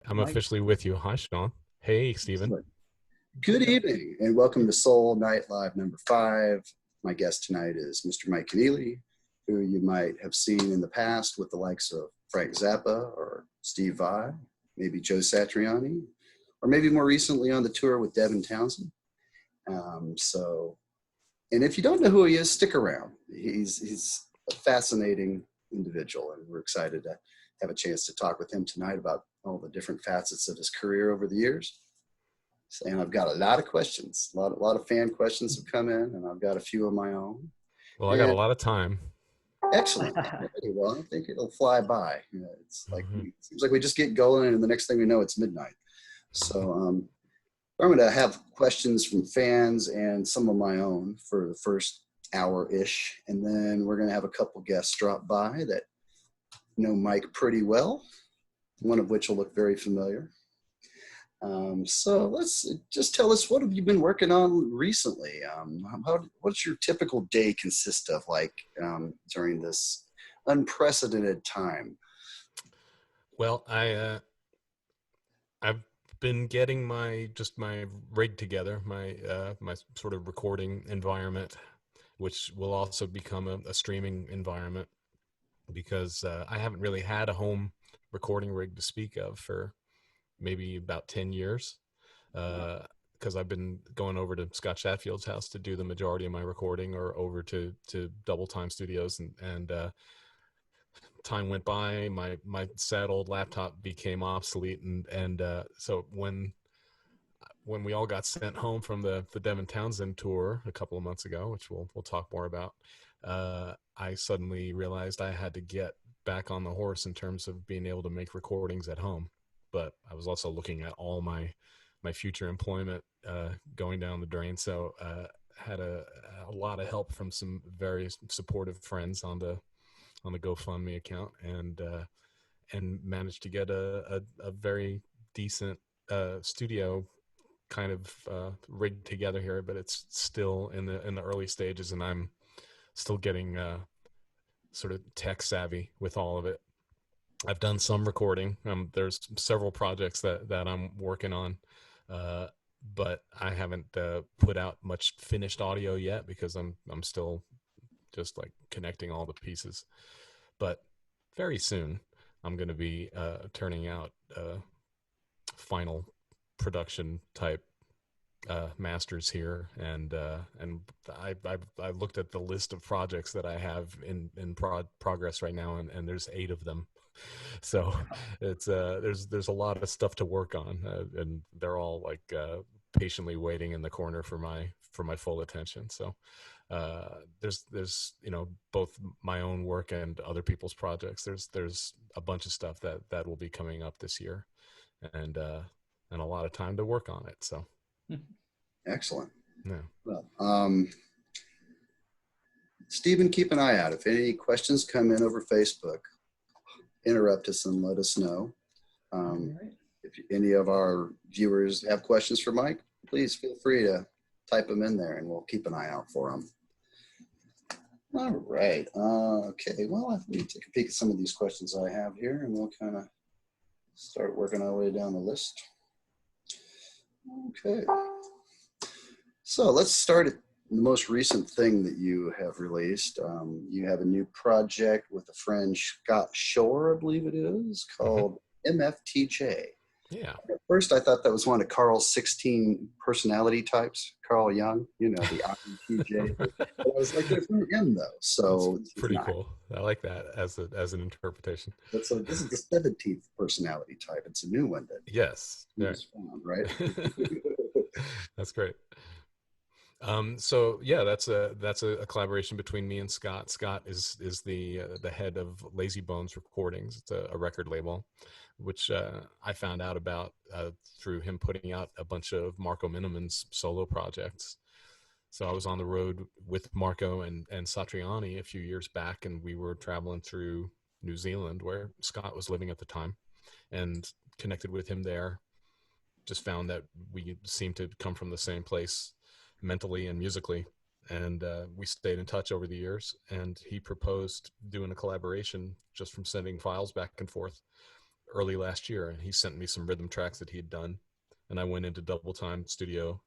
I'm Mike. officially with you. Hi, Sean. Hey, Stephen. Excellent. Good evening and welcome to SOAL Night Live number 5. My guest tonight is Mr. Mike Keneally, who you might have seen in the past with the likes of Frank Zappa or Steve Vai, maybe Joe Satriani, or maybe more recently on the tour with Devin Townsend. And if you don't know who he is, stick around. He's a fascinating individual, and we're excited to have a chance to talk with him tonight about all the different facets of his career over the years. And I've got a lot of questions. A lot of fan questions have come in, and I've got a few of my own. Well, I got a lot of time. Excellent. Well, I think it'll fly by. It's like it seems like we just get going, and the next thing we know, it's midnight. So I'm going to have questions from fans and some of my own for the first hour-ish, and then we're going to have a couple guests drop by that know Mike pretty well, one of which will look very familiar. So let's just tell us, what have you been working on recently? What's your typical day consist of, like, during this unprecedented time? Well, I've been getting my rig together, my sort of recording environment, which will also become a streaming environment, because I haven't really had a home recording rig to speak of for maybe about 10 years, because I've been going over to Scott Chatfield's house to do the majority of my recording, or over to Double Time Studios, and time went by. My sad old laptop became obsolete, and so when we all got sent home from the Devin Townsend tour a couple of months ago, which we'll talk more about, I suddenly realized I had to get back on the horse in terms of being able to make recordings at home. But I was also looking at all my future employment going down the drain. So had a lot of help from some very supportive friends on the GoFundMe account, and managed to get a very decent studio kind of rigged together here. But it's still in the early stages, and I'm still getting sort of tech savvy with all of it. I've done some recording. There's several projects that I'm working on, but I haven't put out much finished audio yet, because I'm still just like connecting all the pieces. But very soon, I'm going to be turning out final production type masters here, and I looked at the list of projects that I have in progress right now, and there's 8 of them. So it's there's a lot of stuff to work on, and they're all like patiently waiting in the corner for my full attention. So there's both my own work and other people's projects. There's a bunch of stuff that will be coming up this year, and a lot of time to work on it. So Excellent. yeah. Well, Stephen, keep an eye out. If any questions come in over Facebook, interrupt us and let us know. If any of our viewers have questions for Mike, please feel free to type them in there, and we'll keep an eye out for them. All right. Okay. Well, let me take a peek at some of these questions I have here, and we'll kind of start working our way down the list. Okay. So let's start at the most recent thing that you have released. You have a new project with a friend, Scott Shore, I believe it is, called MFTJ. Yeah. At first, I thought that was one of Carl's 16 personality types. Carl Jung, the INTJ. But I was like, there's no M though, so it's pretty cool. I like that as an interpretation. This is the 17th personality type. It's a new one that yes, was found, right? That's great. So yeah, that's a collaboration between me and Scott. Scott is the head of Lazy Bones Recordings. It's a record label, which I found out about through him putting out a bunch of Marco Miniman's solo projects. So I was on the road with Marco and Satriani a few years back, and we were traveling through New Zealand, where Scott was living at the time, and connected with him there. Just found that we seemed to come from the same place mentally and musically, and we stayed in touch over the years, and he proposed doing a collaboration just from sending files back and forth early last year, and he sent me some rhythm tracks that he'd done, and I went into Double Time Studio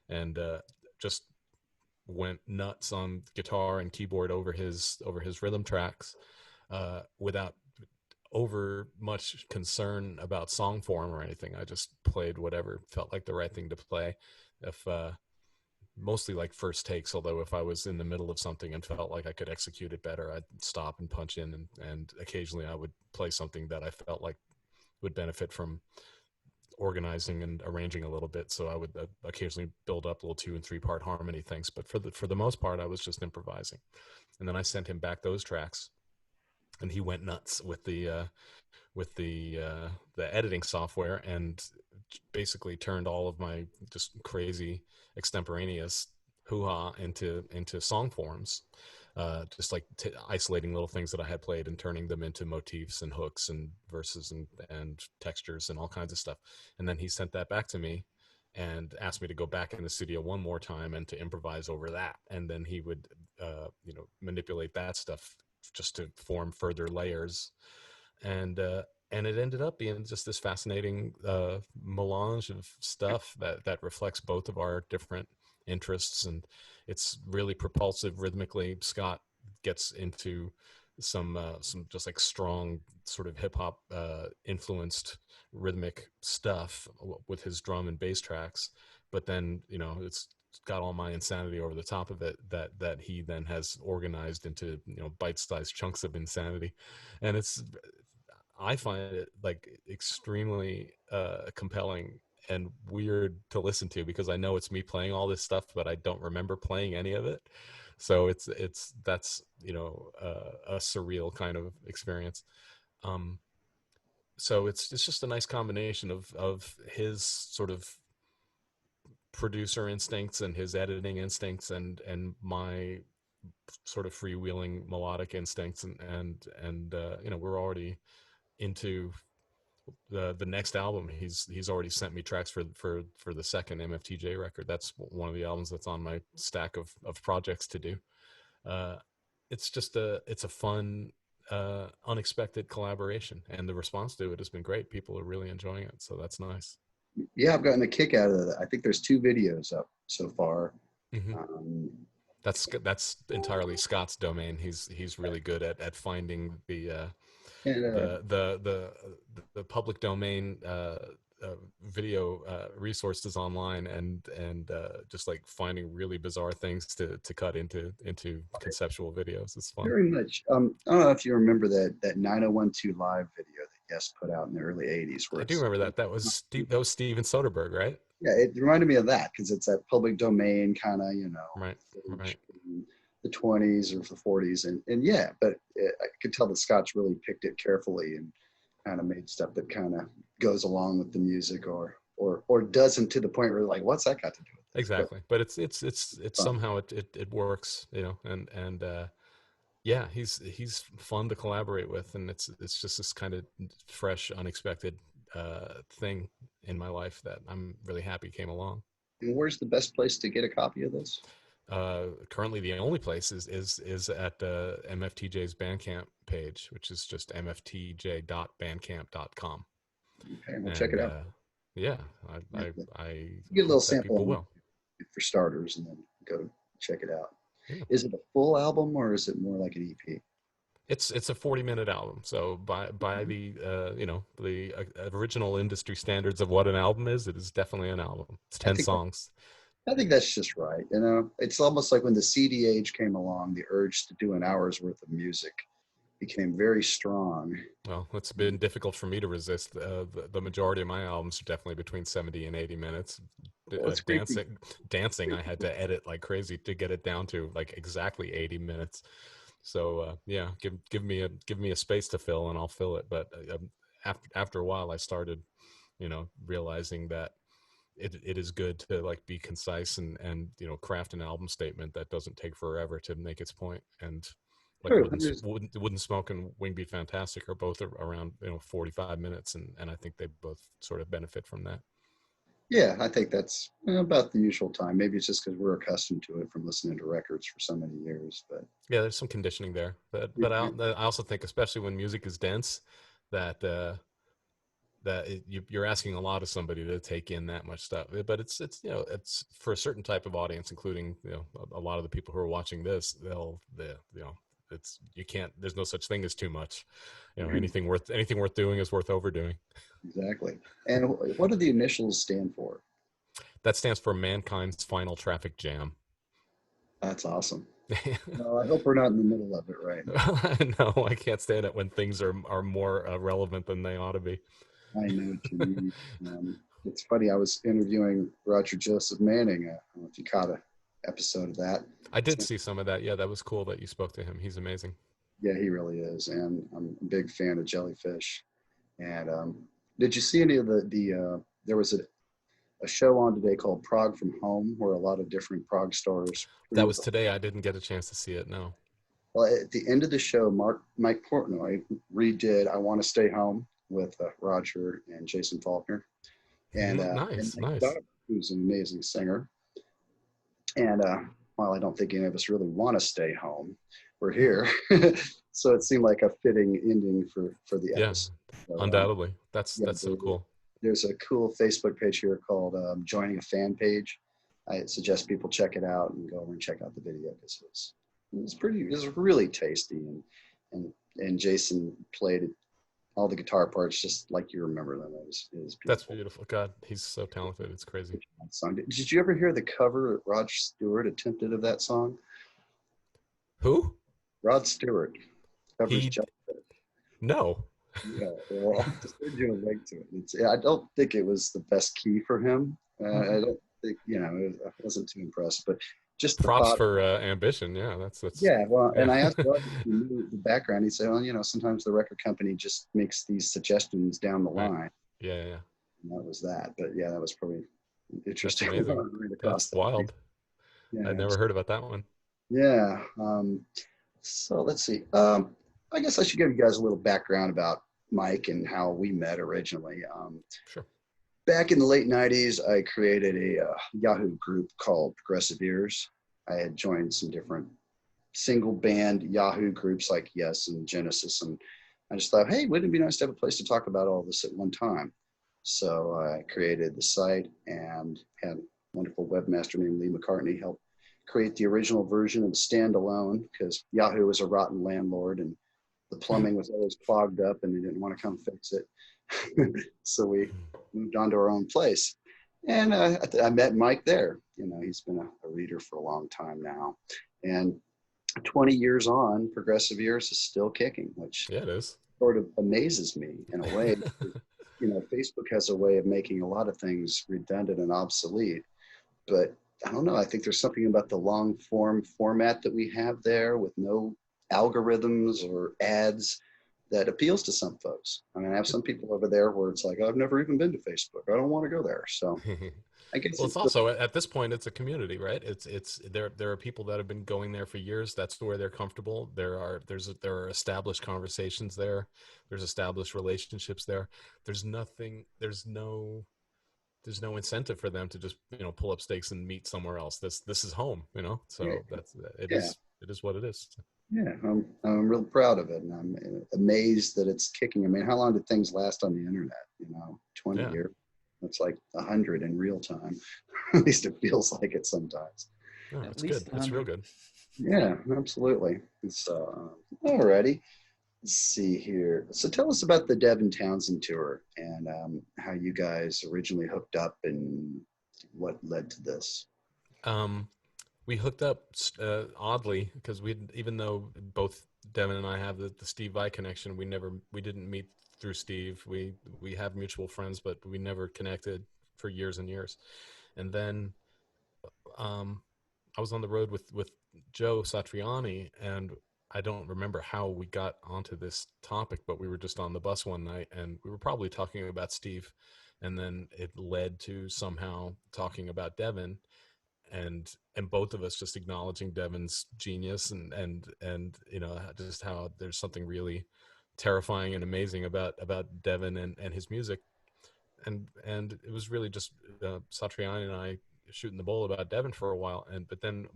and just went nuts on guitar and keyboard over his rhythm tracks, without over much concern about song form or anything. I just played whatever felt like the right thing to play. If Mostly like first takes, although if I was in the middle of something and felt like I could execute it better, I'd stop and punch in, and occasionally I would play something that I felt like would benefit from organizing and arranging a little bit. So I would occasionally build up little 2 and 3 part harmony things, but for the most part I was just improvising. And then I sent him back those tracks, and he went nuts with the editing software, and basically turned all of my just crazy extemporaneous hoo-ha into song forms, just like isolating little things that I had played and turning them into motifs and hooks and verses and textures and all kinds of stuff. And then he sent that back to me and asked me to go back in the studio one more time and to improvise over that. And then he would manipulate that stuff just to form further layers. And it ended up being just this fascinating melange of stuff that reflects both of our different interests, and it's really propulsive rhythmically. Scott gets into some just like strong sort of hip hop influenced rhythmic stuff with his drum and bass tracks, but then it's got all my insanity over the top of it that he then has organized into bite-sized chunks of insanity. And I find it like extremely compelling and weird to listen to, because I know it's me playing all this stuff, but I don't remember playing any of it. So that's a surreal kind of experience. Um, so it's just a nice combination of his sort of producer instincts and his editing instincts, and my sort of freewheeling melodic instincts, and we're already into the next album. He's already sent me tracks for the second MFTJ record. That's one of the albums that's on my stack of projects to do. uh it's a fun unexpected collaboration, and the response to it has been great. People are really enjoying it, so that's nice. Yeah, I've gotten a kick out of that. I think there's 2 videos up so far. Hmm. Um, That's entirely Scott's domain. He's really good at finding and the public domain video resources online, and just like finding really bizarre things to cut into conceptual videos. It's fun. very much. I don't know if you remember that 9012 live video that Yes put out in the early 80s, where I do it's, remember that. That was Steven Soderbergh, right? yeah, it reminded me of that because it's that public domain kind of, Right, footage right. from the 20s or the 40s. And yeah, but I could tell that Scott's really picked it carefully and kind of made stuff that kind of goes along with the music or doesn't, to the point where like, what's that got to do with this? Exactly. But it's somehow it works, and yeah, he's fun to collaborate with, and it's just this kind of fresh, unexpected thing in my life that I'm really happy came along. And where's the best place to get a copy of this? Currently, the only place is at MFTJ's Bandcamp page, which is just mftj.bandcamp.com. Okay, we'll check And it out. yeah, Yeah, I get a little hope that sample people will. for starters, and then go check it out. Yeah. Is it a full album or is it more like an EP? It's a 40-minute album. So by the the original industry standards of what an album is, it is definitely an album. It's I 10 think songs. I think that's just right. It's almost like when the CD age came along, the urge to do an hour's worth of music became very strong. Well, it's been difficult for me to resist. The majority of my albums are definitely between 70 and 80 minutes. Well, it's great. Dancing, I had to edit like crazy to get it down to like exactly 80 minutes. So yeah, give me a space to fill, and I'll fill it. But after a while, I started, realizing that it is good to like be concise and craft an album statement that doesn't take forever to make its point. And like True. Wooden Smoke and Wing Beat Fantastic are both around 45 minutes, and I think they both sort of benefit from that. Yeah, I think that's about the usual time. Maybe it's just because we're accustomed to it from listening to records for so many years. But Yeah, there's some conditioning there, but I also think, especially when music is dense, that you're asking a lot of somebody to take in that much stuff. But it's it's for a certain type of audience, including a lot of the people who are watching this. It's you can't. There's no such thing as too much. Anything worth doing is worth overdoing. Exactly. And what do the initials stand for? That stands for Mankind's Final Traffic Jam. That's awesome. No, I hope we're not in the middle of it, right? No, I can't stand it when things are more relevant than they ought to be. I know what you mean. It's funny. I was interviewing Roger Joseph Manning. I don't know if you caught an episode of that. I did see some of that. Yeah, that was cool that you spoke to him. He's amazing. Yeah, he really is. And I'm a big fan of Jellyfish. And did you see any of there was a show on today called Prog from Home, where a lot of different prog stars. That was today. I didn't get a chance to see it. No. Well, at the end of the show, Mike Portnoy redid "I Want to Stay Home" with Roger and Jason Faulkner, and nice. Who's an amazing singer. And while I don't think any of us really want to stay home, we're here, so it seemed like a fitting ending for the episode. So, undoubtedly, that's so cool. There's a cool Facebook page here called Joining a Fan Page. I suggest people check it out and go over and check out the video because it was really tasty, and Jason played all the guitar parts just like you remember them. It was beautiful. That's beautiful. God, he's so talented. It's crazy. Song. Did you ever hear the cover Rod Stewart attempted of that song? Who? Rod Stewart. No. Yeah, well, I'll just send you a link to it. I don't think it was the best key for him. I don't think, I wasn't too impressed, but just props for ambition. Yeah, that's yeah. Well, and I asked Rod if he knew the background. He said, well, sometimes the record company just makes these suggestions down the line. Right. Yeah. And that was that. But yeah, that was probably interesting. That's wild. Yeah, I'd never heard about that one. Yeah. So let's see. I guess I should give you guys a little background about Mike and how we met originally. Sure. Back in the late 90s, I created a Yahoo group called Progressive Ears. I had joined some different single band Yahoo groups like Yes and Genesis. And I just thought, hey, wouldn't it be nice to have a place to talk about all this at one time? So I created the site and had a wonderful webmaster named Lee McCartney help create the original version of the standalone because Yahoo was a rotten landlord and the plumbing was always clogged up and they didn't want to come fix it. So we moved on to our own place. And I met Mike there. He's been a reader for a long time now. And 20 years on, Progressive Ears is still kicking, which it is. Sort of amazes me in a way. Facebook has a way of making a lot of things redundant and obsolete. But I don't know. I think there's something about the long form format that we have there with no algorithms or ads that appeals to some folks. I mean, I have some people over there where it's like, I've never even been to Facebook. I don't want to go there. So I guess well, it's also at this point, it's a community, right? There are people that have been going there for years. That's where they're comfortable. There are established conversations there. There's established relationships there. There's no incentive for them to just pull up stakes and meet somewhere else. This is home, so it is what it is. Yeah, I'm real proud of it, and I'm amazed that it's kicking. I mean, how long did things last on the internet? 20 years. It's like 100 in real time. At least it feels like it sometimes. Oh, it's good. It's real good. Yeah, absolutely. So, alrighty. Let's see here. So tell us about the Devin Townsend tour and how you guys originally hooked up and what led to this. We hooked up oddly because even though both Devin and I have the Steve Vai connection, we didn't meet through Steve. We have mutual friends, but we never connected for years and years. And then I was on the road with Joe Satriani, and I don't remember how we got onto this topic, but we were just on the bus one night and we were probably talking about Steve, and then it led to somehow talking about Devin. And both of us just acknowledging Devin's genius and just how there's something really terrifying and amazing about Devin and his music, and it was really just Satriani and I shooting the bull about Devin for a while, but then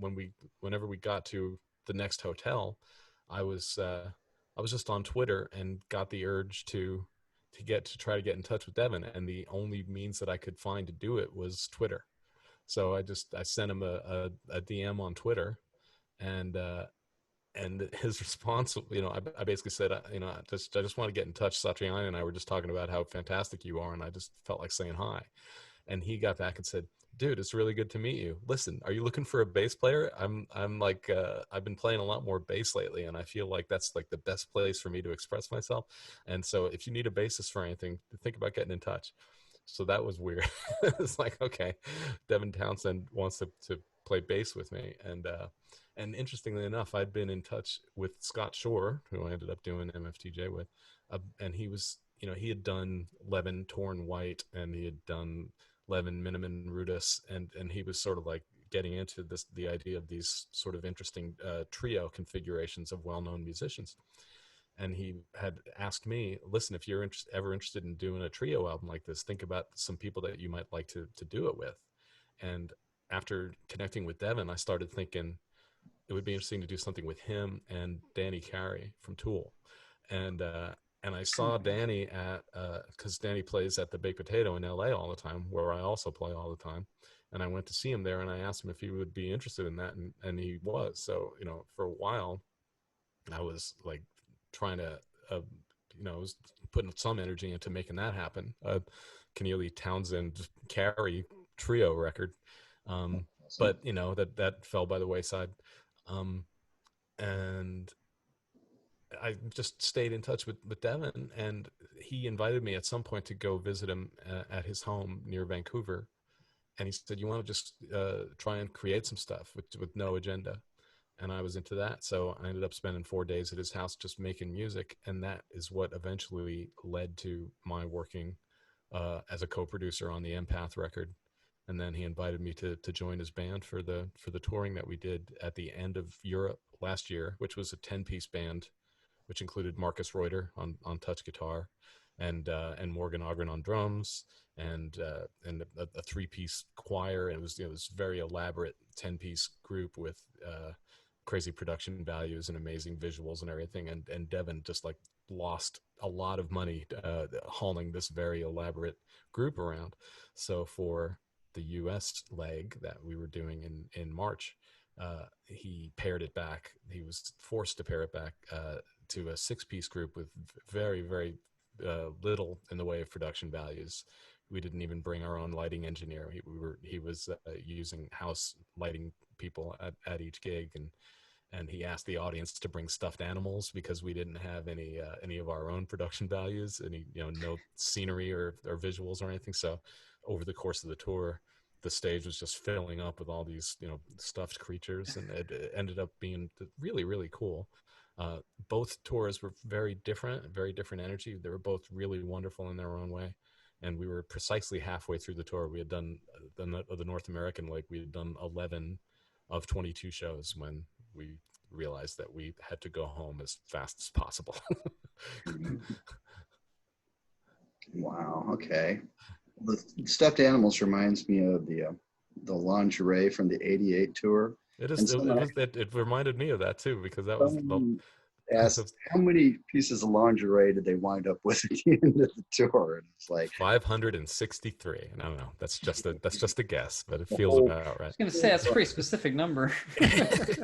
whenever we got to the next hotel, I was just on Twitter and got the urge to to try to get in touch with Devin, and the only means that I could find to do it was Twitter. So I sent him a DM on Twitter, and his response, I basically said, I just want to get in touch. Satriani and I were just talking about how fantastic you are, and I just felt like saying hi. And he got back and said, dude, it's really good to meet you. Listen, are you looking for a bass player? I'm like, I've been playing a lot more bass lately, and I feel like that's like the best place for me to express myself. And so if you need a bassist for anything, think about getting in touch. So that was weird. It's like, okay, Devin Townsend wants to play bass with me. And interestingly enough, I'd been in touch with Scott Shore, who I ended up doing MFTJ with. And he was, he had done Levin Torn White, and he had done Levin Miniman Rudis, and he was sort of like getting into the idea of these sort of interesting trio configurations of well-known musicians. And he had asked me, listen, if you're ever interested in doing a trio album like this, think about some people that you might like to do it with. And after connecting with Devin, I started thinking it would be interesting to do something with him and Danny Carey from Tool. And I saw Danny because Danny plays at the Baked Potato in LA all the time, where I also play all the time. And I went to see him there, and I asked him if he would be interested in that, and he was. So, for a while, I was like trying to, was putting some energy into making that happen. Keneally Townsend Carey trio record. But, that fell by the wayside. And I just stayed in touch with Devin, and he invited me at some point to go visit him at his home near Vancouver. And he said, you want to just try and create some stuff with no agenda? And I was into that. So I ended up spending 4 days at his house just making music. And that is what eventually led to my working as a co-producer on the Empath record. And then he invited me to join his band for the touring that we did at the end of Europe last year, which was a 10-piece band, which included Marcus Reuter on touch guitar, and Morgan Ogren on drums, and a 3-piece choir. It was very elaborate 10-piece group with crazy production values and amazing visuals and everything. And Devin just like lost a lot of money hauling this very elaborate group around. So for the US leg that we were doing in March, he pared it back. He was forced to pare it back to a 6-piece group with very, very little in the way of production values. We didn't even bring our own lighting engineer. He was using house lighting people at each gig, and he asked the audience to bring stuffed animals because we didn't have any of our own production values, no scenery or visuals or anything. So over the course of the tour, the stage was just filling up with all these stuffed creatures, and it ended up being really, really cool. Both tours were very different energy. They were both really wonderful in their own way. And we were precisely halfway through the tour. We had done the North American leg. We had done 11 of 22 shows when we realized that we had to go home as fast as possible. Wow. Okay. The stuffed animals reminds me of the lingerie from the '88 tour. It reminded me of that too, because that was asked how many pieces of lingerie did they wind up with at the end of the tour, and it's like 563. And I don't know, that's just a guess, but it feels about right. I was gonna say that's a pretty specific number. That's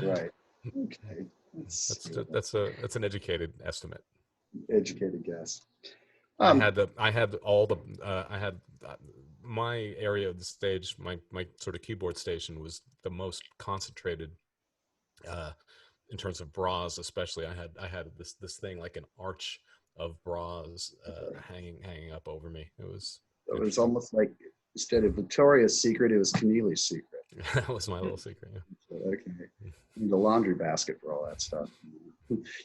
right. Okay. That's an educated estimate. Educated guess. I had my area of the stage, my sort of keyboard station was the most concentrated in terms of bras, especially. I had this thing like an arch of bras hanging up over me. It was almost like instead of Victoria's Secret, it was Keneally's secret. That was my little secret. Yeah. Okay. The laundry basket for all that stuff.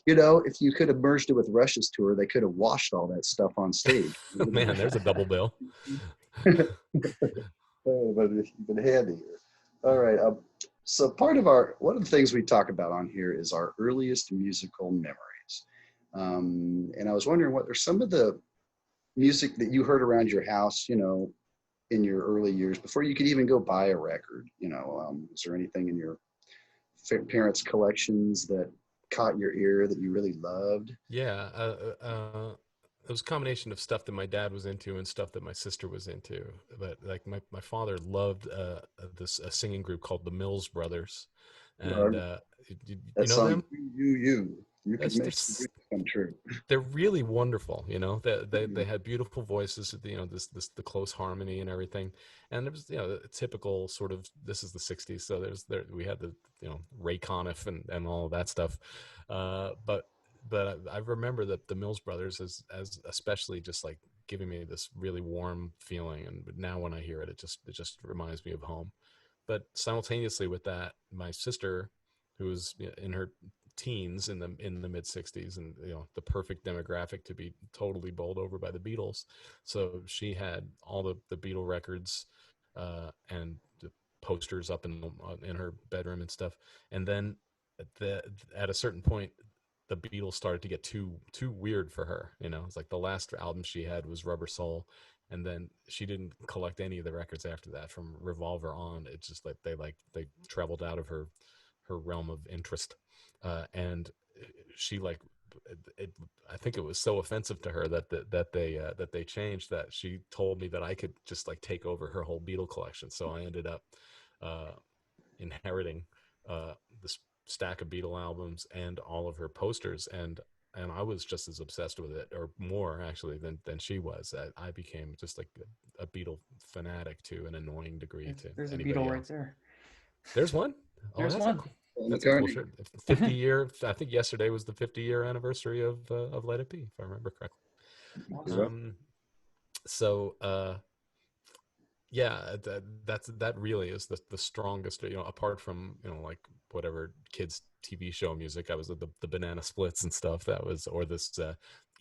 If you could have merged it with Rush's tour, they could have washed all that stuff on stage. Oh, man, there's a double bill. But it's been handy. All right. So one of the things we talk about on here is our earliest musical memories. And I was wondering, what are some of the music that you heard around your house, in your early years before you could even go buy a record? Is there anything in your parents' collections that caught your ear that you really loved? Yeah, it was a combination of stuff that my dad was into and stuff that my sister was into. But like my father loved this a singing group called the Mills Brothers, and Or you that know song, them? you could make your There's dreams come true. they're really wonderful. They had beautiful voices. This the close harmony and everything. And there was a typical sort of, this is the '60s, so we had the Ray Conniff and all of that stuff. But I remember that the Mills Brothers as especially just like giving me this really warm feeling. And now when I hear it, it just reminds me of home. But simultaneously with that, my sister, who was in her teens in the mid 60s, and the perfect demographic to be totally bowled over by the Beatles, so she had all the Beatle records and the posters up in her bedroom and stuff. And then at a certain point, the Beatles started to get too weird for her. It's like the last album she had was Rubber Soul, and then she didn't collect any of the records after that from Revolver on. It's just they traveled out of her realm of interest. And she I think it was so offensive to her that they changed, that she told me that I could just like take over her whole Beatle collection. So I ended up uh, inheriting this stack of Beatle albums and all of her posters, and I was just as obsessed with it, or more actually, than she was. I became just like a Beatle fanatic to an annoying degree to There's a anybody Beetle right else. there. There's one. Oh, There's one. that's a cool McCartney. shirt. 50-year. I think yesterday was the 50-year anniversary of Let It Be, if I remember correctly. Awesome. So yeah, that really is the strongest. Apart from like whatever kids TV show music, I was the Banana Splits and stuff. That was, or this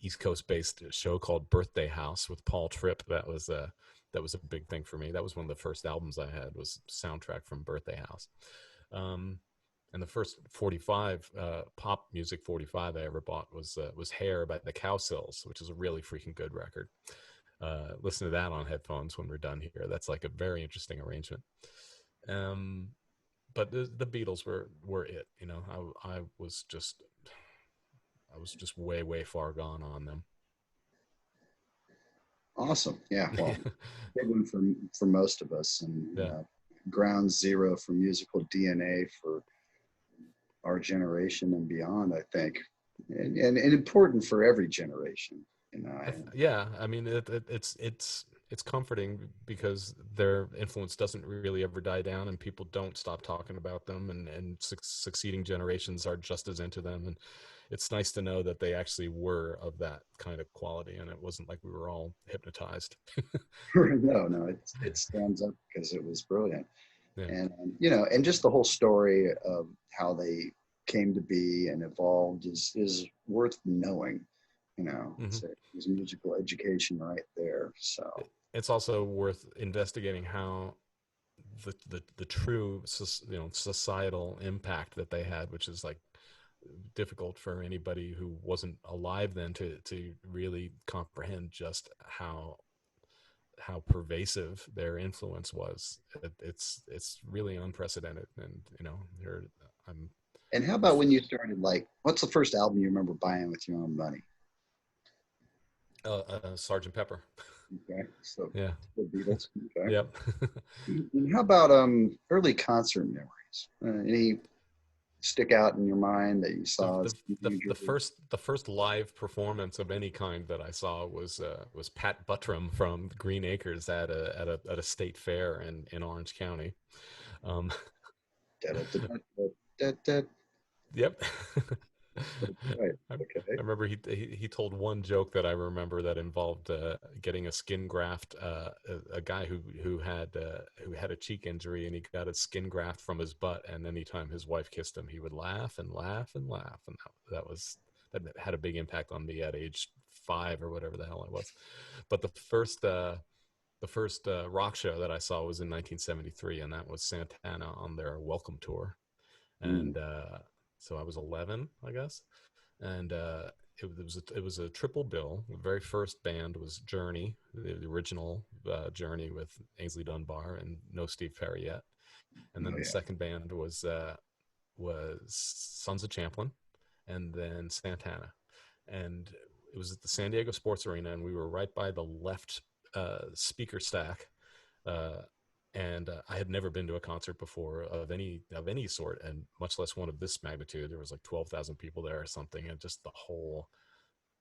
East Coast based show called Birthday House with Paul Tripp. That was a big thing for me. That was one of the first albums I had, was soundtrack from Birthday House. And the first 45 pop music 45 I ever bought was Hair by the Cowsills, which is a really freaking good record. Listen to that on headphones when we're done here. That's like a very interesting arrangement. But the Beatles were it. I was just way far gone on them. Awesome. Yeah. Well, big one for most of us, and Yeah. ground zero for musical DNA for our generation and beyond, I think, and important for every generation. Yeah, I mean it's comforting because their influence doesn't really ever die down, and people don't stop talking about them, and succeeding generations are just as into them. And it's nice to know that they actually were of that kind of quality, and it wasn't like we were all hypnotized. No, it stands up because it was brilliant. Yeah. And and just the whole story of how they came to be and evolved is worth knowing. Mm-hmm. It's musical education right there. So It's also worth investigating how the true societal impact that they had, which is like difficult for anybody who wasn't alive then to really comprehend just how pervasive their influence was. It's really unprecedented, and I'm. And how about when you started? Like, what's the first album you remember buying with your own money? Sergeant Pepper. Okay, so Yeah. the Beatles. Okay. Yep. And how about early concert memories? Any stick out in your mind that you saw? The first live performance of any kind that I saw was Pat Buttram from Green Acres at a state fair in Orange County. Yep. Right. I Okay. remember he told one joke that I remember that involved getting a skin graft. A guy who had a cheek injury, and he got a skin graft from his butt, and anytime his wife kissed him, he would laugh and laugh and laugh, and that had a big impact on me at age 5 or whatever the hell I was. But the first rock show that I saw was in 1973, and that was Santana on their Welcome tour, and so I was 11, I guess, and it was a triple bill. The very first band was Journey, the original Journey with Ainsley Dunbar and no Steve Perry yet, and then the second band was Sons of Champlin, and then Santana. And it was at the San Diego Sports Arena, and we were right by the left speaker stack. And I had never been to a concert before of any sort, and much less one of this magnitude. There was like 12,000 people there or something, and just the whole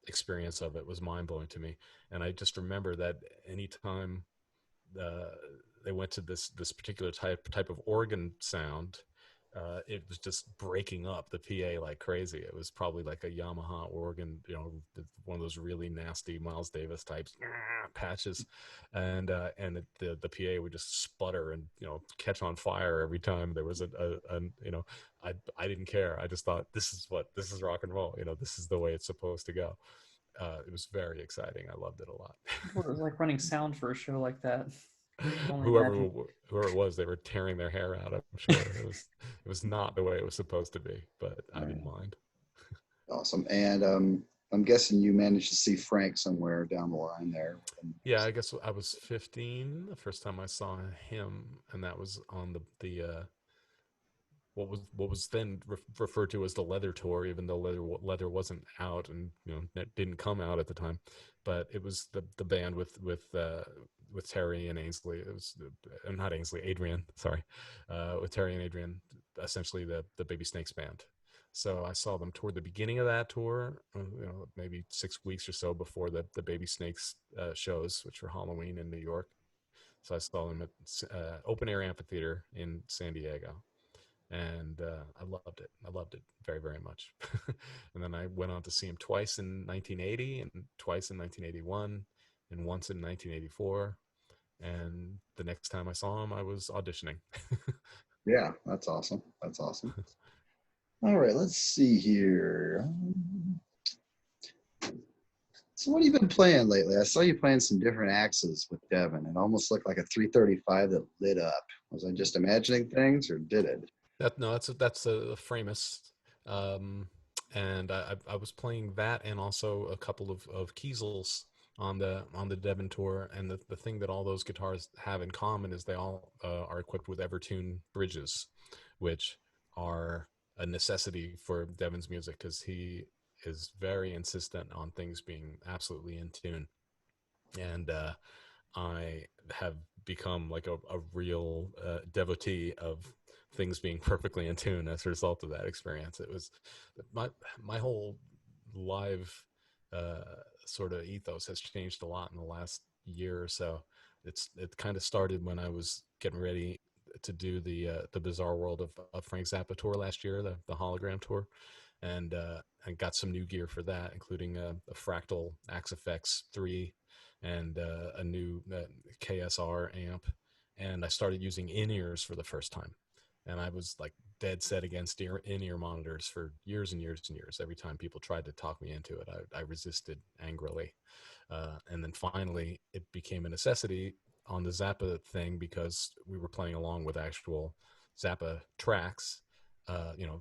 experience of it was mind blowing to me. And I just remember that anytime they went to this particular type of organ sound, it was just breaking up the PA like crazy. It was probably like a Yamaha organ, one of those really nasty Miles Davis types patches, and the PA would just sputter and catch on fire every time there was I didn't care. I just thought this is rock and roll. This is the way it's supposed to go. It was very exciting. I loved it a lot. It was like running sound for a show like that. Whoever it was, they were tearing their hair out. I'm sure it was not the way it was supposed to be, but I didn't mind. Awesome. And I'm guessing you managed to see Frank somewhere down the line there. Yeah, I guess I was 15 the first time I saw him, and that was on the what was then referred to as the Leather Tour, even though Leather wasn't out and it didn't come out at the time. But it was the band with Terry and Ainsley. It was not Ainsley, Adrian. Sorry, with Terry and Adrian, essentially the Baby Snakes band. So I saw them toward the beginning of that tour, maybe 6 weeks or so before the Baby Snakes shows, which were Halloween in New York. So I saw them at Open Air Amphitheater in San Diego. And I loved it. I loved it very, very much. And then I went on to see him twice in 1980 and twice in 1981 and once in 1984. And the next time I saw him, I was auditioning. Yeah, that's awesome. That's awesome. All right, let's see here. So what have you been playing lately? I saw you playing some different axes with Devin. It almost looked like a 335 that lit up. Was I just imagining things, or did it? That's a Framus, and I was playing that and also a couple of Kiesels on the Devon tour. And the thing that all those guitars have in common is they all are equipped with Evertune bridges, which are a necessity for Devon's music because he is very insistent on things being absolutely in tune. And I have become like a real devotee of things being perfectly in tune as a result of that experience. It was my whole live sort of ethos has changed a lot in the last year or so. It kind of started when I was getting ready to do the Bizarre World of Frank Zappa tour last year, the hologram tour, and got some new gear for that, including a Fractal Axe FX 3 and a new KSR amp. And I started using in-ears for the first time. And I was like dead set against in-ear monitors for years and years and years. Every time people tried to talk me into it, I resisted angrily. And then finally, it became a necessity on the Zappa thing because we were playing along with actual Zappa tracks,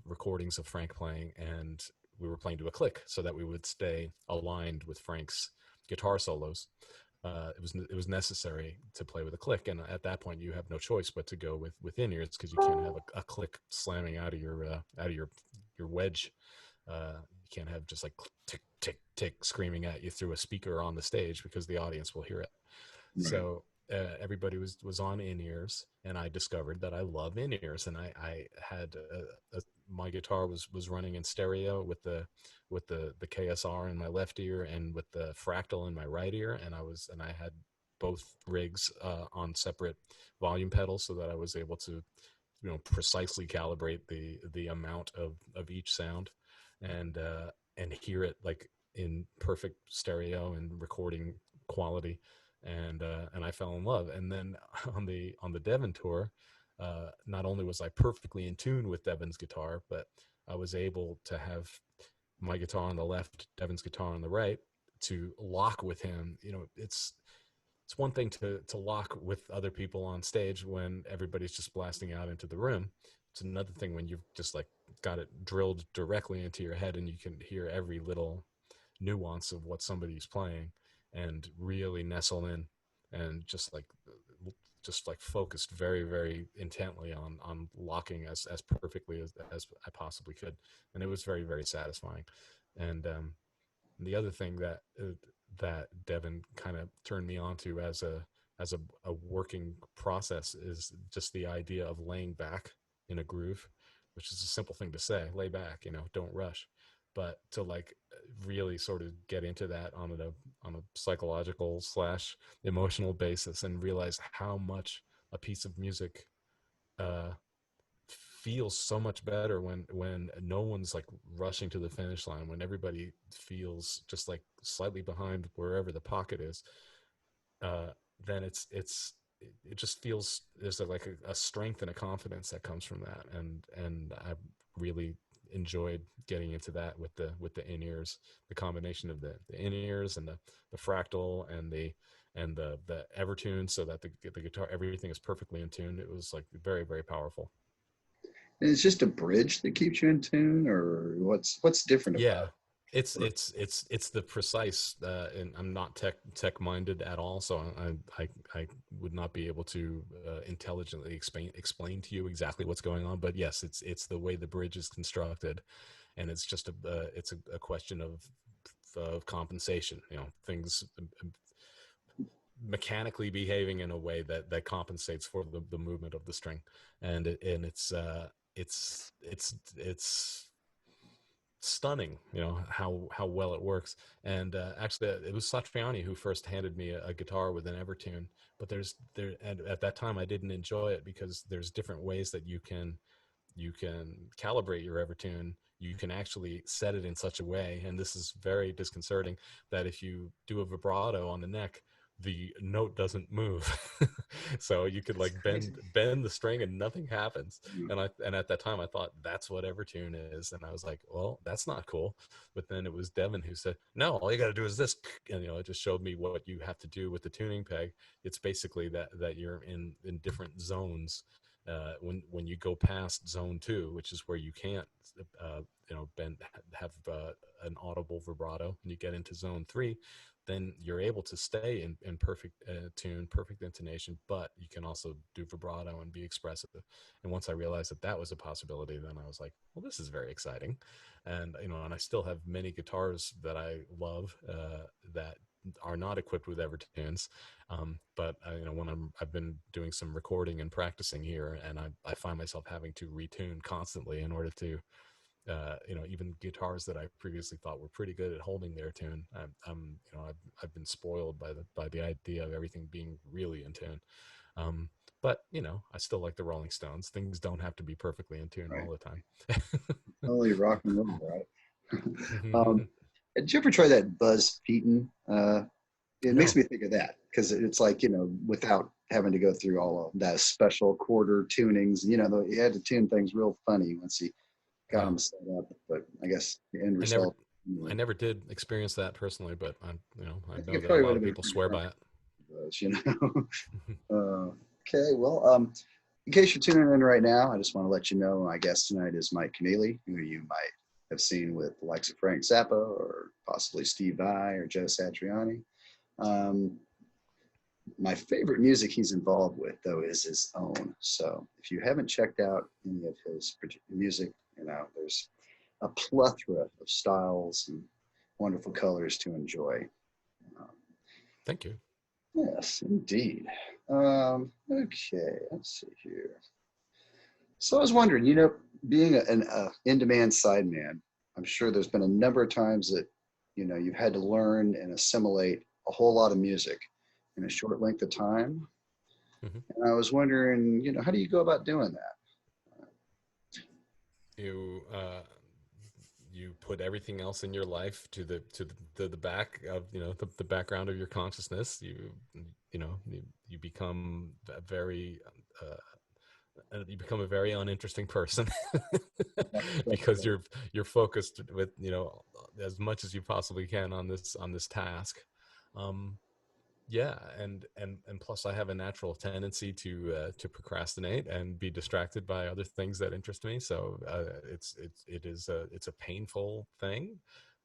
recordings of Frank playing, and we were playing to a click so that we would stay aligned with Frank's guitar solos. It was necessary to play with a click, and at that point you have no choice but to go with in-ears because you can't have a click slamming out of your wedge. You can't have just like tick tick tick screaming at you through a speaker on the stage because the audience will hear it. Right. So everybody was on in-ears, and I discovered that I love in-ears, and I had my guitar was running in stereo with the KSR in my left ear and with the Fractal in my right ear, and I had both rigs on separate volume pedals so that I was able to precisely calibrate the amount of each sound and hear it like in perfect stereo and recording quality. And I fell in love. And then on the Devon tour, not only was I perfectly in tune with Devon's guitar, but I was able to have my guitar on the left, Devon's guitar on the right, to lock with him. It's one thing to lock with other people on stage when everybody's just blasting out into the room. It's another thing when you've just like got it drilled directly into your head and you can hear every little nuance of what somebody's playing and really nestle in and just like just like focused very, very intently on locking as perfectly as I possibly could. And it was very, very satisfying. And the other thing that Devin kind of turned me on to as a working process is just the idea of laying back in a groove, which is a simple thing to say, lay back, don't rush. But to like really sort of get into that on a psychological / emotional basis and realize how much a piece of music uh, feels so much better when no one's like rushing to the finish line, when everybody feels just like slightly behind wherever the pocket is. uh then it just feels there's like a strength and a confidence that comes from that, and I really enjoyed getting into that with the in-ears, the combination of the in-ears and the fractal and the evertune, so that the guitar, everything is perfectly in tune. It was like very, very powerful. And it's just a bridge that keeps you in tune, or what's different Yeah, about it? it's the precise, and I'm not tech minded at all, so I would not be able to intelligently explain to you exactly what's going on. But yes, it's the way the bridge is constructed, and it's just a question of compensation. Things mechanically behaving in a way that compensates for the movement of the string, and it's stunning, how well it works. And actually, it was Satriani who first handed me a guitar with an Evertune. But and at that time I didn't enjoy it because there's different ways that you can calibrate your Evertune. You can actually set it in such a way, and this is very disconcerting, that if you do a vibrato on the neck, the note doesn't move. So you could like It's crazy. bend the string and nothing happens. Yeah. And at that time I thought that's what Evertune is, and I was like, well, that's not cool. But then it was Devin who said, no, all you got to do is this, and it just showed me what you have to do with the tuning peg. It's basically that you're in different zones. When you go past zone 2, which is where you can't bend, have an audible vibrato, and you get into zone 3, then you're able to stay in perfect tune, perfect intonation, but you can also do vibrato and be expressive. And once I realized that was a possibility, then I was like, well, this is very exciting. And I still have many guitars that I love that are not equipped with Evertunes. But when I've been doing some recording and practicing here, and I find myself having to retune constantly in order to, even guitars that I previously thought were pretty good at holding their tune. I've been spoiled by the idea of everything being really in tune. But I still like the Rolling Stones. Things don't have to be perfectly in tune Right. all the time. Only rock and roll, right? Did you ever try that Buzz Featon? It makes No. me think of that because it's like, without having to go through all of that special quarter tunings, you had to tune things real funny once you got Yeah. them set up. But I guess the end I never result, I never did experience that personally, but I I think know it that a probably lot would of have been people pretty swear fun. by it. Okay, well, in case you're tuning in right now, I just want to let you know my guest tonight is Mike Keneally, who you might have seen with the likes of Frank Zappa or possibly Steve Vai or Joe Satriani. Um, my favorite music he's involved with, though, is his own. So if you haven't checked out any of his music, there's a plethora of styles and wonderful colors to enjoy. Um, Thank you. yes, indeed. Okay, let's see here. So I was wondering, being an in-demand sideman, I'm sure there's been a number of times that, you've had to learn and assimilate a whole lot of music in a short length of time. Hmm. And I was wondering, how do you go about doing that? You you put everything else in your life to the back of the background of your consciousness. You become a very you become a very uninteresting person because you're focused with as much as you possibly can on this task. um yeah, and plus I have a natural tendency to procrastinate and be distracted by other things that interest me. So it's a painful thing,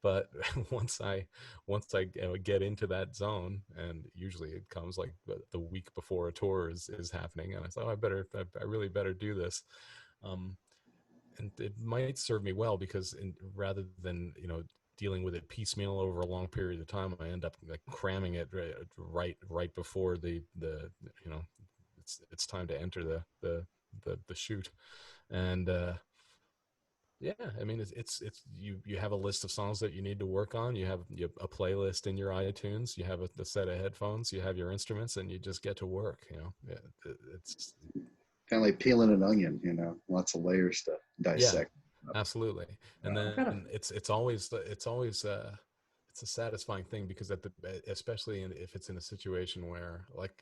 But once I get into that zone, and usually it comes like the week before a tour is happening, and I thought, I really better do this. Um, and it might serve me well, because rather than dealing with it piecemeal over a long period of time, I end up like cramming it right before the it's time to enter the shoot. And yeah, I mean, it's you have a list of songs that you need to work on. You have a playlist in your iTunes. You have a set of headphones. You have your instruments, and you just get to work. It's Kind of like peeling an onion, lots of layers to yeah, dissect. absolutely. And Wow. then it's a satisfying thing, because especially if it's in a situation where, like,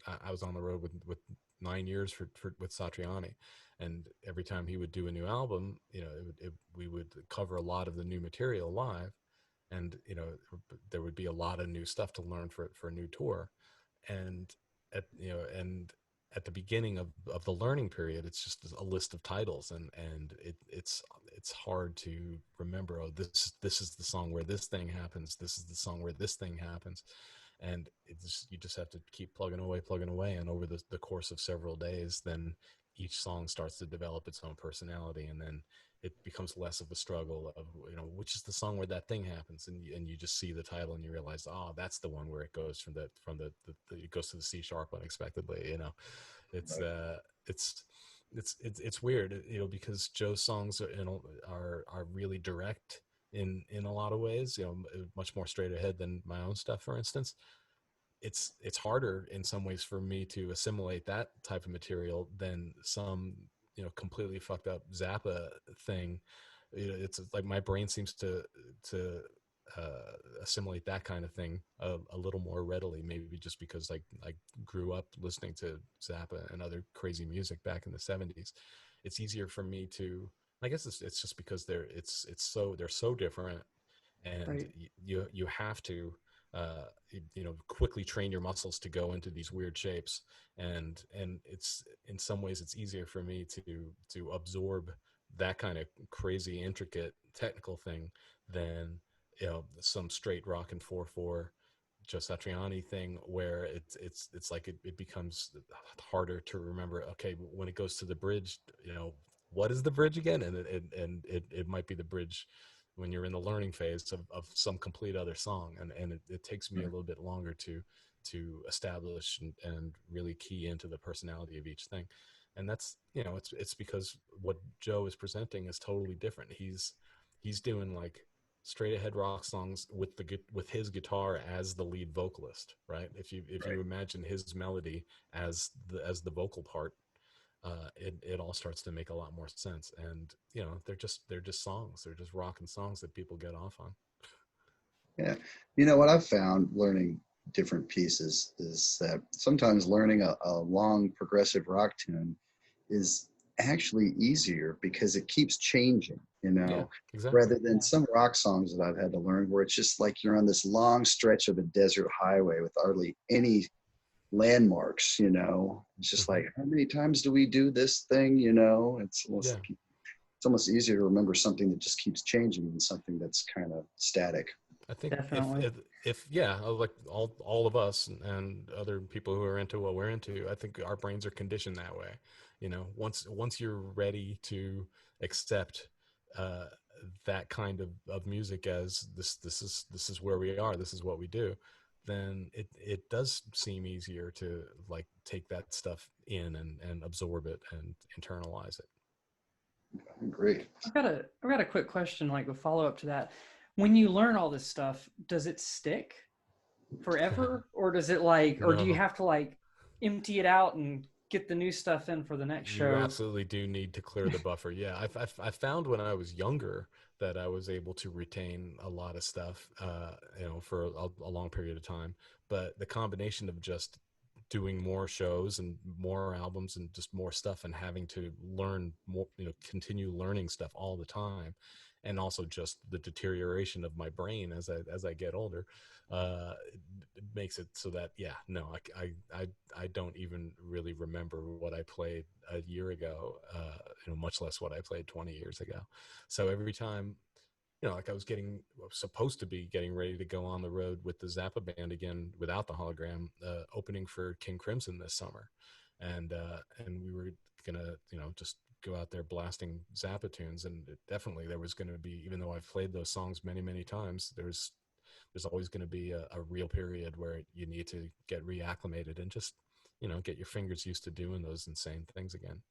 I was on the road with 9 years with Satriani, and every time he would do a new album, we would cover a lot of the new material live, and there would be a lot of new stuff to learn for a new tour. And at the beginning of the learning period, it's just a list of titles, and it's hard to remember, oh, this is the song where this thing happens, this is the song where this thing happens. And you just have to keep plugging away, and over the course of several days, then each song starts to develop its own personality, and then it becomes less of a struggle of which is the song where that thing happens, and you just see the title and you realize, oh, that's the one where it goes from the it goes to the C sharp unexpectedly. It's Right. it's weird, because Joe's songs are really direct in a lot of ways, much more straight ahead than my own stuff, for instance. It's harder in some ways for me to assimilate that type of material than some completely fucked up Zappa thing. It's like my brain seems to assimilate that kind of thing a little more readily, maybe just because I grew up listening to Zappa and other crazy music back in the 70s. It's easier for me to, I guess it's just because they're so different, and Right. you have to quickly train your muscles to go into these weird shapes. And it's, in some ways, it's easier for me to absorb that kind of crazy intricate technical thing than some straight rock and 4/4 Joe Satriani thing, where it's like it becomes harder to remember, okay, when it goes to the bridge, what is the bridge again? And it might be the bridge when you're in the learning phase of some complete other song, and it takes me a little bit longer to establish and really key into the personality of each thing. And that's, it's because what Joe is presenting is totally different. He's doing like straight ahead rock songs with his guitar as the lead vocalist, right? If Right. you imagine his melody as the vocal part, it all starts to make a lot more sense. And they're just songs. They're just rocking songs that people get off on. Yeah. What I've found learning different pieces is that sometimes learning a long progressive rock tune is actually easier because it keeps changing, Yeah, exactly. rather than some rock songs that I've had to learn where it's just like you're on this long stretch of a desert highway with hardly any landmarks. It's just Hmm. like, how many times do we do this thing? Yeah, It's almost easier to remember something that just keeps changing than something that's kind of static. I think Definitely. if yeah, like all of us and other people who are into what we're into, I think our brains are conditioned that way. Once you're ready to accept uh, that kind of music as this is where we are, this is what we do, then it does seem easier to like take that stuff in and absorb it and internalize it. Great. I've got a quick question, like a follow up to that. When you learn all this stuff, does it stick forever, or does it or do you No. have to empty it out and get the new stuff in for the next You show? absolutely do need to clear the buffer. Yeah, I found when I was younger that I was able to retain a lot of stuff, for a long period of time. But the combination of just doing more shows and more albums and just more stuff, and having to learn more, continue learning stuff all the time, and also just the deterioration of my brain as I get older, it makes it so that, yeah, no, I don't even really remember what I played a year ago, much less what I played 20 years ago. So every time like I was supposed to be getting ready to go on the road with the Zappa band again without the hologram, opening for King Crimson this summer, and we were gonna just go out there blasting Zappa tunes, and definitely there was going to be, even though I've played those songs many times, there's always going to be a real period where you need to get reacclimated and just get your fingers used to doing those insane things again.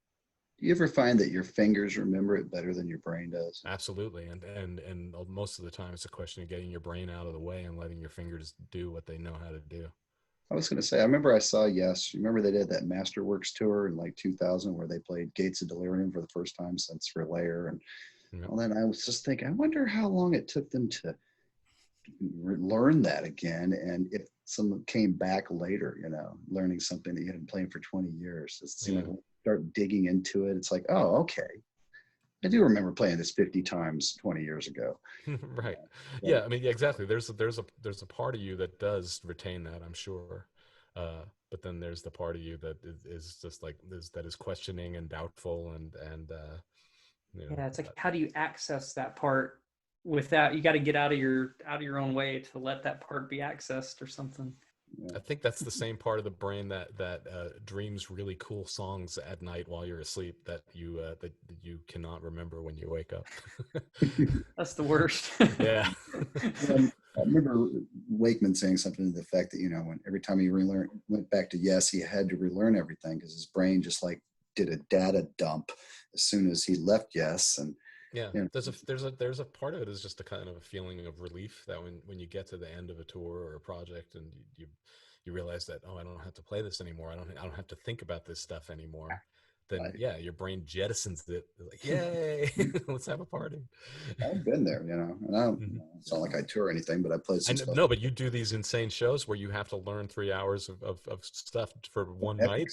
Do you ever find that your fingers remember it better than your brain does? Absolutely. And most of the time it's a question of getting your brain out of the way and letting your fingers do what they know how to do. I was going to say, I remember I saw Yes. You remember they did that Masterworks tour in like 2000 where they played Gates of Delirium for the first time since Relayer. And well, then I was just thinking, I wonder how long it took them to learn that again. And if someone came back later, learning something that you hadn't played for 20 years, it seemed like when you start digging into it, it's like, oh, okay. I do remember playing this 50 times 20 years ago. Right. Yeah. I mean, yeah, exactly. There's a part of you that does retain that, I'm sure. But then there's the part of you that is just like that is questioning and doubtful and yeah, it's like, how do you access that part without, you got to get out of your own way to let that part be accessed or something. I think that's the same part of the brain that dreams really cool songs at night while you're asleep that you cannot remember when you wake up. That's the worst. Yeah. I remember Wakeman saying something to the effect that, when every time he went back to Yes, he had to relearn everything because his brain just like did a data dump as soon as he left Yes. And yeah, there's a part of it is just a kind of a feeling of relief that when you get to the end of a tour or a project and you realize that, oh, I don't have to play this anymore. I don't have to think about this stuff anymore. Then right. Yeah, your brain jettisons it. Like, yay, let's have a party. I've been there, and I don't, it's not like I tour or anything, but I played some stuff. No, but you do these insane shows where you have to learn 3 hours of stuff for one night.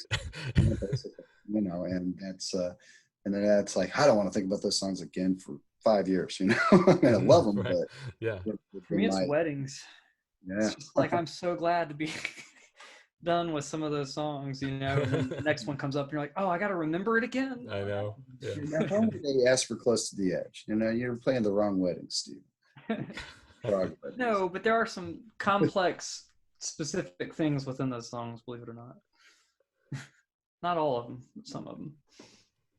Basically, and that's and then that's like, I don't want to think about those songs again for 5 years, I mean, I love them, right. But yeah, for me, it's weddings. Yeah, it's just like, I'm so glad to be done with some of those songs, and then the next one comes up and you're like, oh, I got to remember it again. I know. Yeah. How did they ask for Close to the Edge? You're playing the wrong wedding, Steve. No, but there are some complex, specific things within those songs, believe it or not. Not all of them, some of them.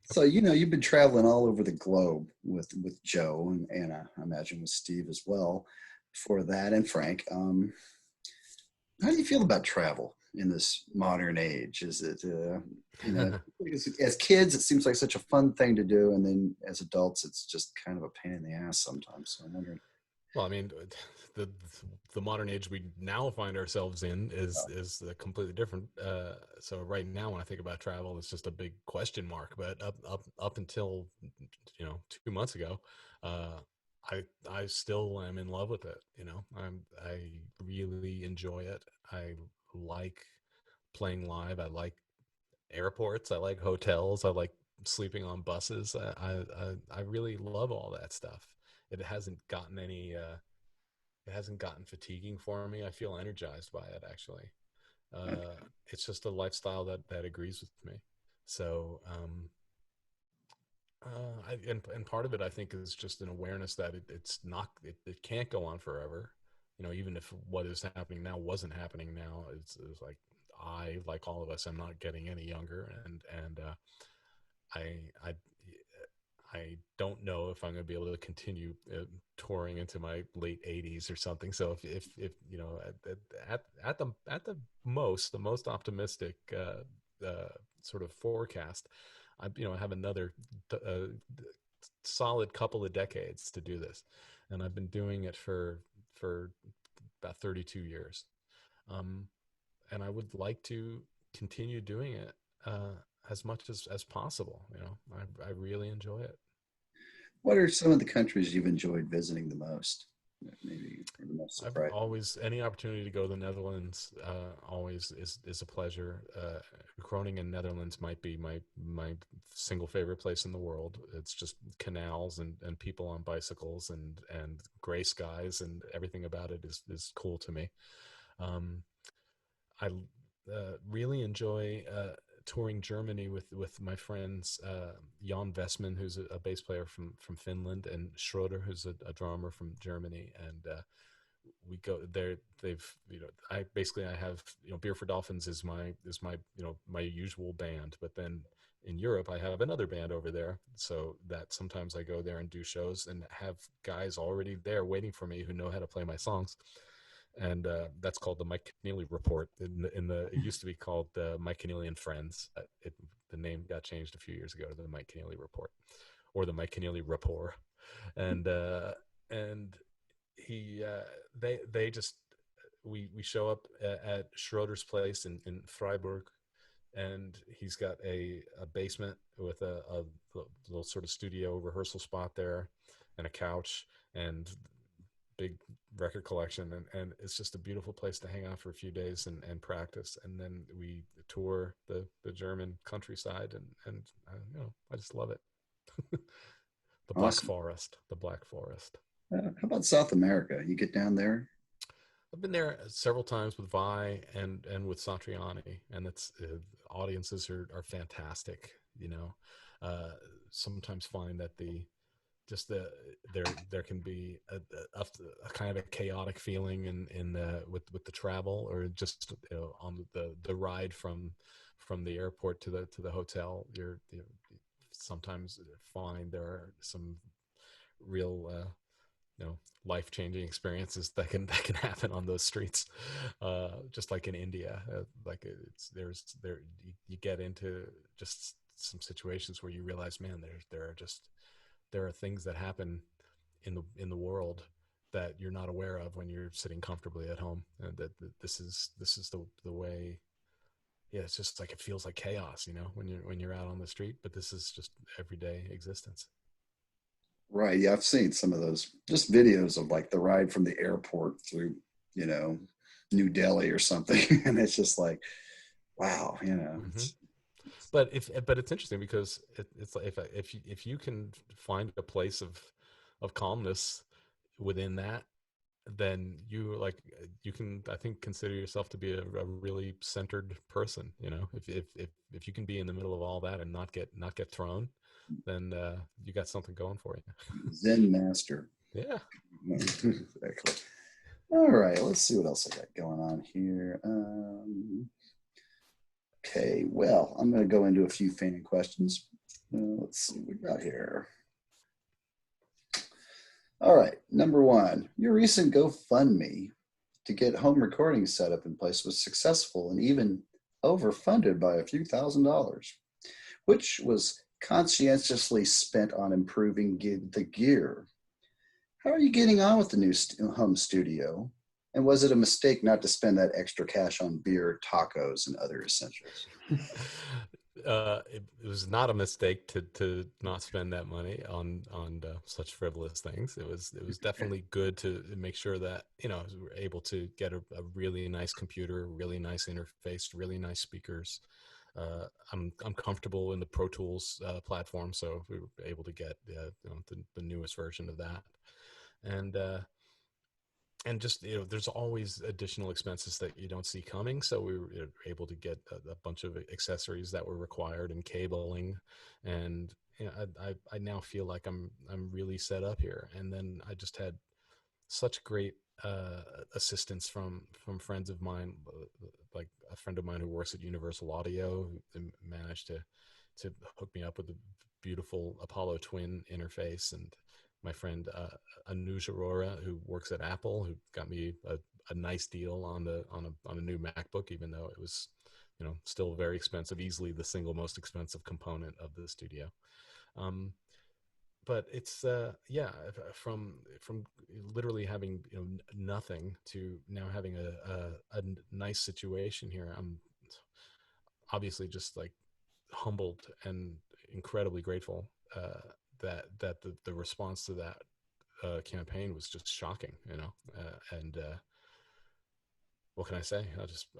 So, you've been traveling all over the globe with Joe and Anna, I imagine with Steve as well for that, and Frank. How do you feel about travel in this modern age? Is it, as kids, it seems like such a fun thing to do. And then as adults, it's just kind of a pain in the ass sometimes. So I'm wondering. Well, I mean, the modern age we now find ourselves in is completely different. So right now, when I think about travel, it's just a big question mark. But up until 2 months ago, I still am in love with it. I really enjoy it. I like playing live. I like airports. I like hotels. I like sleeping on buses. I really love all that stuff. It hasn't gotten fatiguing for me. I feel energized by it, actually. It's just a lifestyle that agrees with me. So, and part of it, I think, is just an awareness that it can't go on forever. Even if what is happening now wasn't happening now, it's like like all of us, I'm not getting any younger, and I don't know if I'm going to be able to continue touring into my late 80s or something. So if at the most optimistic sort of forecast, I have another solid couple of decades to do this, and I've been doing it for about 32 years, and I would like to continue doing it as much as possible. I really enjoy it. What are some of the countries you've enjoyed visiting the most? Maybe the most surprising. I've always, any opportunity to go to the Netherlands always is a pleasure. Groningen, Netherlands might be my single favorite place in the world. It's just canals and people on bicycles and gray skies, and everything about it is cool to me. I really enjoy touring Germany with my friends Jan Westman, who's a bass player from Finland, and Schroeder, who's a drummer from Germany, and we go there. They've I have Beer for Dolphins is my my usual band, but then in Europe I have another band over there, so that sometimes I go there and do shows and have guys already there waiting for me who know how to play my songs. And that's called the Mike Keneally Report. It used to be called the Mike Keneally and Friends. The name got changed a few years ago to the Mike Keneally Report, or the Mike Keneally Rapport. And he they just we show up at Schroeder's place in Freiburg, and he's got a basement with a little sort of studio rehearsal spot there, and a couch, and big record collection, and it's just a beautiful place to hang out for a few days and practice. And then we tour the German countryside, and I just love it. The Black Forest. How about South America? You get down there? I've been there several times with Vi and with Satriani, and it's audiences are fantastic. Sometimes find that there can be a kind of a chaotic feeling in with the travel, or just on the ride from the airport to the hotel. You sometimes find there are some real life-changing experiences that can happen on those streets, just like in India. You get into just some situations where you realize, man, there are things that happen in the world that you're not aware of when you're sitting comfortably at home, and that this is the way. Yeah, it's just like, it feels like chaos, when you're out on the street, but this is just everyday existence. Right. Yeah, I've seen some of those just videos of like the ride from the airport through, New Delhi or something, and it's just like, wow, Mm-hmm. But it's interesting because it's like, if you can find a place of calmness within that, then you can, I think, consider yourself to be a really centered person. If you can be in the middle of all that and not get thrown, then you got something going for you. Zen master. Yeah. Exactly. All right, let's see what else I got going on here. Okay, well, I'm going to go into a few fan questions. Let's see what we got here. All right, number one, your recent GoFundMe to get home recording setup in place was successful and even overfunded by a few $1,000s, which was conscientiously spent on improving the gear. How are you getting on with the new home studio? And was it a mistake not to spend that extra cash on beer, tacos, and other essentials? It was not a mistake to not spend that money on such frivolous things. It was definitely good to make sure that we were able to get a really nice computer, really nice interface, really nice speakers. I'm comfortable in the Pro Tools platform, so we were able to get the newest version of that, and just there's always additional expenses that you don't see coming, so we were able to get a bunch of accessories that were required, and cabling, and I now feel like I'm really set up here. And then I just had such great assistance from friends of mine, like a friend of mine who works at Universal Audio, who managed to hook me up with a beautiful Apollo Twin interface, and my friend Anuj Arora, who works at Apple, who got me a nice deal on a new MacBook, even though it was still very expensive, easily the single most expensive component of the studio. But it's from literally having nothing to now having a nice situation here. I'm obviously just like humbled and incredibly grateful that the response to that campaign was just shocking, and what can I say?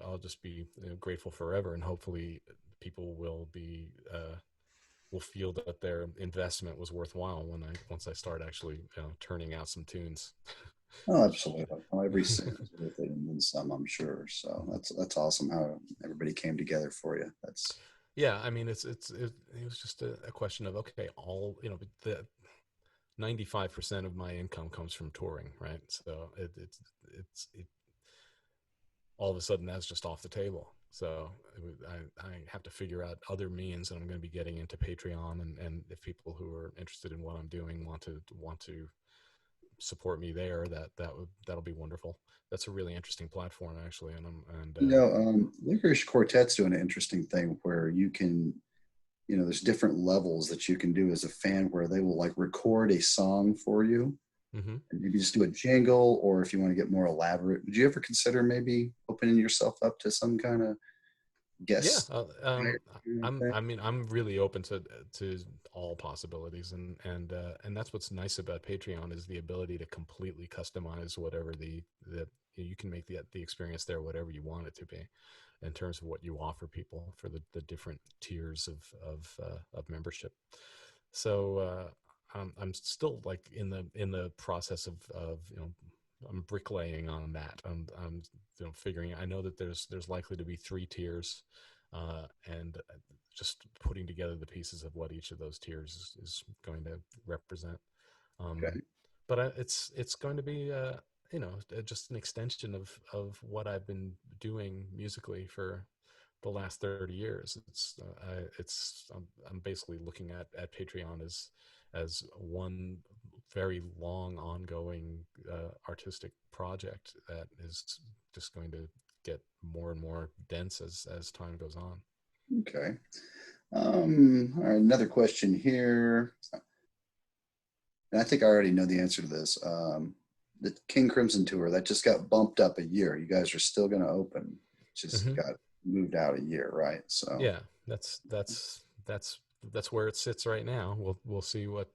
I'll just be grateful forever, and hopefully people will feel that their investment was worthwhile once I start actually turning out some tunes. Oh, absolutely. Well, every cent is worth it, and then some, I'm sure. So that's awesome how everybody came together for you. Yeah, I mean, it was just a question of, okay, all, you know, the 95% of my income comes from touring, right? So it all of a sudden that's just off the table. So I have to figure out other means, and I'm going to be getting into Patreon, and if people who are interested in what I'm doing want to support me there, that'll be wonderful. That's a really interesting platform, actually, and Licorice Quartet's doing an interesting thing where you can, there's different levels that you can do as a fan where they will like record a song for you. mm-hmm. And maybe just do a jingle, or if you want to get more elaborate, would you ever consider maybe opening yourself up to some kind of guest? Yeah, I'm really open to all possibilities, and that's what's nice about Patreon is the ability to completely customize whatever the you can make the experience there whatever you want it to be, in terms of what you offer people for the different tiers of membership. So I'm still like in the process of I'm bricklaying on that. I'm figuring. I know that there's likely to be 3 tiers, and just putting together the pieces of what each of those tiers is going to represent. Okay. But it's going to be just an extension of what I've been doing musically for the last 30 years. I'm basically looking at Patreon as one very long ongoing artistic project that is just going to get more and more dense as time goes on. Okay. All right, another question here. And I think I already know the answer to this. The King Crimson tour that just got bumped up a year. You guys are still going to open. Just Mm-hmm. got moved out a year, right? So yeah, that's where it sits right now. We'll see what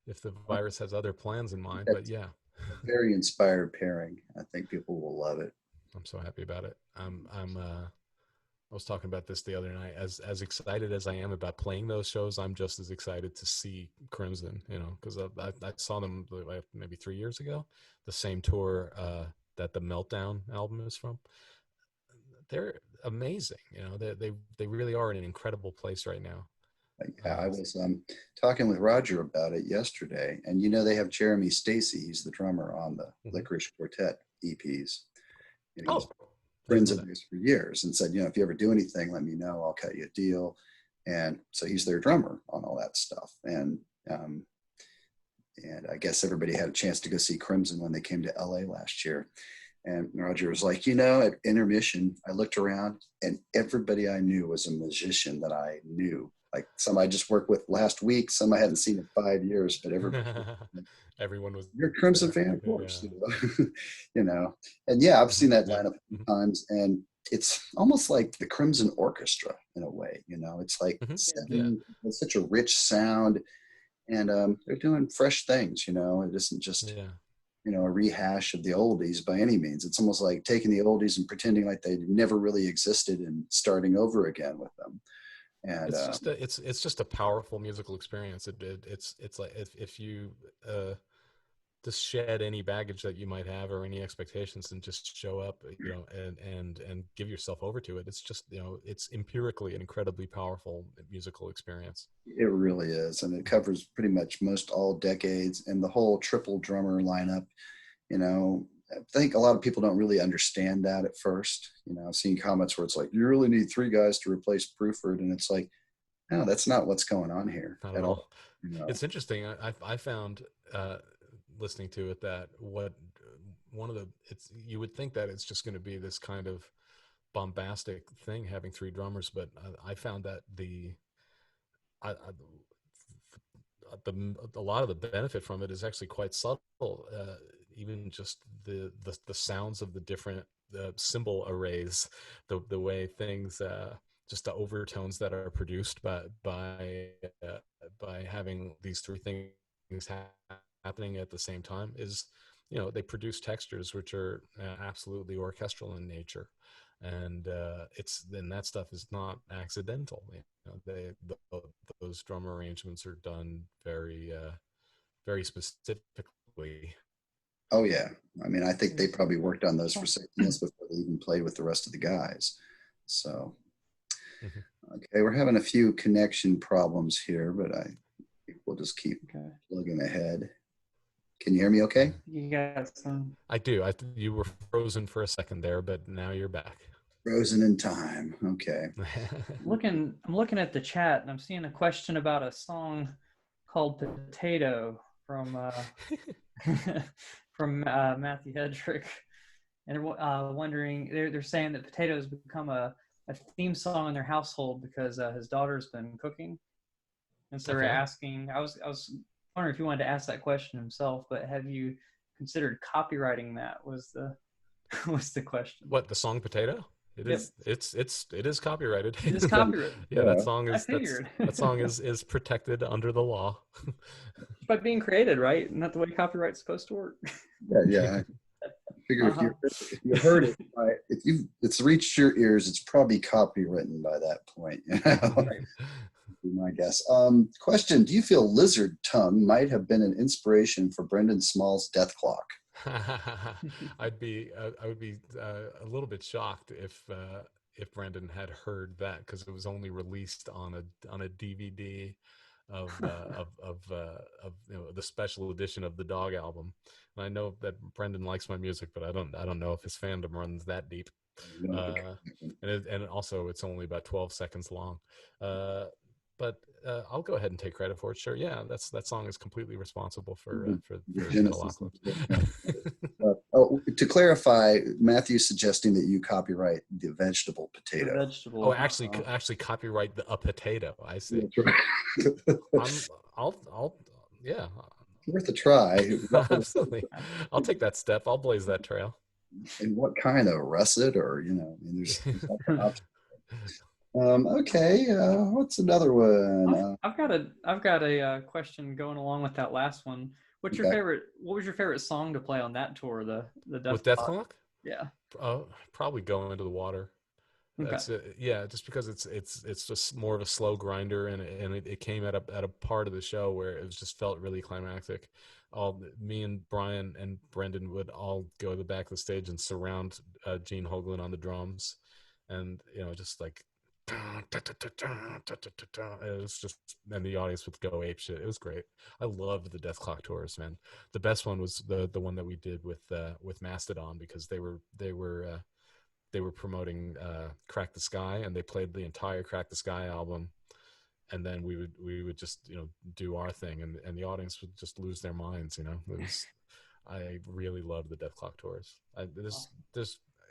if the virus has other plans in mind. But yeah, a very inspired pairing. I think people will love it. I'm so happy about it. I was talking about this the other night. As excited as I am about playing those shows, I'm just as excited to see Crimson. Because I saw them maybe 3 years ago, the same tour that the Meltdown album is from. They're amazing. They really are in an incredible place right now. Yeah, I was talking with Roger about it yesterday, and they have Jeremy Stacy. He's the drummer on the Licorice Quartet EPs. He's friends of theirs for years, and said, if you ever do anything, let me know. I'll cut you a deal. And so he's their drummer on all that stuff. And I guess everybody had a chance to go see Crimson when they came to LA last year. And Roger was like, at intermission, I looked around and everybody I knew was a musician that I knew. Like some I just worked with last week, some I hadn't seen in 5 years, but everyone was. You're a Crimson fan, of course. Yeah. And yeah, I've seen that lineup a few times, and it's almost like the Crimson Orchestra in a way. It's like it's such a rich sound, and they're doing fresh things. It isn't just a rehash of the oldies by any means. It's almost like taking the oldies and pretending like they never really existed and starting over again with them. And it's just a powerful musical experience. It's like if you just shed any baggage that you might have or any expectations and just show up, and give yourself over to it. It's just it's empirically an incredibly powerful musical experience. It really is, and it covers pretty much most all decades, and the whole triple drummer lineup. I think a lot of people don't really understand that at first. I've seen comments where it's like, you really need 3 guys to replace Bruford. And it's like, no, that's not what's going on here not at all. It's interesting. I found listening to it that you would think that it's just going to be this kind of bombastic thing having 3 drummers, but I found that a lot of the benefit from it is actually quite subtle. Even just the sounds of the different cymbal arrays, the way things, just the overtones that are produced by having these 3 things happening at the same time is, they produce textures which are absolutely orchestral in nature, and then that stuff is not accidental. Those drum arrangements are done very very specifically. Oh yeah, I mean, I think they probably worked on those for 6 months before they even played with the rest of the guys. So Okay, we're having a few connection problems here, but I think we'll just keep plugging ahead. Can you hear me okay? You got some. I do. You were frozen for a second there, but now you're back. Frozen in time. Okay. I'm looking at the chat and I'm seeing a question about a song called Potato from from Matthew Hedrick. And they're wondering, they're saying that Potato has become a theme song in their household because his daughter's been cooking. And so they're asking, I was wondering if you wanted to ask that question himself, but have you considered copywriting that was the question. What, the song Potato? It is copyrighted. It is copyrighted. Yeah, that song is that song is protected under the law. By being created, right? Isn't that the way copyright's supposed to work? Yeah. I figure if you heard it, if it's reached your ears, it's probably copywritten by that point. You know? Right. Be my guess. Question: do you feel Lizard Tongue might have been an inspiration for Brendan Small's Death Clock? I would be a little bit shocked if Brendan had heard that, because it was only released on a DVD of the special edition of the Dog album. And I know that Brendan likes my music, but I don't know if his fandom runs that deep. And also it's only about 12 seconds long. But I'll go ahead and take credit for it. Sure, yeah, that song is completely responsible for Metalocalypse. To clarify, Matthew's suggesting that you copyright the vegetable Potato. The vegetable. Oh, actually copyright a potato. I see. That's right. I'll yeah. Worth a try. Absolutely. I'll take that step. I'll blaze that trail. And what kind of russet, or there's okay. What's another one? I've got a question going along with that last one. What was your favorite song to play on that tour? The Death Clock? Yeah. Probably Go Into the Water. That's just because it's just more of a slow grinder, and it came at a part of the show where it just felt really climactic. Me and Brian and Brendan would all go to the back of the stage and surround Gene Hoglan on the drums, and just like it was just, and the audience would go ape shit. It was great. I loved the Death Clock tours, man. The best one was the one that we did with Mastodon, because they were promoting Crack the Sky, and they played the entire Crack the Sky album, and then we would just do our thing, and the audience would just lose their minds. It was, I really loved the Death Clock tours.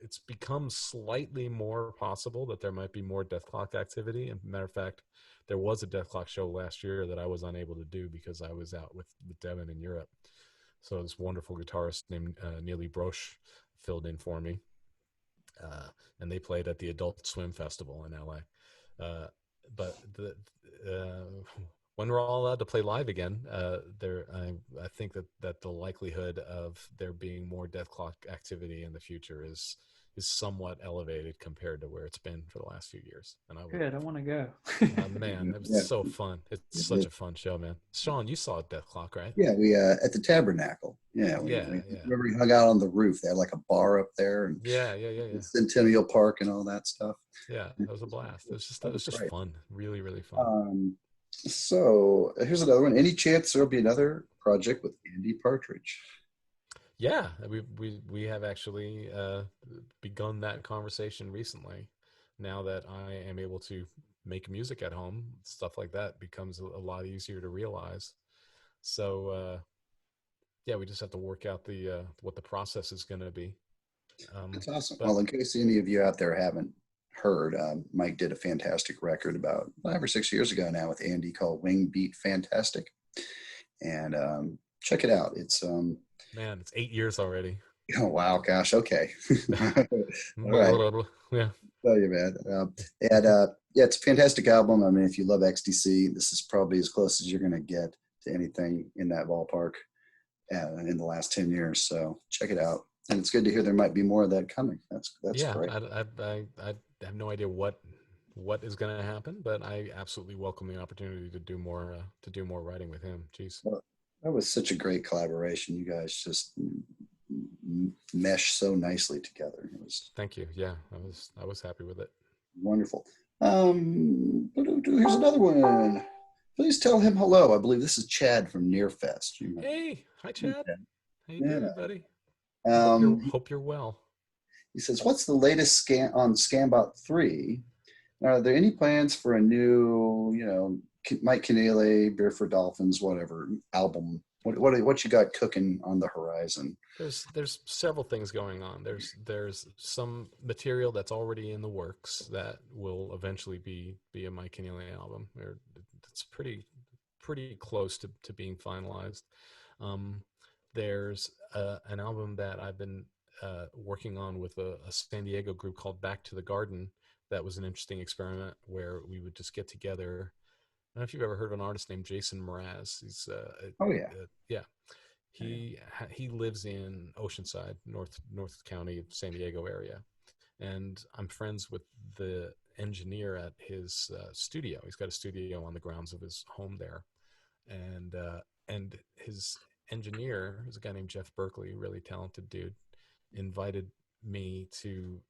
It's become slightly more possible that there might be more Death Clock activity. And matter of fact, there was a Death Clock show last year that I was unable to do because I was out with Devin in Europe. So this wonderful guitarist named Neely Broche filled in for me. And they played at the Adult Swim Festival in LA. But when we're all allowed to play live again, I think that the likelihood of there being more Death Clock activity in the future is somewhat elevated compared to where it's been for the last few years. And I want to go. Man, it was so fun. It's such a fun show, man. Sean, you saw Death Clock, right? Yeah, we at the Tabernacle. Yeah, remember we hung out on the roof. They had like a bar up there, and yeah. Centennial Park and all that stuff. Yeah, it was a blast. It was just fun. Really, really fun. So here's another one. Any chance there'll be another project with Andy Partridge? Yeah, we have actually begun that conversation recently. Now that I am able to make music at home, stuff like that becomes a lot easier to realize. So we just have to work out what the process is going to be. That's awesome. Well, in case any of you out there haven't heard, Mike did a fantastic record about 5 or 6 years ago now with Andy called Wing Beat Fantastic, and check it out. It's man, it's 8 years already. Oh wow, gosh, okay. All right. Yeah. Tell you, man. It's a fantastic album. I mean, if you love XTC, this is probably as close as you're going to get to anything in that ballpark in the last 10 years. So check it out. And it's good to hear there might be more of that coming. That's great. I have no idea what is going to happen, but I absolutely welcome the opportunity to do more writing with him. Jeez. Well, that was such a great collaboration. You guys just mesh so nicely together. Thank you. Yeah, I was happy with it. Wonderful. Here's another one. Please tell him hello. I believe this is Chad from Nearfest. Hey, hi Chad. How you Yeah. doing, buddy? Um, Hope you're well. He says, "What's the latest on Scambot 3? Are there any plans for a new, Mike Keneally, Beer for Dolphins, whatever album? What you got cooking on the horizon?" There's several things going on. There's some material that's already in the works that will eventually be a Mike Keneally album. It's pretty close to being finalized. There's an album that I've been working on with a San Diego group called Back to the Garden. That was an interesting experiment where we would just get together. I don't know if you've ever heard of an artist named Jason Mraz. He's Oh yeah, yeah. He lives in Oceanside, North County, San Diego area, and I'm friends with the engineer at his studio. He's got a studio on the grounds of his home there, and his engineer is a guy named Jeff Berkeley, really talented dude, invited me to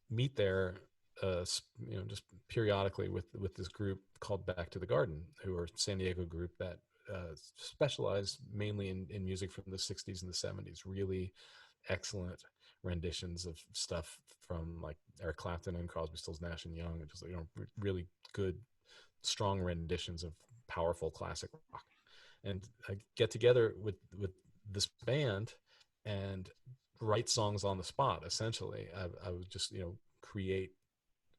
meet there, just periodically with this group called Back to the Garden, who are a San Diego group that specialized mainly in music from the 60s and the 70s. Really excellent renditions of stuff from like Eric Clapton and Crosby, Stills, Nash and Young, and just really good, strong renditions of powerful classic rock. And I get together with this band and write songs on the spot. Essentially, I would just create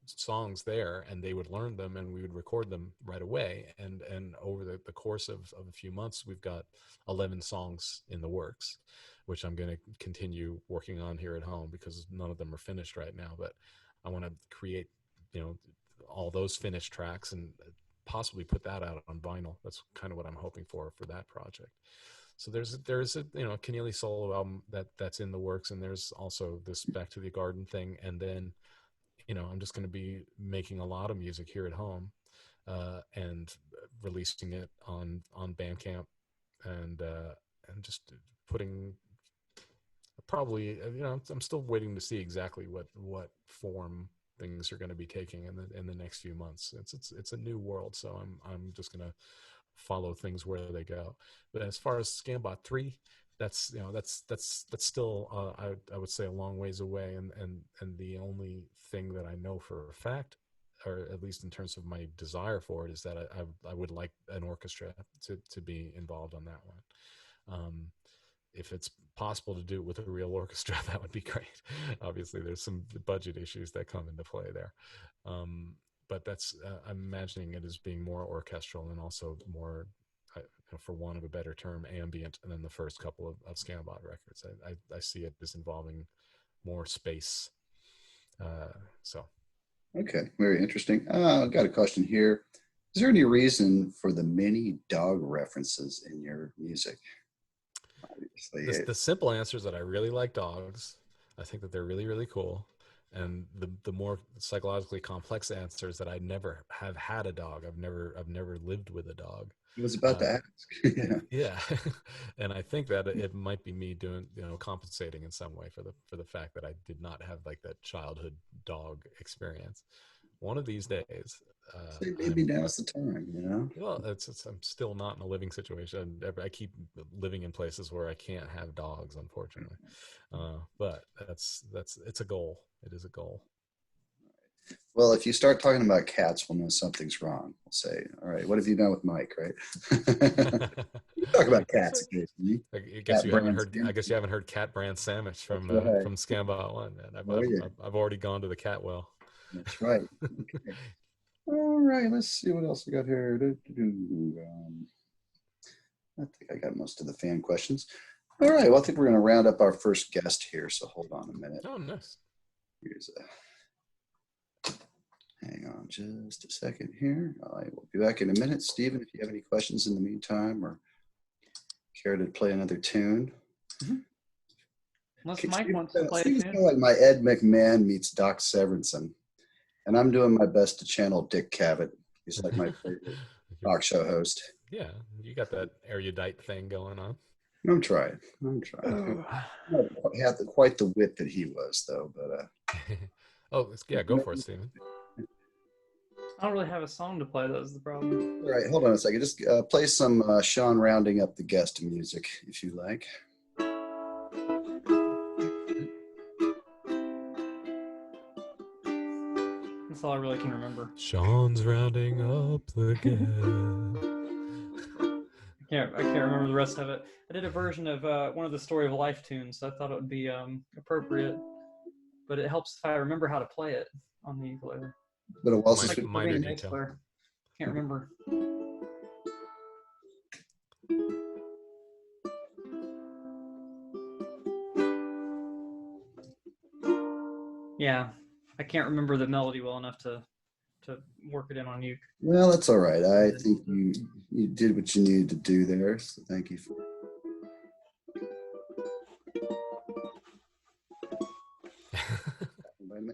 songs there, and they would learn them, and we would record them right away. And over the course of a few months, we've got 11 songs in the works, which I'm going to continue working on here at home because none of them are finished right now. But I want to create, all those finished tracks and possibly put that out on vinyl. That's kind of what I'm hoping for that project. So there's a Keneally solo album that's in the works, and there's also this Back to the Garden thing, and then I'm just going to be making a lot of music here at home and releasing it on Bandcamp and just putting probably I'm still waiting to see exactly what form things are going to be taking in the next few months. It's a new world, so I'm just going to follow things where they go. But as far as Scambot 3, that's still I would say a long ways away, and the only thing that I know for a fact, or at least in terms of my desire for it, is that I would like an orchestra to be involved on that one. If it's possible to do it with a real orchestra, that would be great. Obviously, there's some budget issues that come into play there. But that's I'm imagining it as being more orchestral and also more, for want of a better term, ambient than the first couple of Scambot records. I see it as involving more space. So. Okay, very interesting. I've got a question here. Is there any reason for the many dog references in your music? Obviously, the simple answer is that I really like dogs. I think that they're really, really cool. And the more psychologically complex answer is that I never have had a dog. I've never lived with a dog. I was about to ask. Yeah. And I think that it might be me doing, compensating in some way for the fact that I did not have like that childhood dog experience. One of these days, maybe now's the time, Well, I'm still not in a living situation. I keep living in places where I can't have dogs, unfortunately. But it's a goal. It is a goal. Well, if you start talking about cats, we'll know something's wrong. We'll say, "All right, what have you done with Mike?" Right? We talk about cats occasionally. I guess you haven't heard Cat Brand Sandwich from Scambot 1. Man. I've already gone to the cat well. That's right. Okay. All right, let's see what else we got here. I think I got most of the fan questions. All right, well, I think we're going to round up our first guest here, so hold on a minute. Oh, nice. Hang on just a second here. I will be back in a minute. Stephen, if you have any questions in the meantime or care to play another tune. Mm-hmm. Unless Mike wants to play a tune. Like my Ed McMahon meets Doc Severinsen. And I'm doing my best to channel Dick Cavett. He's like my favorite talk show host. Yeah, you got that erudite thing going on. I'm trying. I don't have quite the wit that he was, though. But Oh, yeah, go for it, Steven. I don't really have a song to play. That's the problem. All right, hold on a second. Just play some Sean rounding up the guest music, if you like. That's all I really can remember. Sean's rounding up the guest. I can't remember the rest of it. I did a version of one of the Story of Life tunes, so I thought it would be appropriate. But it helps if I remember how to play it on the ukulele. But it also Like minor detail. Can't remember. Yeah, I can't remember the melody well enough to work it in on uke. Well, that's all right. I think you did what you needed to do there. So thank you for.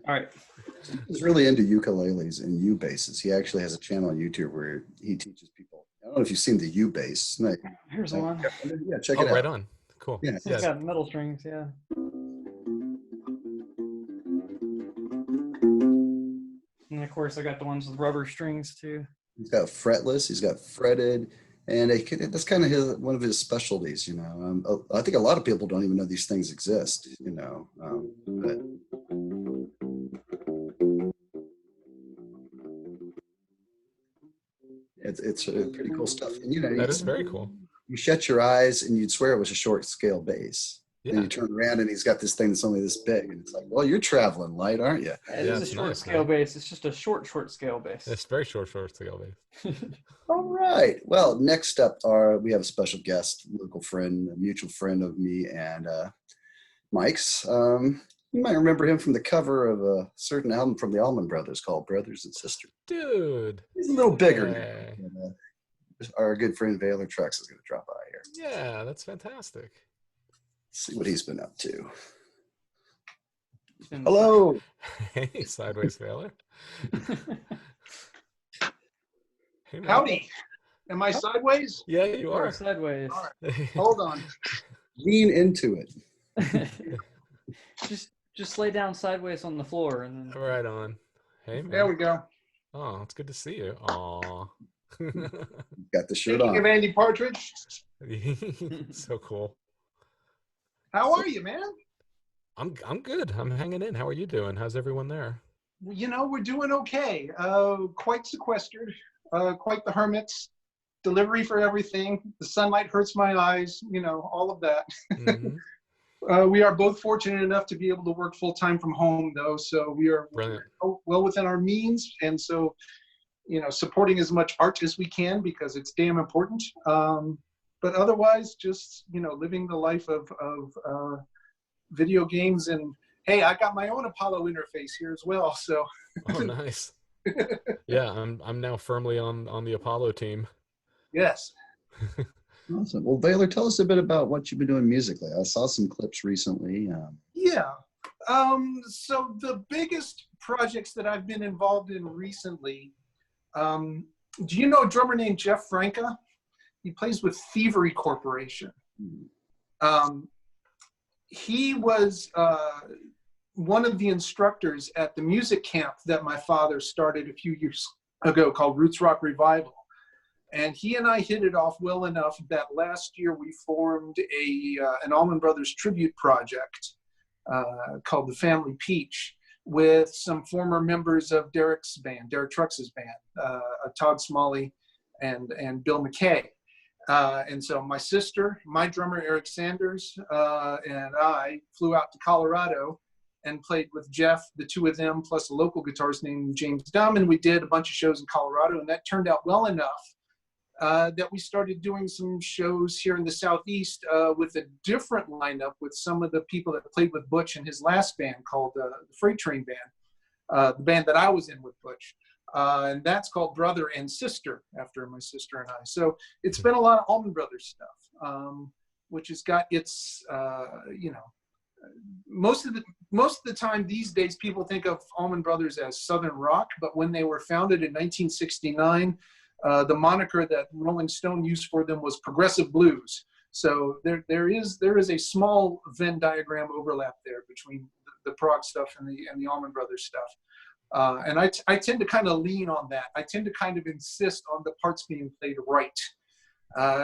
All right. He's really into ukuleles and U-basses. He actually has a channel on YouTube where he teaches people. I don't know if you've seen the U-bass. Here's one. Yeah, check it out. Right on. Cool. Yeah, It's got metal strings, yeah. And of course, I got the ones with rubber strings too. He's got fretless. He's got fretted, and that's kind of one of his specialties. You know, I think a lot of people don't even know these things exist. You know, but it's pretty cool stuff. And you know, That is very cool. You shut your eyes and you'd swear it was a short scale bass. Yeah. And you turn around and he's got this thing that's only this big, and it's like, well, you're traveling light, aren't you? It is a short scale bass. It's just a short scale bass. It's very short scale bass. All right. Well, next up we have a special guest, local friend, a mutual friend of me and Mike's. You might remember him from the cover of a certain album from the Allman Brothers called Brothers and Sisters. Dude. He's a little bigger now. Our good friend Baylor Trucks is going to drop by here. Yeah, that's fantastic. See what he's been up to. Hello. Hey, Sideways Baylor. Hey, howdy. Am I sideways? Yeah, you are. Sideways. All right. Hold on. Lean into it. just lay down sideways on the floor and then. Right on. Hey, man. There we go. Oh, it's good to see you. Aw. Got the shirt Speaking on. of Andy Partridge. So cool. How are you, man? I'm good. I'm hanging in. How are you doing? How's everyone there? You know, we're doing okay. Quite sequestered. Quite the hermits. Delivery for everything. The sunlight hurts my eyes. You know, all of that. Mm-hmm. We are both fortunate enough to be able to work full time from home, though. So we are well within our means, and so you know, supporting as much art as we can because it's damn important. But otherwise, just, you know, living the life of video games. And hey, I got my own Apollo interface here as well. So. Oh, nice. Yeah, I'm now firmly on the Apollo team. Yes. Awesome. Well, Baylor, tell us a bit about what you've been doing musically. I saw some clips recently. Yeah. So the biggest projects that I've been involved in recently. Do you know a drummer named Jeff Franca? He plays with Thievery Corporation. He was one of the instructors at the music camp that my father started a few years ago called Roots Rock Revival. And he and I hit it off well enough that last year we formed an Allman Brothers tribute project called The Family Peach with some former members of Derek Trucks' band, Todd Smalley and Bill McKay. And so my sister, my drummer, Eric Sanders, and I flew out to Colorado and played with Jeff, the two of them, plus a local guitarist named James Dumm. And we did a bunch of shows in Colorado, and that turned out well enough that we started doing some shows here in the Southeast with a different lineup with some of the people that played with Butch in his last band called the Freight Train Band, the band that I was in with Butch. And that's called Brother and Sister, after my sister and I. So it's been a lot of Allman Brothers stuff, which has got its, you know, most of the time these days people think of Allman Brothers as Southern rock, but when they were founded in 1969, the moniker that Rolling Stone used for them was progressive blues. So there is a small Venn diagram overlap there between the prog stuff and the Allman Brothers stuff. And I tend to kind of lean on that. I tend to kind of insist on the parts being played right.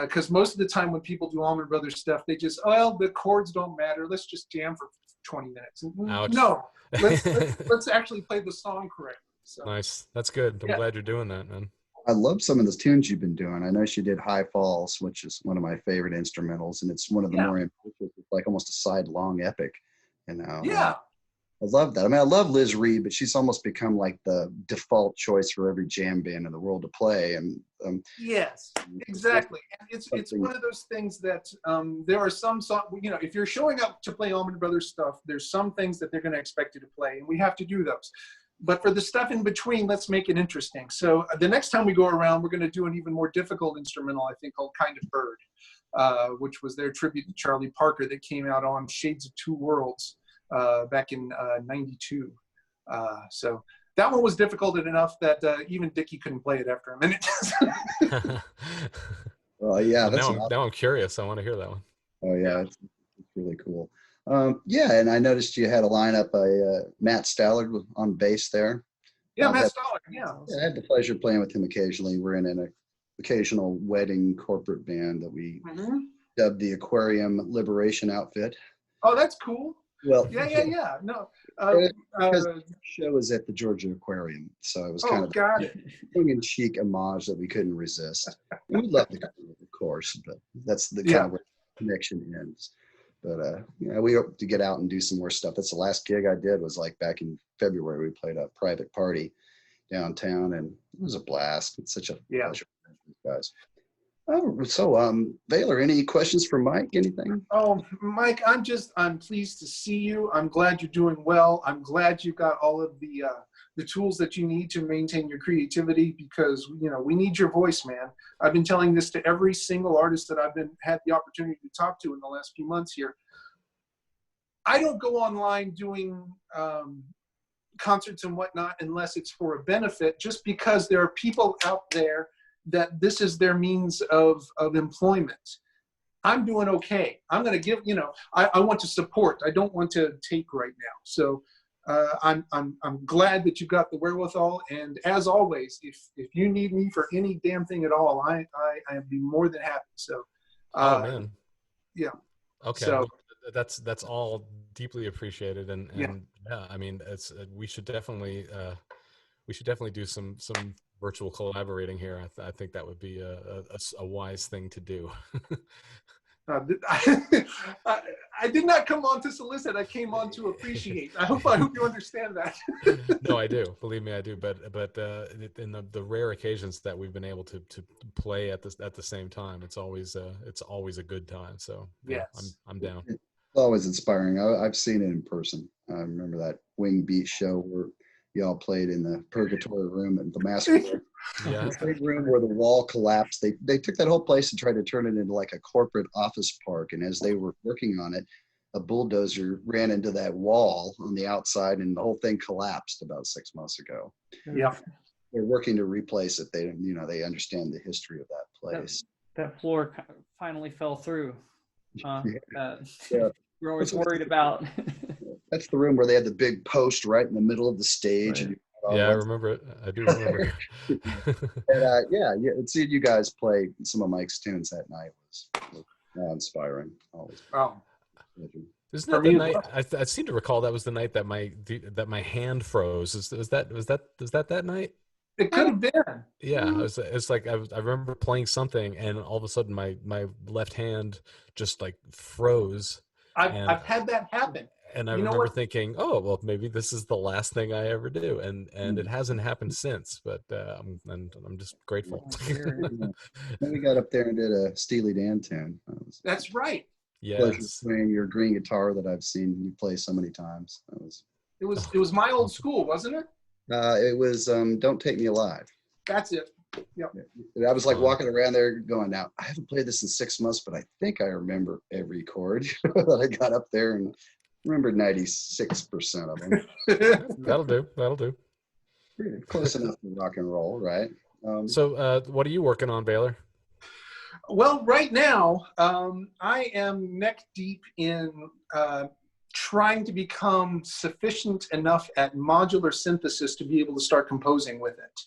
Because most of the time when people do Allman Brothers stuff, they just, well, the chords don't matter. Let's just jam for 20 minutes. Ouch. No, let's actually play the song correctly. So. Nice. That's good. I'm glad you're doing that, man. I love some of the tunes you've been doing. I know she did High Falls, which is one of my favorite instrumentals, and it's one of the more ambitious. It's like almost a side-long epic, you know. Yeah. I love that. I mean, I love Liz Reed, but she's almost become like the default choice for every jam band in the world to play. And yes, exactly. And it's one of those things that there are some songs, you know, if you're showing up to play Allman Brothers stuff, there's some things that they're going to expect you to play, and we have to do those. But for the stuff in between, let's make it interesting. So the next time we go around, we're going to do an even more difficult instrumental, I think, called Kind of Bird, which was their tribute to Charlie Parker that came out on Shades of Two Worlds back in '92. So that one was difficult enough that even Dickie couldn't play it after a minute. Well, yeah. Now I'm curious. I want to hear that one. Oh, yeah. It's really cool. Yeah, and I noticed you had a lineup. Matt Stalard on bass there. Yeah, Matt Stalard. Yeah. I had the pleasure of playing with him occasionally. We're in an occasional wedding corporate band that we dubbed the Aquarium Liberation Outfit. Oh, that's cool. Well, yeah. No, because the show was at the Georgia Aquarium, so it was kind of a tongue-in-cheek homage that we couldn't resist. And we love the company, of course, but that's the kind of where the connection ends. But we hope to get out and do some more stuff. That's the last gig I did was like back in February. We played a private party downtown, and it was a blast. It's such a pleasure, guys. Oh, so Baylor, any questions for Mike? Anything? Oh, Mike, I'm pleased to see you. I'm glad you're doing well. I'm glad you got all of the tools that you need to maintain your creativity, because we need your voice, man. I've been telling this to every single artist that I've had the opportunity to talk to in the last few months here. I don't go online doing concerts and whatnot unless it's for a benefit, just because there are people out there that this is their means of employment. I'm doing okay. I'm going to give, I want to support. I don't want to take right now. So I'm glad that you got the wherewithal. And as always, if you need me for any damn thing at all, I'd be more than happy. So, oh man. Yeah. Okay. So that's all deeply appreciated. And yeah, I mean, we should definitely do some virtual collaborating here. I think that would be a wise thing to do. I did not come on to solicit. I came on to appreciate. I hope you understand that. No, I do. Believe me, I do. But in the rare occasions that we've been able to play at the same time, it's always a good time. So yeah, I'm down. It's always inspiring. I've seen it in person. I remember that Wing Beat show where y'all played in the Purgatory Room at the Masquerade. Yeah. The big room where the wall collapsed. They took that whole place and tried to turn it into like a corporate office park. And as they were working on it, a bulldozer ran into that wall on the outside, and the whole thing collapsed about 6 months ago. Yeah. They're working to replace it. They understand the history of that place. That floor finally fell through. Yeah. We're always worried about. That's the room where they had the big post right in the middle of the stage. Right. And I remember it. I do remember. And seeing you guys play some of Mike's tunes that night was inspiring. Always. Oh. Isn't that the night? I seem to recall that was the night that my hand froze. Was that night? It could have been. Yeah, it's like I remember playing something, and all of a sudden my left hand just like froze. I've had that happen. And I remember thinking, oh, well, maybe this is the last thing I ever do. And it hasn't happened since, but I'm just grateful. Then we got up there and did a Steely Dan tune. That's right. Yes. Playing your green guitar that I've seen you play so many times. It was my old school, wasn't it? It was Don't Take Me Alive. That's it. Yep. I was like walking around there going, now, I haven't played this in 6 months, but I think I remember every chord that I got up there, and remember 96% of them. That'll do. Close enough to rock and roll, right? So what are you working on, Baylor? Well, right now, I am neck deep in trying to become sufficient enough at modular synthesis to be able to start composing with it.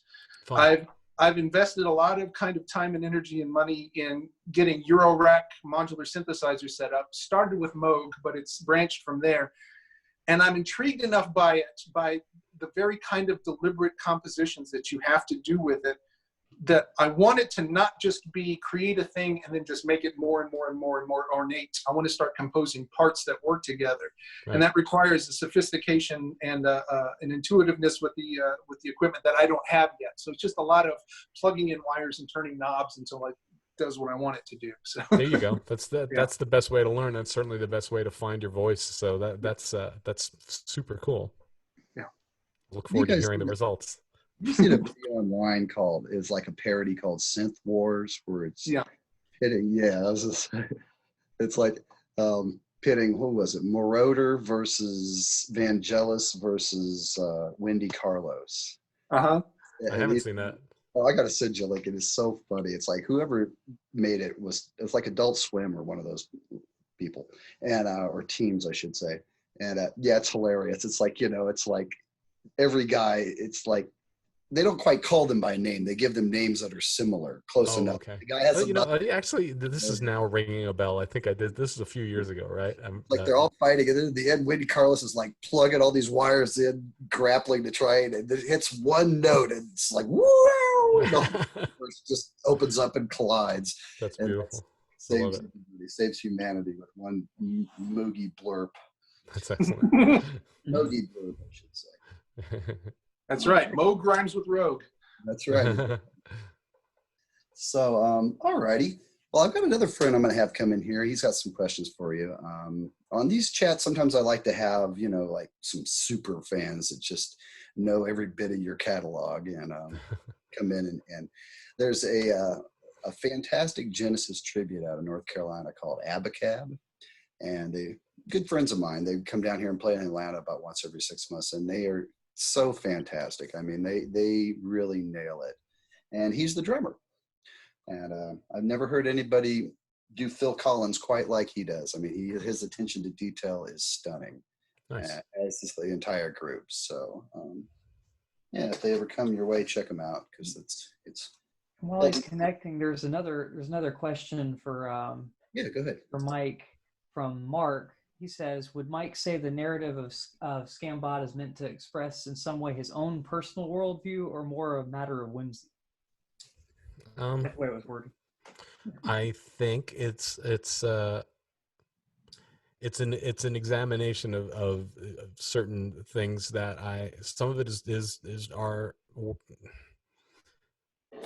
Fun. I've invested a lot of kind of time and energy and money in getting Eurorack modular synthesizer set up. Started with Moog, but it's branched from there. And I'm intrigued enough by it, by the very kind of deliberate compositions that you have to do with it, that I want it to not just be create a thing and then just make it more and more and more and more ornate. I want to start composing parts that work together. Right. And that requires a sophistication and an intuitiveness with the equipment that I don't have yet. So it's just a lot of plugging in wires and turning knobs until it does what I want it to do. So there you go. That's the best way to learn. That's certainly the best way to find your voice. So that's super cool. Yeah. Look forward to hearing the results. You seen a video online it's like a parody called Synth Wars, where it's pitting, it's like pitting, who was it, Moroder versus Vangelis versus Wendy Carlos. Uh-huh. I haven't seen that. Oh, I gotta send you a link. It is so funny. It's like whoever made it's like Adult Swim or one of those people, and or teams, I should say. And it's hilarious. It's like, it's like every guy, it's like, they don't quite call them by name. They give them names that are similar, close enough. Okay. The guy has actually, this is now ringing a bell. I think I did. This is a few years ago, right? They're all fighting, and then at the end, Wendy Carlos is like plugging all these wires in, grappling to try and it hits one note, and it's like woo! It just opens up and collides. That's beautiful. Saves humanity with one Moogie blurb. That's excellent. Moogie blurb, I should say. That's right. Moog rhymes with rogue. That's right. So, all righty. Well, I've got another friend I'm going to have come in here. He's got some questions for you. On these chats, sometimes I like to have, like some super fans that just know every bit of your catalog and come in. And there's a fantastic Genesis tribute out of North Carolina called Abacab. And they good friends of mine. They come down here and play in Atlanta about once every 6 months. And they are so fantastic. I mean, they really nail it. And he's the drummer. And I've never heard anybody do Phil Collins quite like he does. I mean, his attention to detail is stunning. Nice. As is the entire group. So, if they ever come your way, check them out because it's. While he's connecting, there's another question for go ahead. For Mike from Mark. He says, would Mike say the narrative of Scambot is meant to express in some way his own personal worldview or more a matter of whimsy? That's the way it was worded. I think it's an examination of certain things that some of it are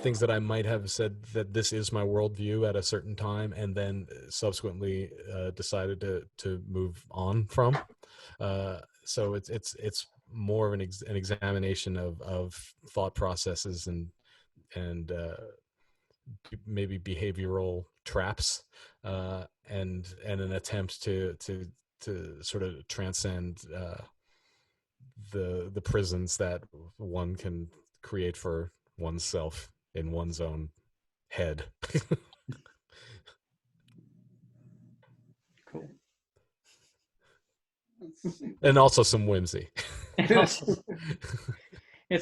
things that I might have said that this is my worldview at a certain time, and then subsequently decided to move on from. So it's more of an examination of thought processes and maybe behavioral traps, and an attempt to sort of transcend the prisons that one can create for oneself in one's own head. Cool. And also some whimsy. It's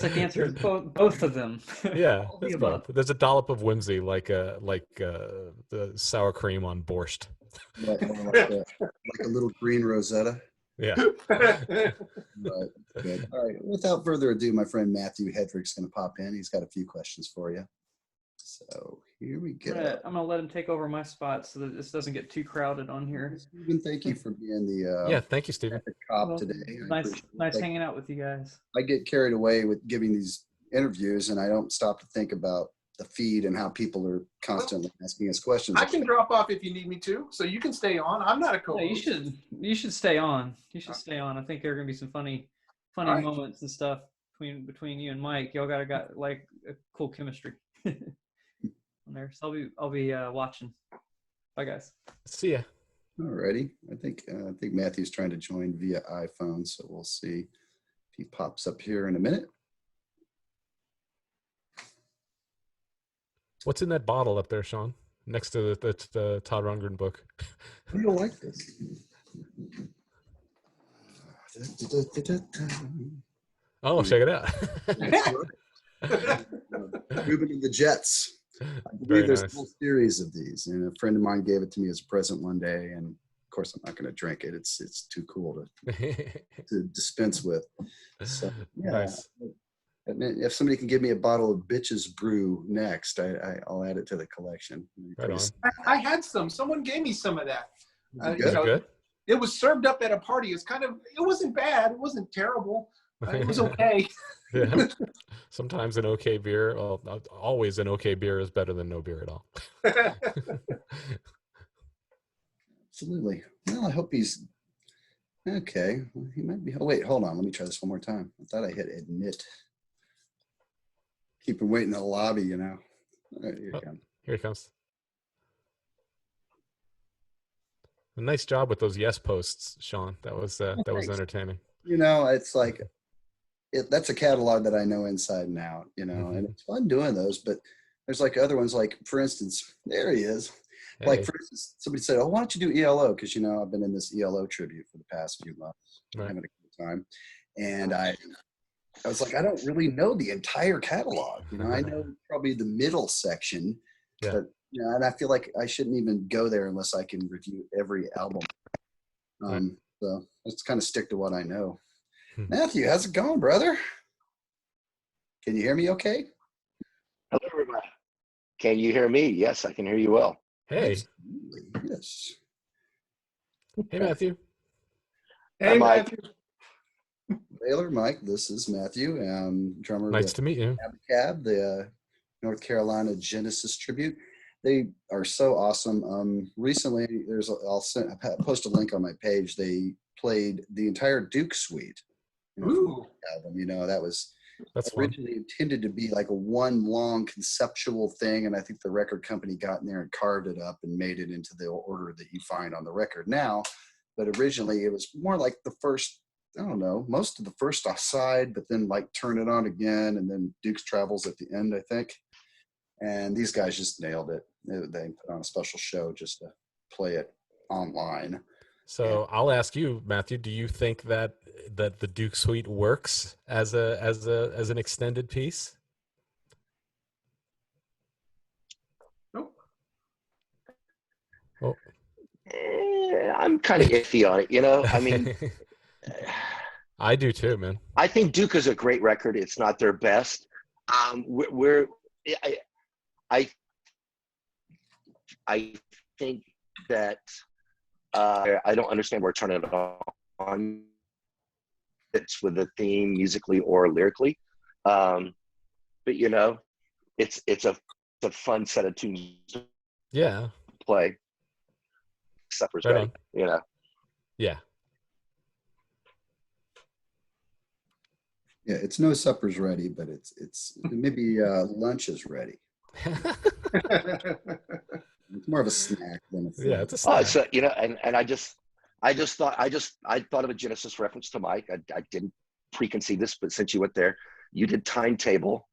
like the answer is both of them. Yeah, that's both. There's a dollop of whimsy, like the sour cream on borscht. Like a little green Rosetta. Yeah. Right. Good. All right. Without further ado, my friend Matthew Hedrick's going to pop in. He's got a few questions for you. So here we go. I'm going to let him take over my spot so that this doesn't get too crowded on here. Stephen, thank you for being the thank you, Stephen. cop today. Nice hanging out with you guys. I get carried away with giving these interviews, and I don't stop to think about the feed and how people are constantly asking us questions. I can drop off if you need me to, so you can stay on. I'm not a co-host. Yeah, you should stay on. You should stay on. I think there are gonna be some funny right. moments and stuff between you and Mike. Y'all got like a cool chemistry on there. So I'll be watching. Bye guys. See ya. Alrighty. I think Matthew's trying to join via iPhone, so we'll see if he pops up here in a minute. What's in that bottle up there, Sean? Next to the Todd Rundgren book. You don't like this. Oh, check it out. Ruben and the Jets. I believe Very there's nice. a whole series of these, and a friend of mine gave it to me as a present one day, and of course I'm not going to drink it. It's too cool to dispense with. So yeah, Nice. I mean, if somebody can give me a bottle of Bitches Brew next, I'll add it to the collection. Right on. I had some. Someone gave me some of that. Is it Is it good? It was served up at a party. It wasn't bad. It wasn't terrible. It was okay. Yeah. Sometimes an okay beer, well, always an okay beer is better than no beer at all. Absolutely. Well, I hope he's okay. Well, he might be. Oh, wait, hold on. Let me try this one more time. I thought I hit admit. Keep him waiting in the lobby, you know. All right, here he comes. Here he comes. A nice job with those yes posts, Sean. That was entertaining. You know, it's like that's a catalog that I know inside and out, you know, and it's fun doing those. But there's like other ones, like for instance, there he is. Hey. Like for instance, somebody said, "Oh, why don't you do ELO?" Because you know I've been in this ELO tribute for the past few months, Right. having a good time, and I was like, I don't really know the entire catalog. You know, I know probably the middle section, Yeah. but you know, and I feel like I shouldn't even go there unless I can review every album. Right. So let's kind of stick to what I know. Matthew, how's it going, brother? Can you hear me okay? Hello, everybody. Can you hear me? Yes, I can hear you well. Hey. Absolutely. Yes. Hey, Matthew. Hey, Mike. Matthew. Baylor, Mike, this is Matthew, drummer Nice with to meet you. Cab, the North Carolina Genesis tribute. They are so awesome. Recently, I post a link on my page. They played the entire Duke suite. Ooh. Album. You know, that was That's fun. originally intended to be like a one long conceptual thing, and I think the record company got in there and carved it up and made it into the order that you find on the record now. But originally, it was more like the first, I don't know, most of the first side, but then like turn it on again, and then Duke's Travels at the end, I think. And these guys just nailed it. They put on a special show just to play it online. So I'll ask you, Matthew, do you think that the Duke Suite works as an extended piece? Nope. Oh. I'm kind of iffy on it, you know. I mean, I do too, man. I think Duke is a great record. It's not their best. I think that I don't understand where Turn It On fits with the theme musically or lyrically, but you know, it's a fun set of tunes to play. Supper's Right ready, on. you know. Yeah. Yeah, it's no supper's ready, but it's maybe lunch is ready. It's more of a snack than a food. Yeah, it's a snack. So you know, and I thought of a Genesis reference to Mike. I didn't preconceive this, but since you went there, you did Timetable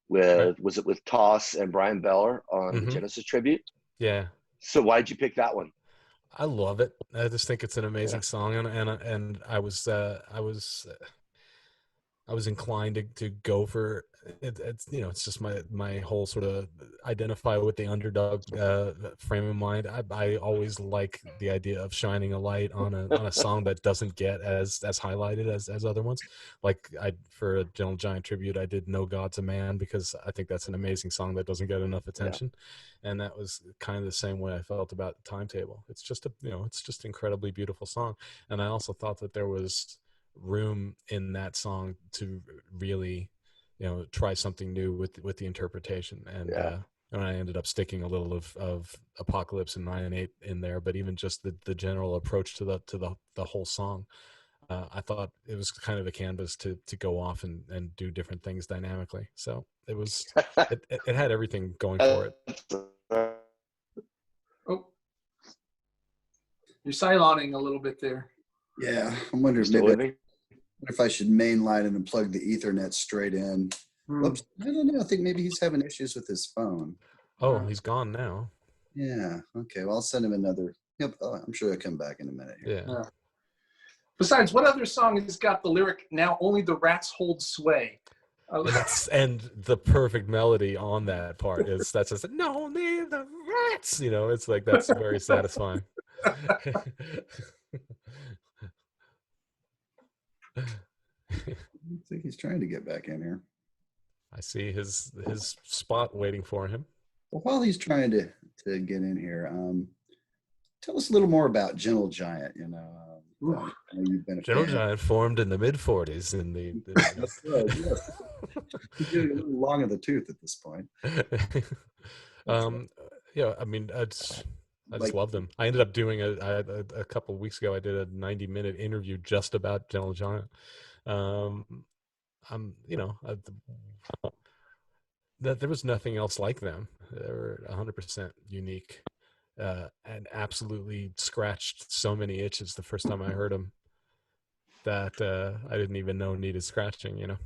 with was it with Toss and Brian Beller on the Genesis tribute? Yeah. So why did you pick that one? I love it. I just think it's an amazing song, and I was inclined to go for it. It's, you know, it's just my whole sort of identify with the underdog frame of mind. I always like the idea of shining a light on a song that doesn't get as highlighted as other ones. Like for a Gentle Giant tribute, I did No God's a Man because I think that's an amazing song that doesn't get enough attention. And that was kind of the same way I felt about Timetable. It's just an incredibly beautiful song. And I also thought that there was room in that song to really, you know, try something new with the interpretation. And I ended up sticking a little of Apocalypse and 9 and 8 in there, but even just the general approach to the whole song, I thought it was kind of a canvas to go off and do different things dynamically. So it was it had everything going for it. Oh, you're siloning a little bit there. Yeah, I'm wondering if I should mainline it and plug the Ethernet straight in. Whoops, I don't know. I think maybe he's having issues with his phone. Oh, he's gone now. Yeah. Okay. Well, I'll send him another. Yep. I'm sure he'll come back in a minute here. Yeah. Besides, what other song has got the lyric, "Now only the rats hold sway"? And the perfect melody on that part is that's just no need the rats. You know, it's like that's very satisfying. I think he's trying to get back in here. I see his spot waiting for him. Well, while he's trying to get in here, tell us a little more about Gentle Giant. You know, I know you've been a Gentle fan. Giant formed in the mid-40s in the That's right, yes. He's getting a little long in the tooth at this point. Yeah, I mean, I just Like- love them. I ended up doing a couple of weeks ago. I did a 90-minute interview just about Gentle Giant. That there was nothing else like them. They were 100% unique, and absolutely scratched so many itches the first time I heard them that I didn't even know needed scratching. You know.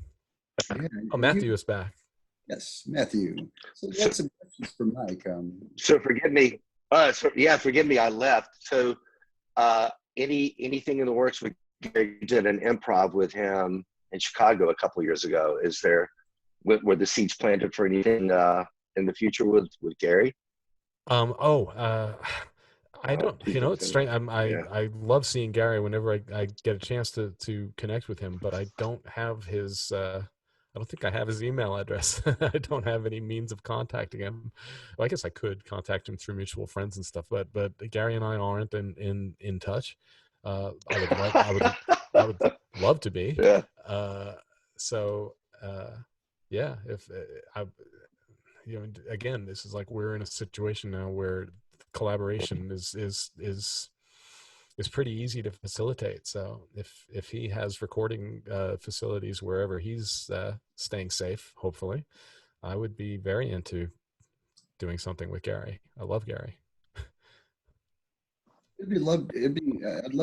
Yeah, Oh, Matthew is back. Yes, Matthew. So we had some questions for Mike. So forgive me. Forgive me. I left. So anything in the works? We did an improv with him in Chicago a couple of years ago. Is there were the seeds planted for anything in the future with Gary? I don't. You know, it's strange. I love seeing Gary whenever I get a chance to connect with him, but I don't have his. I don't think I have his email address. I don't have any means of contacting him. Well, I guess I could contact him through mutual friends and stuff, but Gary and I aren't in touch. I would love to be. Yeah. Yeah. If again, this is like we're in a situation now where collaboration is pretty easy to facilitate. So if he has recording facilities wherever he's staying safe, hopefully, I would be very into doing something with Gary. I love Gary. I'd love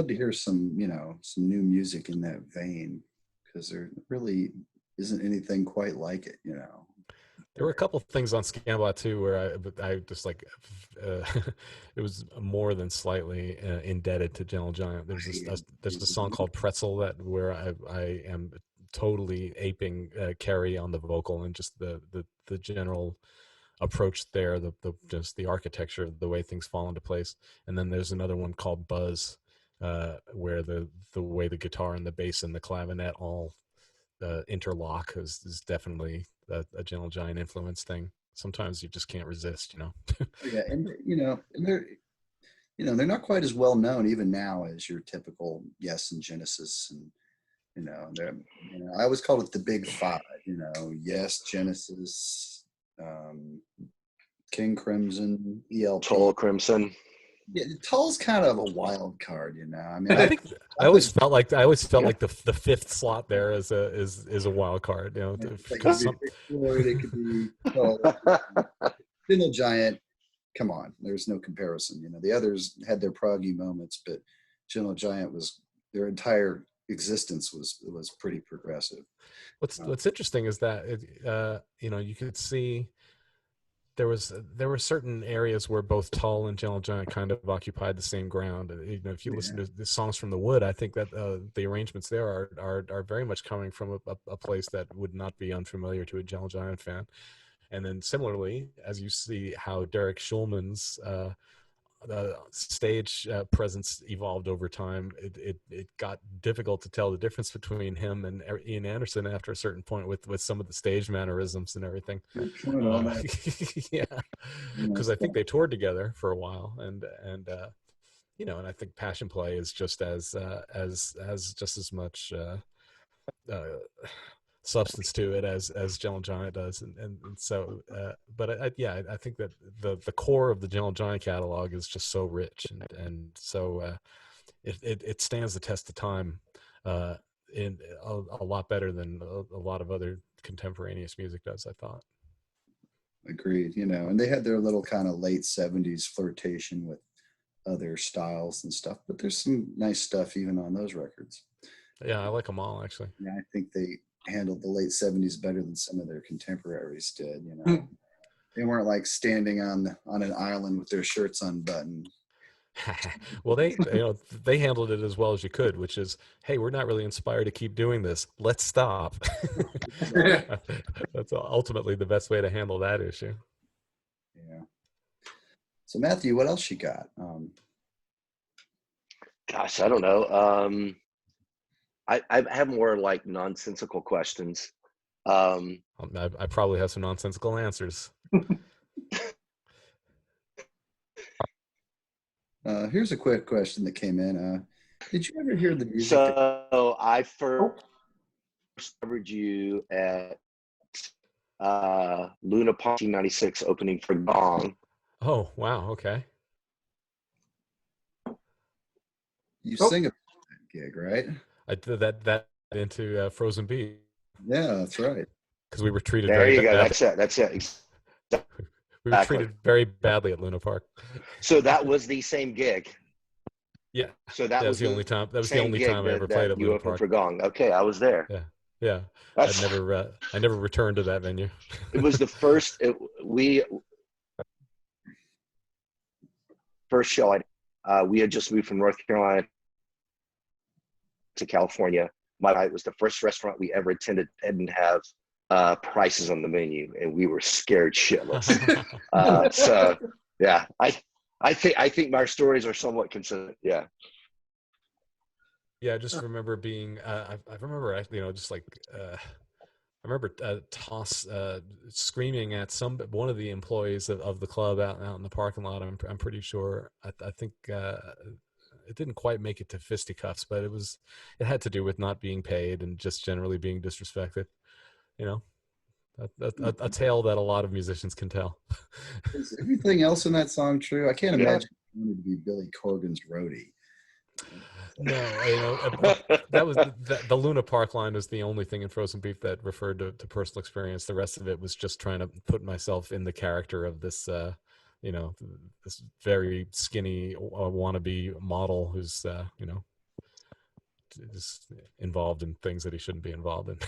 to hear some new music in that vein, because there really isn't anything quite like it. There were a couple of things on Scambot too where I just like it was more than slightly indebted to Gentle Giant. There's a song called Pretzel where I am totally aping Kerry on the vocal, and just the general approach there, just the architecture, the way things fall into place. And then there's another one called Buzz, where the way the guitar and the bass and the clavinet all interlock is definitely a Gentle Giant influence thing. Sometimes you just can't resist, Yeah, and they're not quite as well known even now as your typical Yes and Genesis, and I always called it the Big Five. Yes, Genesis, King Crimson, ELP. Toll Crimson. Yeah, Tull's kind of a wild card, I mean, I think I always felt like the fifth slot there is a wild card. It could be Tull. Gentle Giant. Come on, there's no comparison. The others had their proggy moments, but Gentle Giant their entire existence was pretty progressive. What's interesting is that you could see there were certain areas where both Tull and Gentle Giant kind of occupied the same ground. If you listen to the songs from the Wood, I think that the arrangements there are very much coming from a place that would not be unfamiliar to a Gentle Giant fan. And then similarly, as you see how Derek Schulman's stage presence evolved over time, it got difficult to tell the difference between him and Ian Anderson after a certain point with some of the stage mannerisms and everything. Yeah, because I think they toured together for a while, and I think Passion Play is just as much substance to it as Gentle Giant does, and so but I think that the core of the Gentle Giant catalog is just so rich, and so it stands the test of time in a lot better than a lot of other contemporaneous music does, I thought. Agreed. And they had their little kind of late 70s flirtation with other styles and stuff, but there's some nice stuff even on those records. Yeah, I like them all, actually. Yeah, I think they handled the late 70s better than some of their contemporaries did. They weren't like standing on an island with their shirts unbuttoned. Well, they handled it as well as you could, which is, hey, we're not really inspired to keep doing this. Let's stop. That's ultimately the best way to handle that issue. Yeah. So Matthew, what else you got? Gosh, I don't know. I have more like nonsensical questions. I probably have some nonsensical answers. Here's a quick question that came in. Did you ever hear the music? So I first discovered you at Luna Park 1996 opening for Gong. Oh, wow. Okay. You sing at that gig, right? I did that into Frozen Beat. Yeah, that's right. Because we were treated There very you go. badly. That's it. We were treated very badly at Luna Park. So that was the same gig. Yeah. So that was the only time. That was the only time I ever played at you Luna opened Park. for Gong. Okay, I was there. Yeah. I never returned to that venue. It was the first first show. We had just moved from North Carolina to California. It was the first restaurant we ever attended that didn't have prices on the menu, and we were scared shitless. So yeah, I think my stories are somewhat consistent. Yeah. Yeah, I just remember being. I remember actually, just like. I remember Toss screaming at one of the employees of the club out in the parking lot. I'm pretty sure. I think it didn't quite make it to fisticuffs, but it had to do with not being paid and just generally being disrespected. A tale that a lot of musicians can tell. Is everything else in that song true? I can't imagine you wanted to be Billy Corgan's roadie. No, that was the Luna Park line was the only thing in Frozen Beef that referred to personal experience. The rest of it was just trying to put myself in the character of this, this very skinny wannabe model who's, is involved in things that he shouldn't be involved in.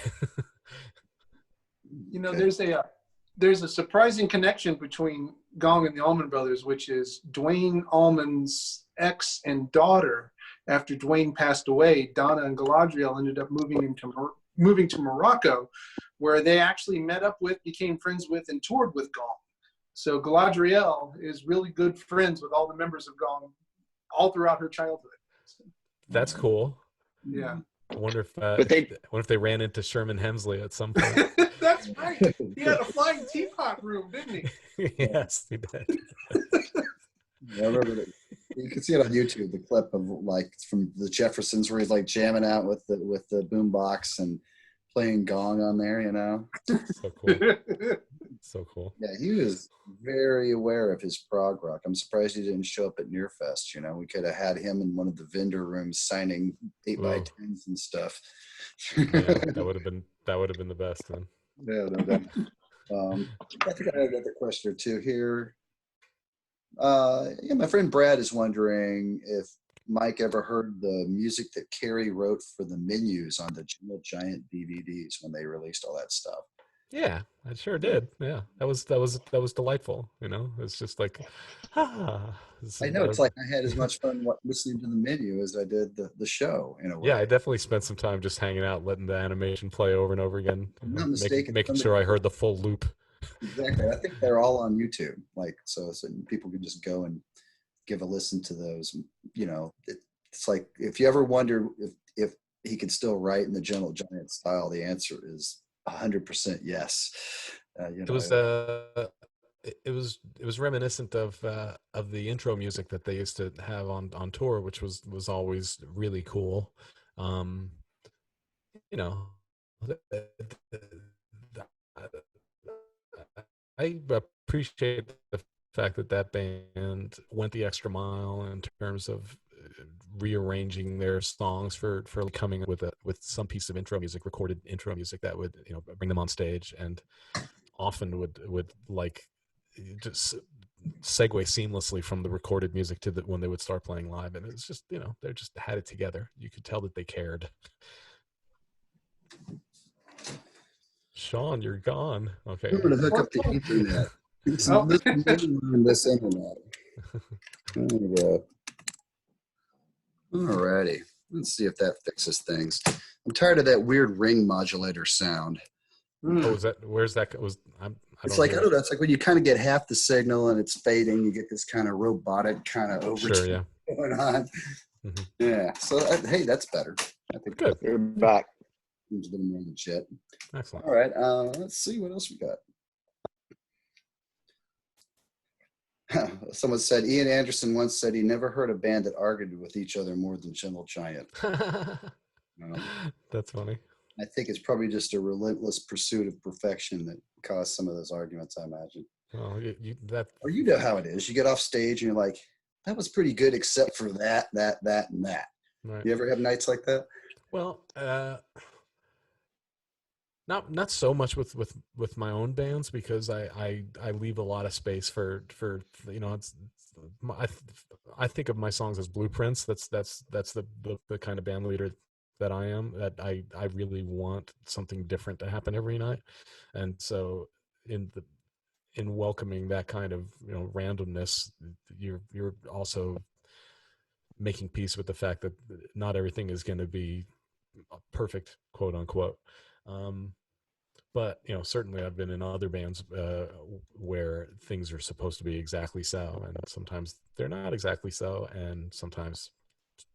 There's a surprising connection between Gong and the Allman Brothers, which is Dwayne Allman's ex and daughter. After Dwayne passed away, Donna and Galadriel ended up moving to Morocco, where they actually met up with, became friends with, and toured with Gong. So Galadriel is really good friends with all the members of Gong all throughout her childhood. That's cool. Yeah. I wonder if they ran into Sherman Hemsley at some point. That's right. He had a flying teapot room, didn't he? Yes, he did. I remember that. You can see it on YouTube, the clip of like from the Jeffersons where he's like jamming out with the boombox and playing Gong on there, So cool. So cool. Yeah, he was very aware of his prog rock. I'm surprised he didn't show up at Nearfest. We could have had him in one of the vendor rooms signing 8x10s and stuff. Yeah, that would have been the best then. Yeah, no doubt. I think I had another question or two here. My friend Brad is wondering if Mike ever heard the music that Carrie wrote for the menus on the Gentle Giant DVDs when they released all that stuff. Yeah, I sure did. Yeah, that was delightful. It's just like, I know it's like I had as much fun listening to the menu as I did the show. In a way. Yeah, I definitely spent some time just hanging out, letting the animation play over and over again, making sure I heard the full loop. Exactly. I think they're all on YouTube. So people can just go and give a listen to those. It's like if you ever wonder if he could still write in the Gentle Giant style, the answer is 100% yes. It was reminiscent of the intro music that they used to have on tour, which was always really cool. I appreciate the fact that band went the extra mile in terms of rearranging their songs for coming with some piece of recorded intro music that would bring them on stage, and often would like just segue seamlessly from the recorded music to when they would start playing live, and it's just they just had it together. You could tell that they cared. Sean, you're gone. Okay. I'm going to hook up the internet. This internet. There we go. Alrighty. Let's see if that fixes things. I'm tired of that weird ring modulator sound. Oh, is that where's that? I It's don't like, I hear don't it. know, it's like when you kind of get half the signal and it's fading, you get this kind of robotic kind of Sure, overtone yeah. going on. Hmm. Yeah. So, hey, that's better. I think Good. You're back. it's a little more legit. Excellent. All right. Let's see what else we got. Someone said Ian Anderson once said he never heard a band that argued with each other more than Gentle Giant. That's funny. I think it's probably just a relentless pursuit of perfection that caused some of those arguments, I imagine. Well, Or you know how it is. You get off stage and you're like, that was pretty good except for that, and that. right. You ever have nights like that? Well, not so much with my own bands, because I leave a lot of space for it's I think of my songs as blueprints. That's the kind of band leader that I am. That I really want something different to happen every night, and so in welcoming that kind of randomness, you're also making peace with the fact that not everything is going to be perfect, quote unquote. But certainly I've been in other bands where things are supposed to be exactly so, and sometimes they're not exactly so, and sometimes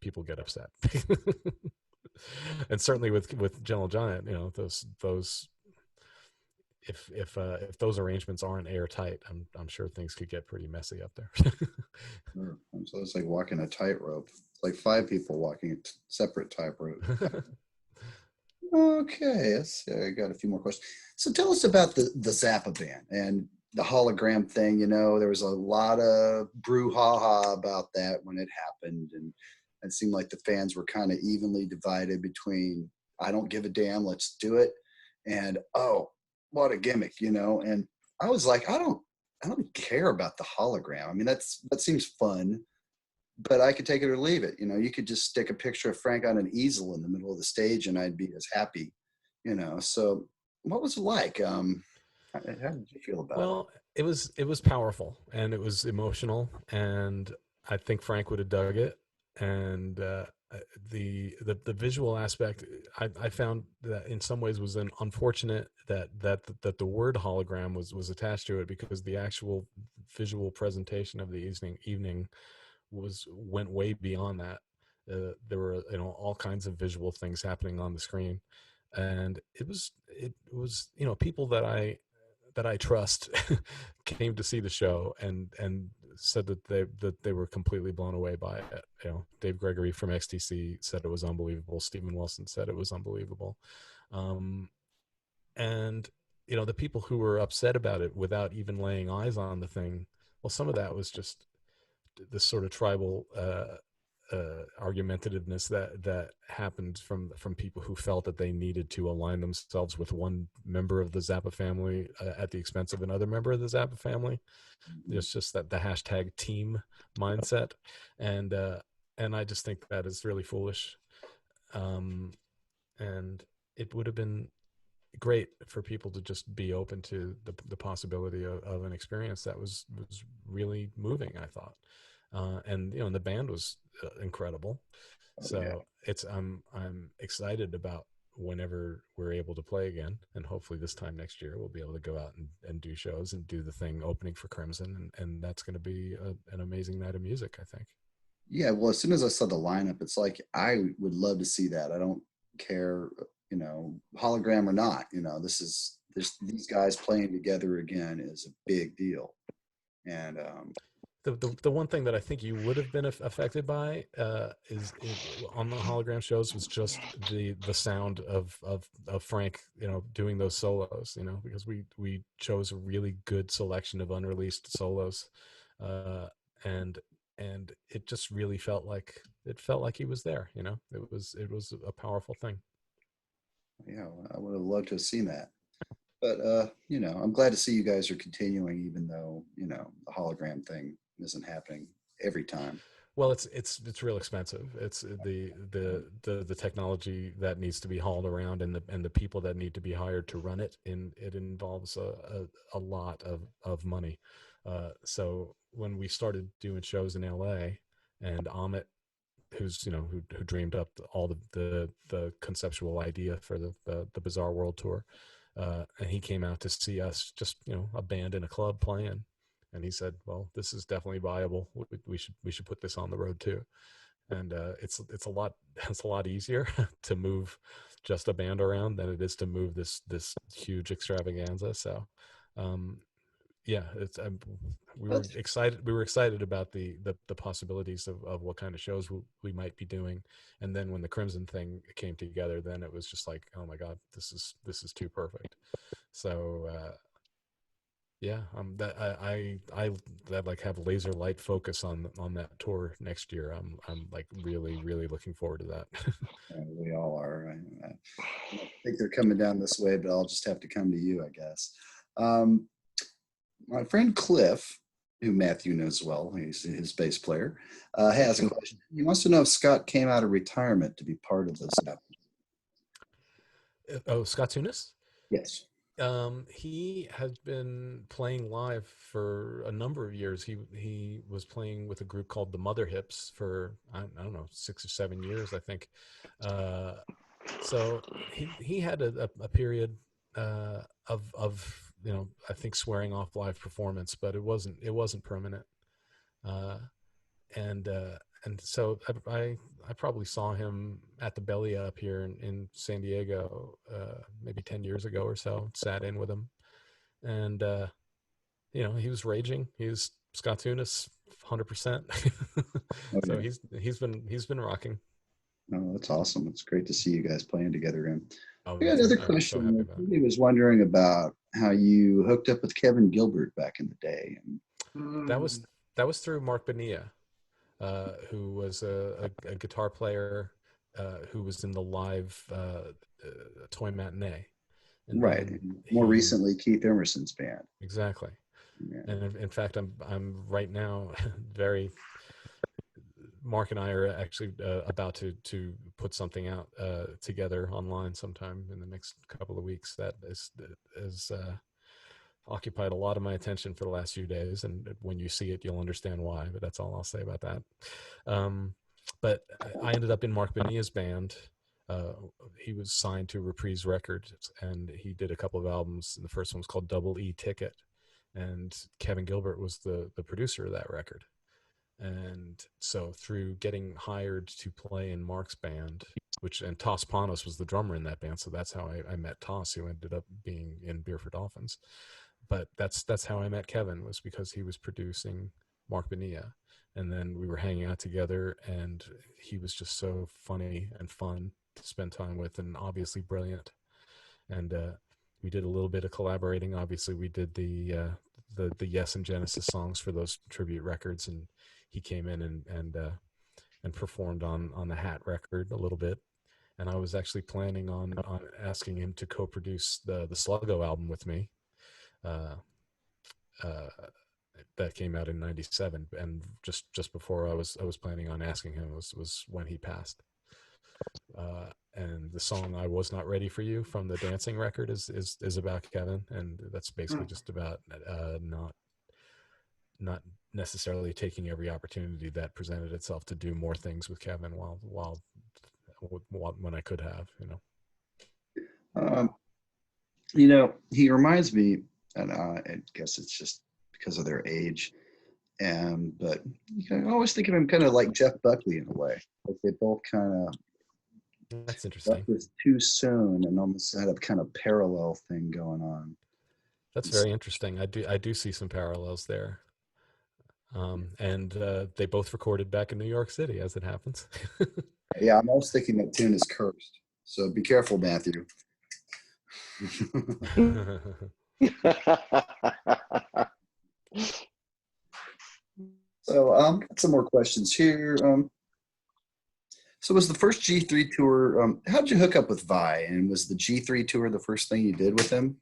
people get upset. And certainly with Gentle Giant, those if those arrangements aren't airtight, I'm sure things could get pretty messy up there. Sure. So it's like walking a tightrope. It's like 5 people walking a separate tightrope. Okay, let's see. I got a few more questions. So tell us about the Zappa band and the hologram thing. There was a lot of brouhaha about that when it happened, and it seemed like the fans were kind of evenly divided between I don't give a damn, let's do it, and oh, what a gimmick, And I was like, I don't care about the hologram. I mean, that seems fun, but I could take it or leave it. You could just stick a picture of Frank on an easel in the middle of the stage and I'd be as happy, So what was it like? How did you feel about it? Well, it was powerful and it was emotional, and I think Frank would have dug it. And the visual aspect, I found that in some ways was an unfortunate that the word hologram was attached to it, because the actual visual presentation of the evening went way beyond that. There were all kinds of visual things happening on the screen, and it was people that I trust came to see the show and said that they were completely blown away by it. Dave Gregory from XTC said it was unbelievable. Stephen Wilson said it was unbelievable, and the people who were upset about it without even laying eyes on the thing. Well, some of that was just this sort of tribal argumentativeness that happened from people who felt that they needed to align themselves with one member of the Zappa family at the expense of another member of the Zappa family. It's just that the hashtag team mindset, and I just think that is really foolish. And it would have been great for people to just be open to the possibility of an experience that was really moving, I thought. And the band was incredible. So yeah. it's I'm excited about whenever we're able to play again, and hopefully this time next year we'll be able to go out and do shows and do the thing opening for Crimson, and that's going to be an amazing night of music, I think. Yeah, well, as soon as I saw the lineup, it's like I would love to see that. I don't care, hologram or not. These guys playing together again is a big deal. And The one thing that I think you would have been affected by is on the hologram shows was just the sound of Frank, doing those solos, because we chose a really good selection of unreleased solos, and it just really felt like he was there. It was a powerful thing. yeah, I would have loved to have seen that. But I'm glad to see you guys are continuing, even though the hologram thing isn't happening every time. Well, it's real expensive. It's the technology that needs to be hauled around, and the people that need to be hired to run it. It involves a lot of money. So when we started doing shows in LA, and Amit who's who dreamed up all the conceptual idea for the Bizarre World Tour, and he came out to see us, just a band in a club playing, and he said, well, this is definitely viable. We should put this on the road too. And it's a lot easier to move just a band around than it is to move this huge extravaganza. So yeah, we were excited about the possibilities of what kind of shows we might be doing. And then when the Crimson thing came together, then it was just like, oh my God, this is too perfect. So yeah, I like have laser light focus on that tour next year. I'm like really looking forward to that. We all are. I think they're coming down this way, but I'll just have to come to you, I guess. My friend Cliff, who Matthew knows well, he's his bass player, has a question. He wants to know if Scott came out of retirement to be part of this album. Oh, Scott Tunis? Yes. He has been playing live for a number of years. He was playing with a group called the Mother Hips for I don't know, 6 or 7 years, I think. So he had a period of I think swearing off live performance, but it wasn't permanent. And so I probably saw him at the Belly Up here in San Diego maybe 10 years ago or so. Sat in with him, and he was raging. He was Scott Tunis 100%. So he's been rocking. Oh, that's awesome. It's great to see you guys playing together again. Oh, I got another question. He was wondering about how you hooked up with Kevin Gilbert back in the day. That was through Mark Bonilla, who was a guitar player who was in the live Toy Matinee. And right. More recently, Keith Emerson's band. Exactly. Yeah. And in fact, I'm right now very. Mark and I are actually about to put something out together online sometime in the next couple of weeks that is occupied a lot of my attention for the last few days, and when you see it, you'll understand why. But that's all I'll say about that. But I ended up in Mark Bonilla's band. He was signed to Reprise Records, and he did a couple of albums. And the first one was called Double E Ticket, and Kevin Gilbert was the producer of that record. And so through getting hired to play in Mark's band, and Toss Panos was the drummer in that band, so that's how I met Toss, who ended up being in Beer for Dolphins. But that's how I met Kevin, was because he was producing Mark Bonilla, and then we were hanging out together, and he was just so funny and fun to spend time with, and obviously brilliant. And we did a little bit of collaborating. Obviously, we did the Yes and Genesis songs for those tribute records, and he came in and performed on the Hat record a little bit. And I was actually planning on asking him to co-produce the Sluggo album with me. That came out in '97, and just before I was planning on asking him was when he passed. And the song "I Was Not Ready for You" from the Dancing record is about Kevin, and that's basically just about not necessarily taking every opportunity that presented itself to do more things with Kevin while when I could have, he reminds me, and I guess it's just because of their age, but I always think of him kind of like Jeff Buckley in a way. Like they both kind of. That's interesting. Buck was too soon and almost had a kind of parallel thing going on. That's very interesting. I do see some parallels there. And they both recorded back in New York City, as it happens. Yeah, I'm always thinking that tune is cursed. So be careful, Matthew. So got some more questions here. So was the first G3 tour, how'd you hook up with Vi? And was the G3 tour the first thing you did with him?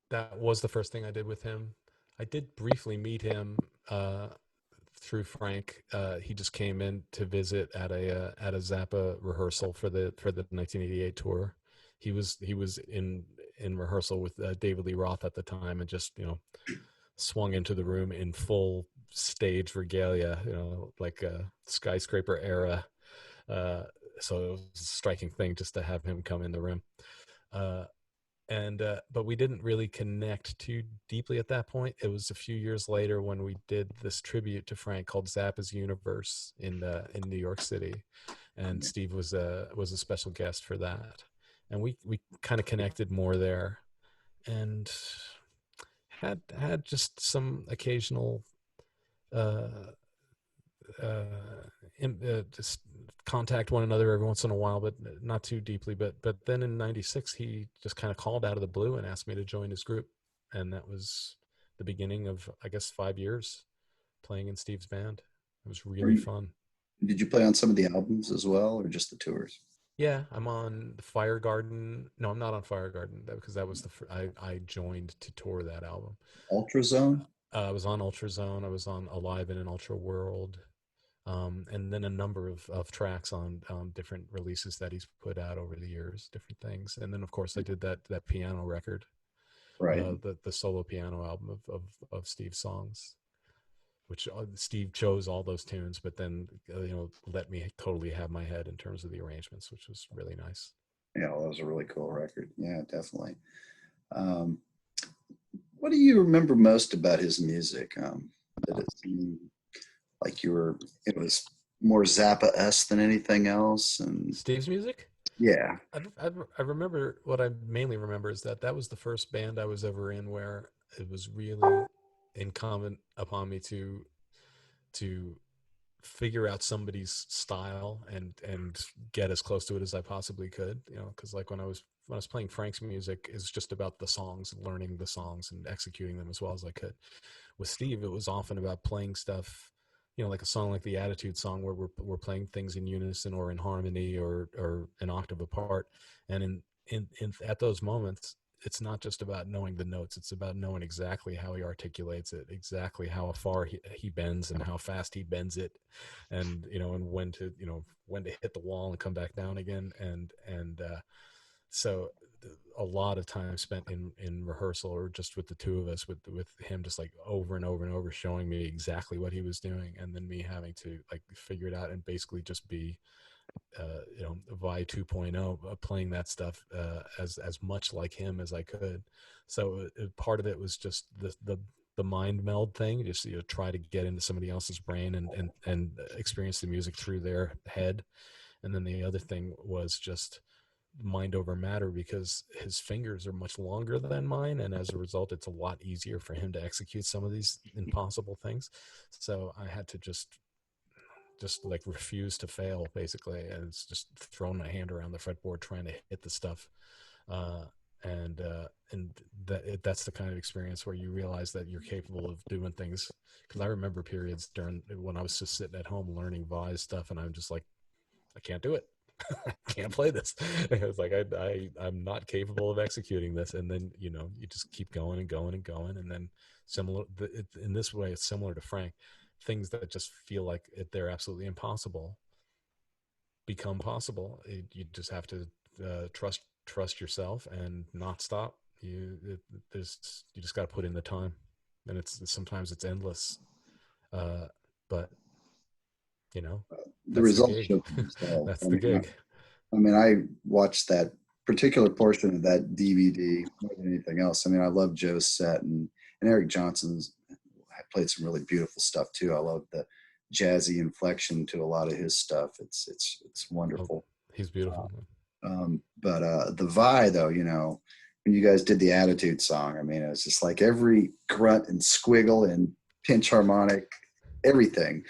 That was the first thing I did with him. I did briefly meet him through Frank. He just came in to visit at a Zappa rehearsal for the 1988 tour. He was in rehearsal with David Lee Roth at the time, and just swung into the room in full stage regalia, like a skyscraper era. So it was a striking thing just to have him come in the room. But we didn't really connect too deeply at that point. It was a few years later when we did this tribute to Frank called Zappa's Universe in New York City, and Steve was a special guest for that, and we kind of connected more there, and had just some occasional just contact one another every once in a while, but not too deeply. But then in '96, he just kind of called out of the blue and asked me to join his group, and that was the beginning of, I guess, 5 years playing in Steve's band. It was really fun. Did you play on some of the albums as well, or just the tours? Yeah, I'm on the Fire Garden. No, I'm not on Fire Garden because that was I joined to tour that album. Ultrazone? I was on Ultrazone. I was on Alive in an Ultra World. And then a number of tracks on different releases that he's put out over the years, different things. And then, of course, I did that piano record, right? The solo piano album of Steve's songs, which Steve chose all those tunes, but then let me totally have my head in terms of the arrangements, which was really nice. Yeah, well, that was a really cool record. Yeah, definitely. What do you remember most about his music? Did it seem like it was more Zappa-esque than anything else? And Steve's music? Yeah. I remember, what I mainly remember is that was the first band I was ever in where it was really incumbent upon me to figure out somebody's style and get as close to it as I possibly could, because like when I was playing Frank's music, it's just about the songs, learning the songs and executing them as well as I could. With Steve, it was often about playing stuff, like a song like the Attitude song where we're playing things in unison or in harmony or an octave apart. And in at those moments, it's not just about knowing the notes. It's about knowing exactly how he articulates it, exactly how far he bends and how fast he bends it, and and when to hit the wall and come back down again. So a lot of time spent in rehearsal or just with the two of us, with him just like over and over and over showing me exactly what he was doing, and then me having to like figure it out and basically just be Vi 2.0, playing that stuff as much like him as I could. So part of it was just the mind meld thing, just try to get into somebody else's brain and experience the music through their head. And then the other thing was just mind over matter, because his fingers are much longer than mine, and as a result it's a lot easier for him to execute some of these impossible things. So I had to just like refuse to fail, basically, and it's just throwing my hand around the fretboard trying to hit the stuff, and that's the kind of experience where you realize that you're capable of doing things. Because I remember periods when I was just sitting at home learning Vi's stuff, and I'm just like, I can't do it. I can't play this. It's like I'm not capable of executing this, and then you just keep going and going and going, and then in this way it's similar to Frank. Things that just feel like they're absolutely impossible become possible. You just have to trust yourself and not stop. You just got to put in the time, and sometimes it's endless, but the results show that's the gig. I mean, I watched that particular portion of that DVD more than anything else. I mean, I love Joe's set, and Eric Johnson's played some really beautiful stuff too. I love the jazzy inflection to a lot of his stuff. It's wonderful. Oh, he's beautiful. But the Vi, though, when you guys did the Attitude song, I mean, it was just like every grunt and squiggle and pinch harmonic, everything,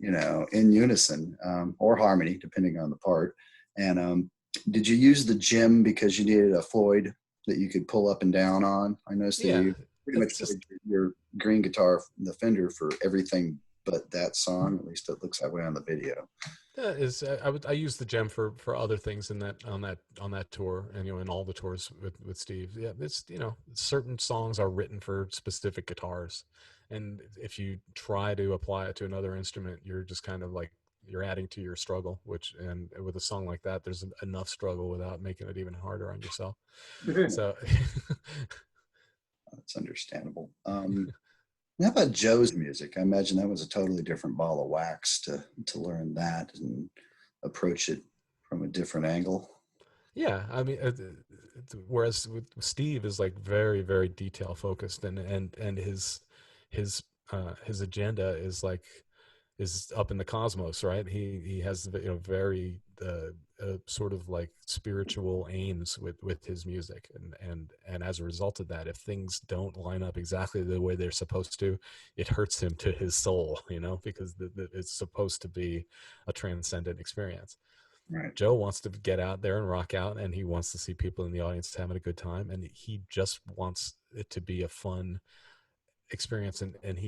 in unison, or harmony, depending on the part. And did you use the Jim because you needed a Floyd that you could pull up and down on? I noticed that you pretty much played your green guitar, the Fender, for everything but that song. At least it looks that way on the video. I use the Gem for other things on that tour, and in all the tours with Steve. Yeah, it's certain songs are written for specific guitars, and if you try to apply it to another instrument, you're just kind of like you're adding to your struggle. And with a song like that, there's enough struggle without making it even harder on yourself. So that's understandable. How about Joe's music? I imagine that was a totally different ball of wax to learn that and approach it from a different angle. Yeah, I mean, whereas with Steve is like very, very detail focused, and his agenda is like is up in the cosmos, right? He has very sort of like spiritual aims with his music, and as a result of that, if things don't line up exactly the way they're supposed to, it hurts him to his soul, because it's supposed to be a transcendent experience. Right. Joe wants to get out there and rock out, and he wants to see people in the audience having a good time, and he just wants it to be a fun experience, and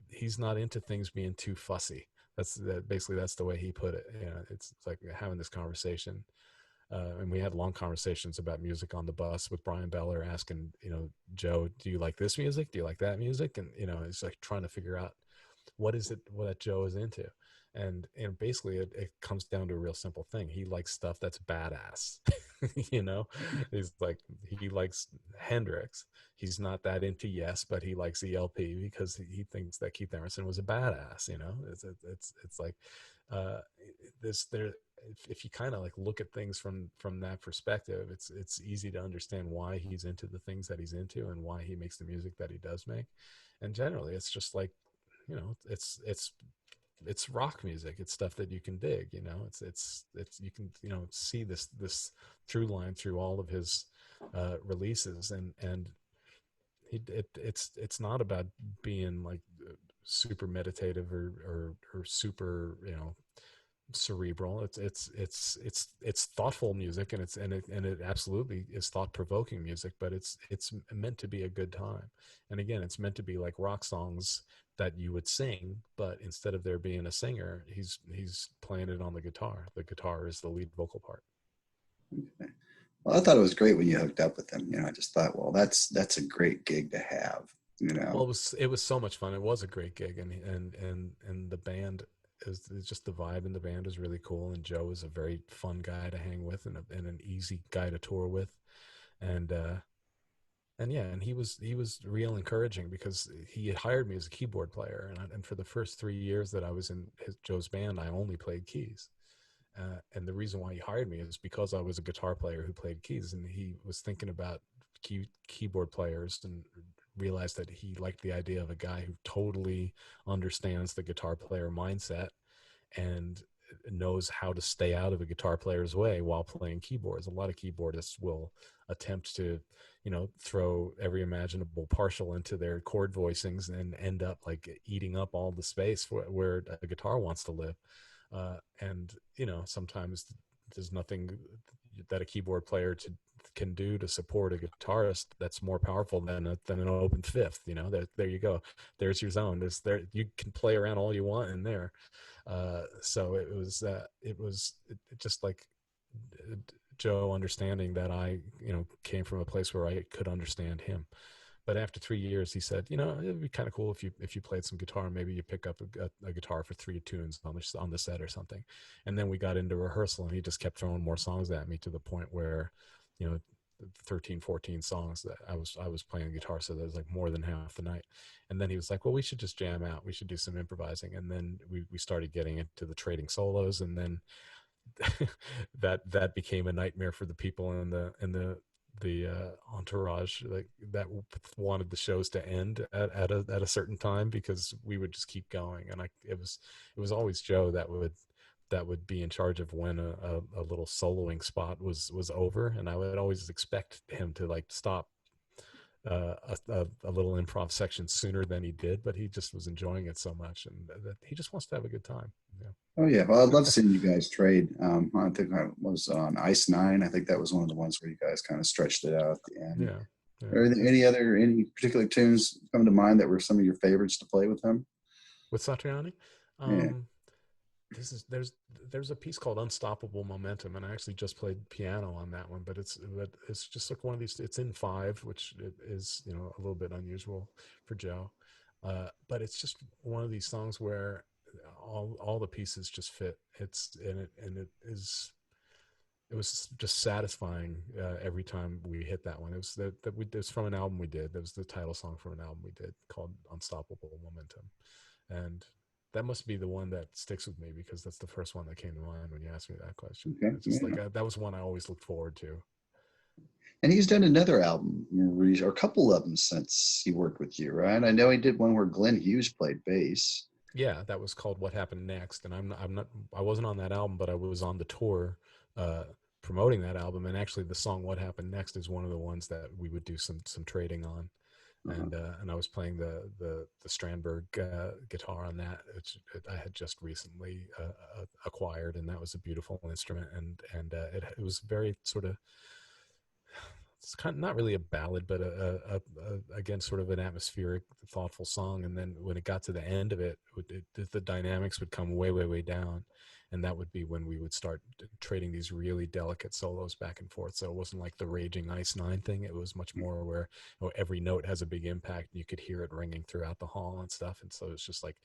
he's not into things being too fussy. Basically that's the way he put it. It's like having this conversation, and we had long conversations about music on the bus with Brian Beller asking, Joe, do you like this music? Do you like that music? And it's like trying to figure out what is it what Joe is into. And basically it comes down to a real simple thing. He likes stuff that's badass. He's like, he likes Hendrix. He's not that into Yes, but he likes ELP because he thinks that Keith Emerson was a badass. It's like this there. If you kind of like look at things from that perspective, it's easy to understand why he's into the things that he's into and why he makes the music that he does make. And generally, it's just like, it's rock music. It's stuff that you can dig. It's you can see this through line through all of his releases, and it's not about being like super meditative or super cerebral. It's thoughtful music, and it absolutely is thought-provoking music, but it's meant to be a good time. And again, it's meant to be like rock songs that you would sing, but instead of there being a singer, he's playing it on the guitar. The guitar is the lead vocal part. Okay. Well, I thought it was great when you hooked up with him. I just thought, well, that's a great gig to have. Well, it was so much fun. It was a great gig, and the band is just, the vibe in the band is really cool. And Joe is a very fun guy to hang with, and an easy guy to tour with, and yeah, and he was real encouraging, because he had hired me as a keyboard player, and for the first 3 years that I was in Joe's band, I only played keys. And the reason why he hired me is because I was a guitar player who played keys, and he was thinking about keyboard players, and realized that he liked the idea of a guy who totally understands the guitar player mindset and knows how to stay out of a guitar player's way while playing keyboards. A lot of keyboardists will attempt to, throw every imaginable partial into their chord voicings and end up like eating up all the space where a guitar wants to live. And sometimes there's nothing that a keyboard player can do to support a guitarist that's more powerful than an open fifth. There you go. There's your zone. You can play around all you want in there. So it was just like Joe understanding that I came from a place where I could understand him. But after 3 years, he said, it'd be kind of cool if you played some guitar. Maybe you pick up a guitar for 3 tunes on the set or something. And then we got into rehearsal, and he just kept throwing more songs at me, to the point where, 13, 14 songs that I was playing guitar. So that was like more than half the night. And then he was like, well, we should just jam out. We should do some improvising. And then we started getting into the trading solos. And then that became a nightmare for the people in the entourage, like, that wanted the shows to end at a certain time, because we would just keep going. And it was always Joe that would be in charge of when a little soloing spot was over, and I would always expect him to like stop a little improv section sooner than he did, but he just was enjoying it so much, and that he just wants to have a good time. Oh yeah, well, I'd love seeing you guys trade. I think I was on Ice 9. I think that was one of the ones where you guys kind of stretched it out. And Yeah. are there any particular tunes come to mind that were some of your favorites to play with him? With Satriani, Yeah. there's a piece called Unstoppable Momentum, and I actually just played piano on that one, but it's just like one of these. It's in 5, which is a little bit unusual for Joe, but it's just one of these songs where all the pieces just fit. It it was just satisfying every time we hit that one. It was it was from an album we did. That was the title song from an album we did called Unstoppable Momentum, and that must be the one that sticks with me because that's the first one that came to mind when you asked me that question. Okay, It's just like that was one I always looked forward to. And he's done another album, or a couple of them since he worked with you, right? I know he did one where Glenn Hughes played bass. Yeah, that was called What Happened Next, and I wasn't on that album, but I was on the tour promoting that album. And actually, the song What Happened Next is one of the ones that we would do some trading on. And I was playing the Strandberg guitar on that, which I had just recently acquired, and that was a beautiful instrument. And it was very sort of, it's kind of not really a ballad, but again, sort of an atmospheric, thoughtful song. And then when it got to the end of it, the dynamics would come way down, and that would be when we would start trading these really delicate solos back and forth. So it wasn't like the Raging Ice 9 thing. It was much more where every note has a big impact, and you could hear it ringing throughout the hall and stuff. And so it's just like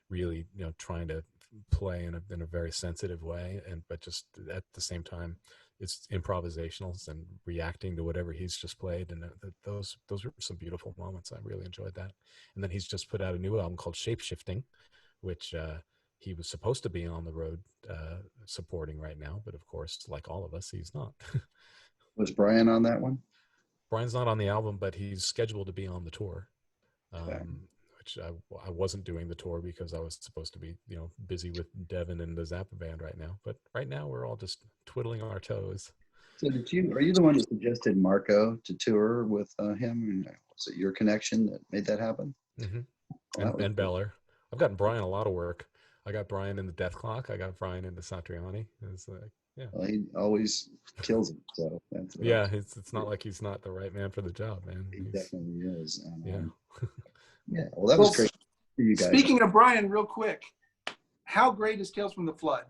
really, trying to play in a very sensitive way, but just at the same time, it's improvisational and reacting to whatever he's just played. And those were some beautiful moments. I really enjoyed that. And then he's just put out a new album called Shapeshifting, which he was supposed to be on the road supporting right now. But of course, like all of us, he's not. Was Brian on that one? Brian's not on the album, but he's scheduled to be on the tour. Okay. Which I wasn't doing the tour because I was supposed to be, busy with Devin and the Zappa band right now. But right now we're all just twiddling our toes. So are you the one who suggested Marco to tour with him? Was it your connection that made that happen? Mm-hmm. Well, and Beller. I've gotten Brian a lot of work. I got Brian in the Death Clock. I got Brian in the Satriani. It's like, yeah. Well, he always kills it. So that's yeah, it's not like he's not the right man for the job, man. He definitely is. Yeah. Yeah. Well, that was great. You guys. Speaking of Brian, real quick, how great is Tales from the Flood?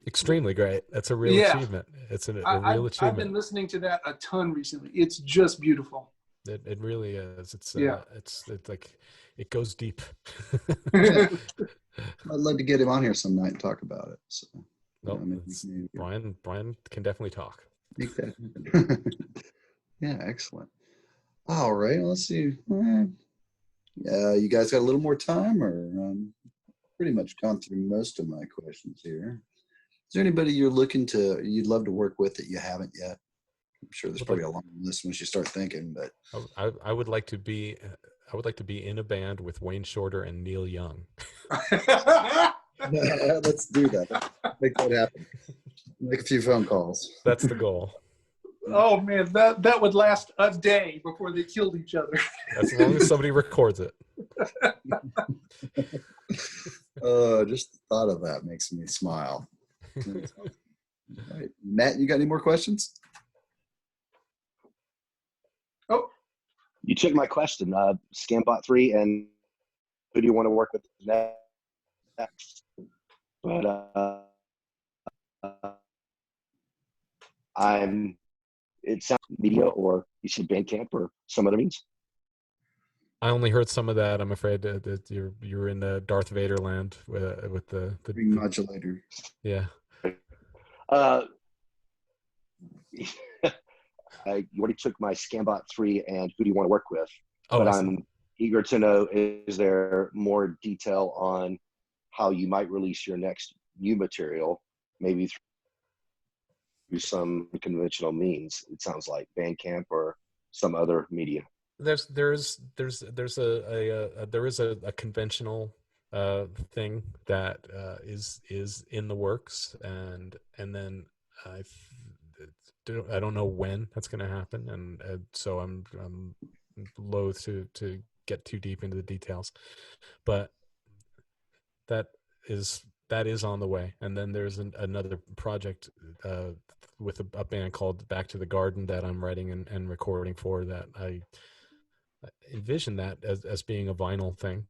Extremely great. That's a real achievement. It's a real achievement. I've been listening to that a ton recently. It's just beautiful. It really is. It's like it goes deep. I'd love to get him on here some night and talk about it. So, Brian can definitely talk. Make that happen. Yeah, excellent. All right, let's see. You guys got a little more time, or pretty much gone through most of my questions here. Is there anybody you'd love to work with that you haven't yet? I'm sure there's probably a long list once you start thinking, but I would like to be in a band with Wayne Shorter and Neil Young. Let's do that. Make that happen. Make a few phone calls. That's the goal. Oh man, that would last a day before they killed each other. As long as somebody records it. Just the thought of that makes me smile. All right. Matt, you got any more questions? Oh, you took my question. Scambot 3, and who do you want to work with next? But it sounds media, or you said Bandcamp or some other means. I only heard some of that. I'm afraid that you're in the Darth Vader land with the modulator. Yeah. You already took my Scambot 3 and who do you want to work with? But I'm eager to know, is there more detail on how you might release your next new material, maybe through some conventional means? It sounds like Bandcamp or some other media. There is a conventional thing that is in the works, and then I don't know when that's going to happen, and so I'm loath to get too deep into the details, but that is on the way. And then there's another project with a band called Back to the Garden that I'm writing and recording for, that I envision that as being a vinyl thing.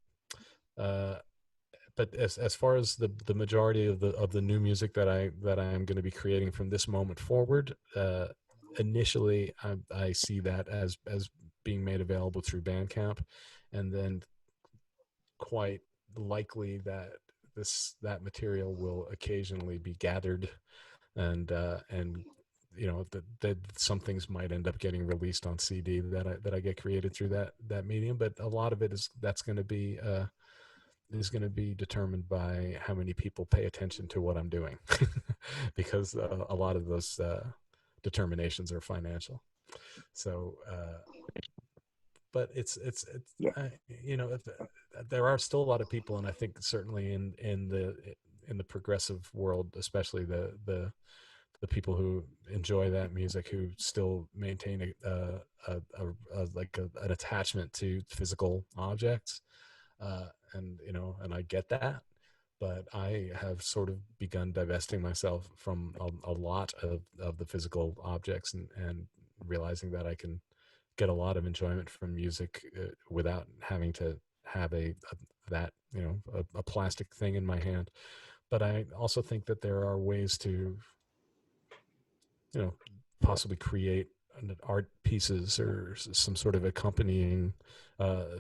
But as far as the majority of the new music that I am going to be creating from this moment forward, initially I see that as being made available through Bandcamp, and then quite likely that material will occasionally be gathered and you know, that some things might end up getting released on CD that I get created through that medium, but a lot of it is going to be determined by how many people pay attention to what I'm doing, because a lot of those determinations are financial. So, but it's you know, there are still a lot of people, and I think certainly in the progressive world, especially the people who enjoy that music, who still maintain an attachment to physical objects, and you know, and I get that, but I have sort of begun divesting myself from a lot of the physical objects, and realizing that I can get a lot of enjoyment from music without having to have that, you know, a plastic thing in my hand. But I also think that there are ways to, you know, possibly create art pieces or some sort of accompanying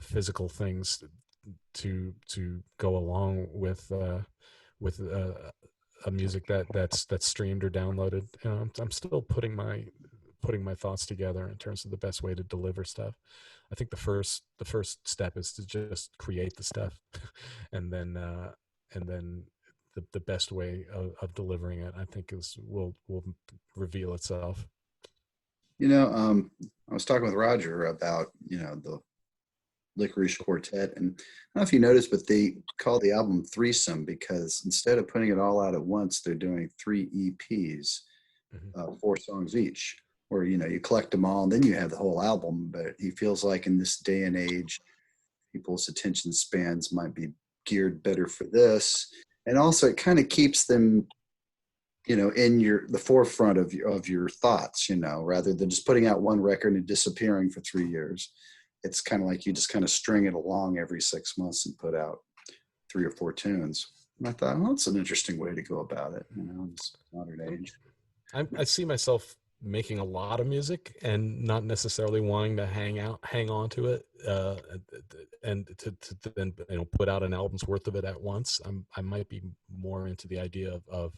physical things to go along with a music that's streamed or downloaded. You know, I'm still putting my thoughts together in terms of the best way to deliver stuff. I think the first step is to just create the stuff, and then the best way of delivering it, I think, will reveal itself. You know, I was talking with Roger about, you know, the Licorice Quartet, and I don't know if you noticed, but they call the album Threesome because instead of putting it all out at once, they're doing 3 EPs, 4 songs each, where, you know, you collect them all and then you have the whole album. But he feels like in this day and age, people's attention spans might be geared better for this, and also it kind of keeps them, you know, in the forefront of your thoughts, you know, rather than just putting out one record and disappearing for 3 years. It's kind of like you just kind of string it along every 6 months and put out 3 or 4 tunes. And I thought, well, that's an interesting way to go about it, you know, in this modern age. I see myself making a lot of music and not necessarily wanting to hang on to it, and to then, you know, put out an album's worth of it at once. I might be more into the idea of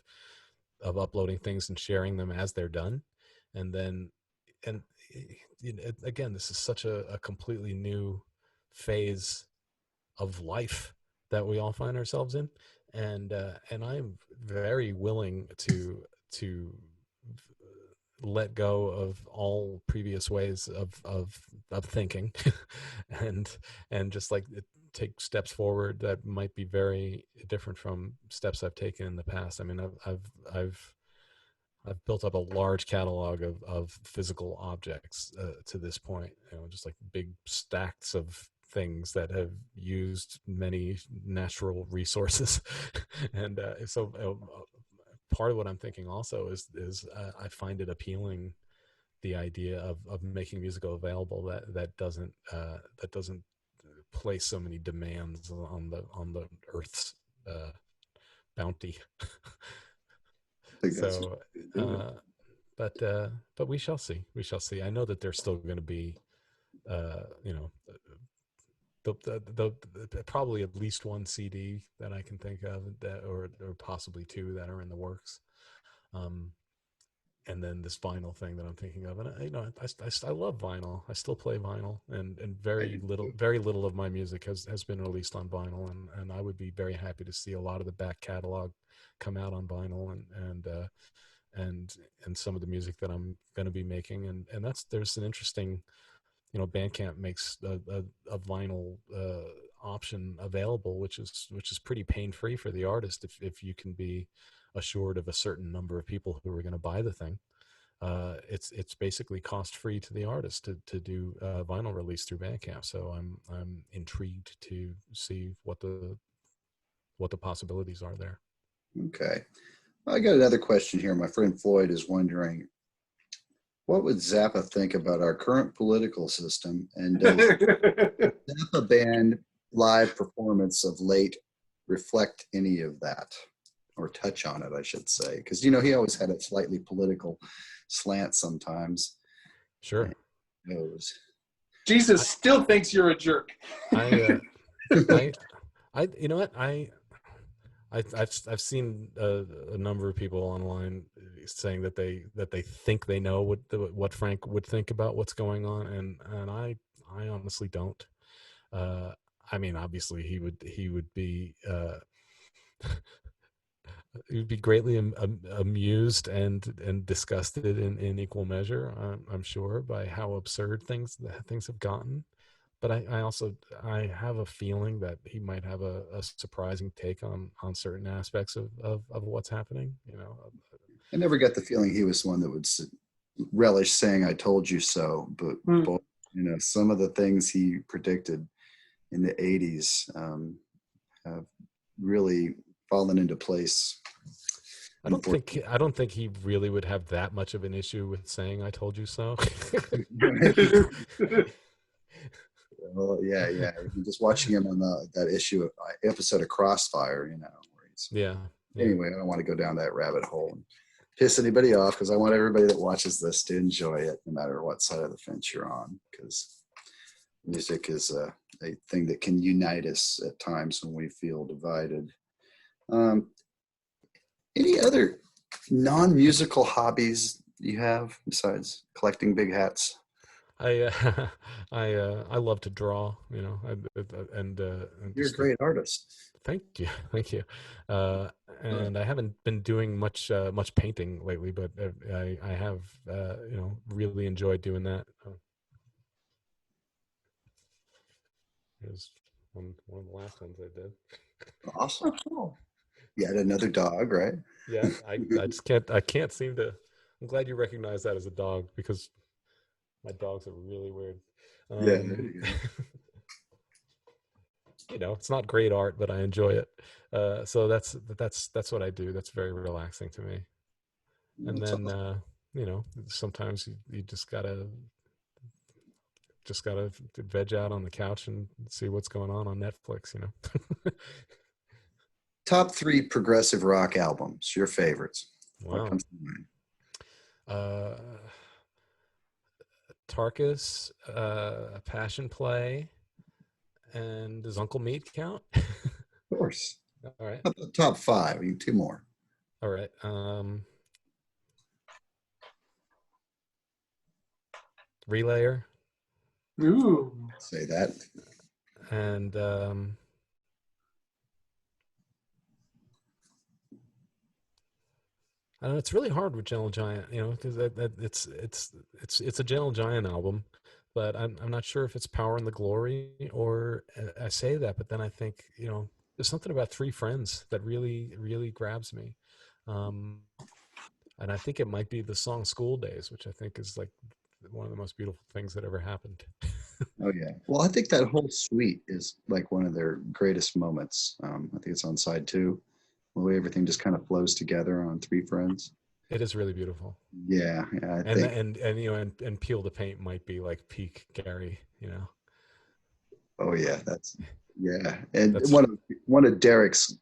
uploading things and sharing them as they're done, and then, and you know, again, this is such a completely new phase of life that we all find ourselves in, and I'm very willing to let go of all previous ways of thinking, and just like take steps forward that might be very different from steps I've taken in the past. I mean, I've built up a large catalog of physical objects to this point, you know, just like big stacks of things that have used many natural resources. And so part of what I'm thinking also is I find it appealing, the idea of making music available that doesn't place so many demands on the earth's bounty. So, but we shall see. We shall see. I know that there's still going to be, you know, the probably at least 1 CD that I can think of, that or possibly 2 that are in the works, and then this vinyl thing that I'm thinking of. And you know, I love vinyl. I still play vinyl, and very little of my music has been released on vinyl, and I would be very happy to see a lot of the back catalog come out on vinyl, and some of the music that I'm going to be making, and there's an interesting, you know, Bandcamp makes a vinyl option available, which is pretty pain-free for the artist if you can be assured of a certain number of people who are going to buy the thing. It's basically cost-free to the artist to do vinyl release through Bandcamp. So I'm intrigued to see what the possibilities are there. Okay. I got another question here. My friend Floyd is wondering, what would Zappa think about our current political system? And does Zappa band live performance of late reflect any of that, or touch on it, I should say? Because, you know, he always had a slightly political slant sometimes. Sure. Jesus still thinks you're a jerk. You know what, I've seen a number of people online saying that they think they know what Frank would think about what's going on, and I honestly don't. I mean, obviously he would be he would be greatly amused and disgusted in equal measure. I'm sure by how absurd things have gotten. But I have a feeling that he might have a surprising take on certain aspects of what's happening. You know, I never got the feeling he was one that would relish saying "I told you so," but boy, you know, some of the things he predicted in the '80s have really fallen into place. I don't think he really would have that much of an issue with saying "I told you so." Well, yeah. Just watching him on that episode of Crossfire, you know, where he's. Yeah. Anyway, I don't want to go down that rabbit hole and piss anybody off, because I want everybody that watches this to enjoy it, no matter what side of the fence you're on, because music is a thing that can unite us at times when we feel divided. Any other non-musical hobbies you have besides collecting big hats? I love to draw, you know, and You're a great artist. Thank you. And I haven't been doing much painting lately, but I have you know, really enjoyed doing that. It was one of the last ones I did. Awesome. You had another dog, right? Yeah, I just can't seem to. I'm glad you recognize that as a dog, because my dogs are really weird. Yeah. You know, it's not great art, but I enjoy it. So that's what I do. That's very relaxing to me. And then you know, sometimes you just gotta veg out on the couch and see what's going on Netflix. You know. Top 3 progressive rock albums, your favorites. Wow. What comes to mind? Tarkus, Passion Play, and does Uncle Meat count? Of course. All right. Top 5. You 2 more. All right. Relayer. Ooh. Say that. And I don't know, it's really hard with Gentle Giant, you know, because it's a Gentle Giant album, but I'm not sure if it's Power and the Glory, or I say that, but then I think, you know, there's something about Three Friends that really grabs me, and I think it might be the song School Days, which I think is like one of the most beautiful things that ever happened. Oh yeah. Well, I think that whole suite is like one of their greatest moments. I think it's on side 2. The way everything just kind of flows together on Three Friends. It is really beautiful. Yeah, I think. And you know, and Peel the Paint might be like peak Gary, you know. Oh yeah, and that's one of Derek's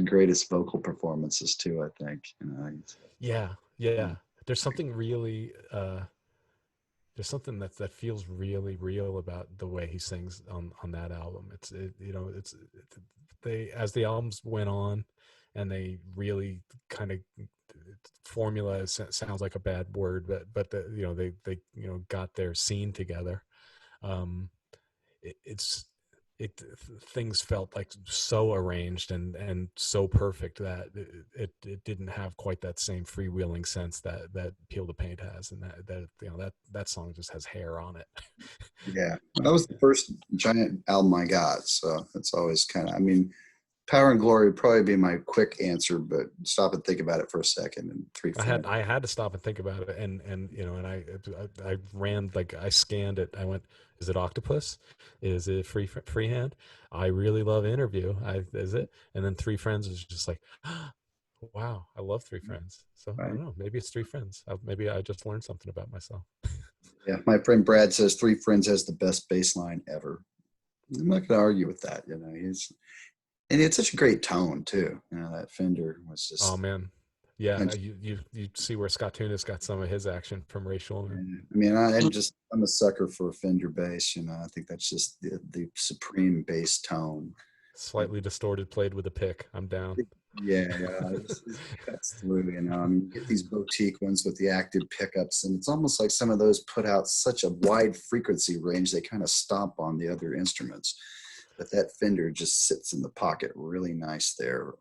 greatest vocal performances too, I think. You know, yeah. There's something really there's something that feels really real about the way he sings on that album. You know, they, as the albums went on, and they really kind of, formula sounds like a bad word, but you know, they you know, got their scene together. Things felt like so arranged and so perfect that it didn't have quite that same freewheeling sense that Peel the Paint has, and that you know, that song just has hair on it. Yeah, that was the first Giant album I got, so it's always kind of, I mean, Power and Glory would probably be my quick answer, but stop and think about it for a second. And Three Friends. I had to stop and think about it, and you know, and I ran, like, I scanned it. I went, is it Octopus? Is it Freehand? I really love Interview. Is it? And then Three Friends is just like, wow, I love Three Friends. So I don't know, maybe it's Three Friends. Maybe I just learned something about myself. Yeah, my friend Brad says Three Friends has the best bass line ever. I'm not going to argue with that. You know, and it's such a great tone too. You know, that Fender was just. Oh man, yeah. You see where Scott Tunis got some of his action from Rachel. I mean, I'm a sucker for Fender bass. You know, I think that's just the supreme bass tone. Slightly distorted, played with a pick. I'm down. Yeah, it cuts through. You get these boutique ones with the active pickups, and it's almost like some of those put out such a wide frequency range they kind of stomp on the other instruments. But that Fender just sits in the pocket really nice there,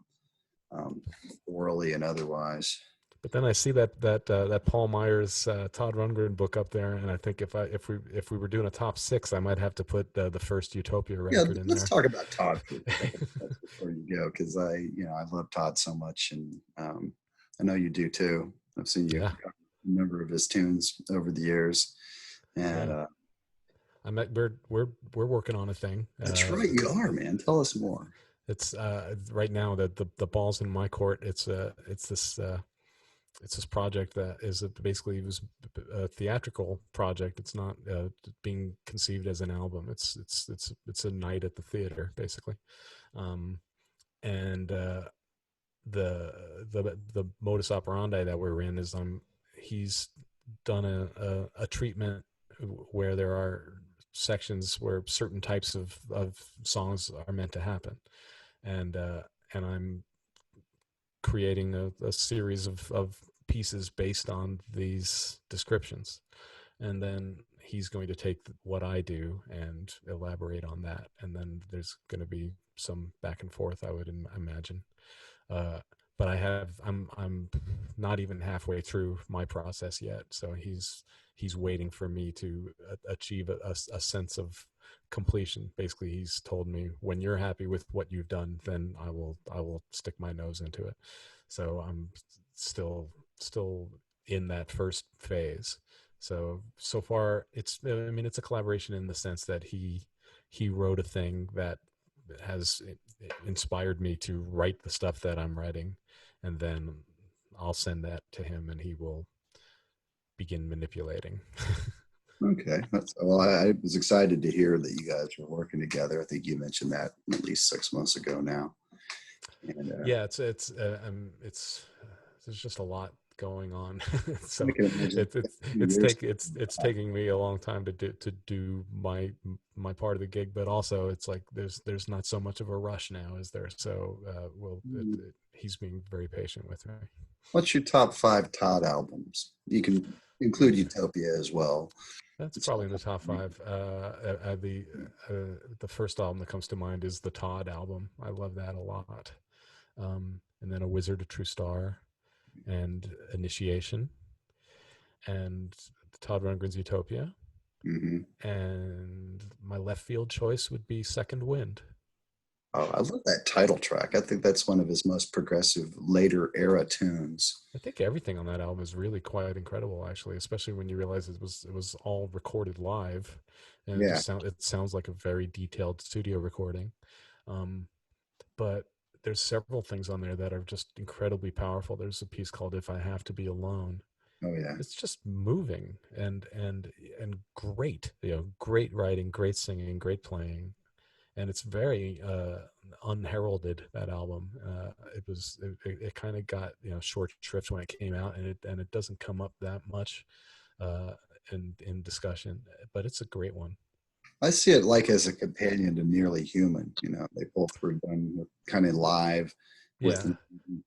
orally and otherwise. But then I see that Paul Myers Todd Rundgren book up there, and I think if we were doing a top 6, I might have to put the first Utopia record in there. Let's talk about Todd before you go, because I love Todd so much, and I know you do too. I've seen you a number of his tunes over the years, and we're working on a thing. That's right, you are, man. Tell us more. It's right now that the ball's in my court. It's this project that is basically, it was a theatrical project. It's not being conceived as an album. It's a night at the theater, basically, and the modus operandi that we're in is he's done a treatment where there are sections where certain types of songs are meant to happen, and I'm creating a series of pieces based on these descriptions, and then he's going to take what I do and elaborate on that, and then there's going to be some back and forth, I would imagine. But I'm not even halfway through my process yet, so he's waiting for me to achieve a sense of completion. Basically, he's told me, when you're happy with what you've done, then I will stick my nose into it. So I'm still in that first phase. So far it's a collaboration in the sense that he wrote a thing that has inspired me to write the stuff that I'm writing, and then I'll send that to him and he will begin manipulating. Okay. Well, I was excited to hear that you guys were working together. I think you mentioned that at least 6 months ago now. And, yeah, it's there's just a lot going on. So it's taking me a long time to do my part of the gig, but also it's like there's not so much of a rush now, is there? So he's being very patient with me. What's your top 5 Todd albums? You can include Utopia as well. That's probably in the top 5. The first album that comes to mind is the Todd album. I love that a lot. And then A Wizard, A True Star, and Initiation, and Todd Rundgren's Utopia. Mm-hmm. And my left field choice would be Second Wind. Oh, I love that title track. I think that's one of his most progressive later era tunes. I think everything on that album is really quite incredible, actually, especially when you realize it was all recorded live, and it sounds like a very detailed studio recording. But there's several things on there that are just incredibly powerful. There's a piece called If I Have to Be Alone. Oh yeah. It's just moving and great, great writing, great singing, great playing. And it's very unheralded, that album. It kind of got short shrift when it came out, and it doesn't come up that much in discussion, but it's a great one. I see it like as a companion to Nearly Human. They both were done kind of live with the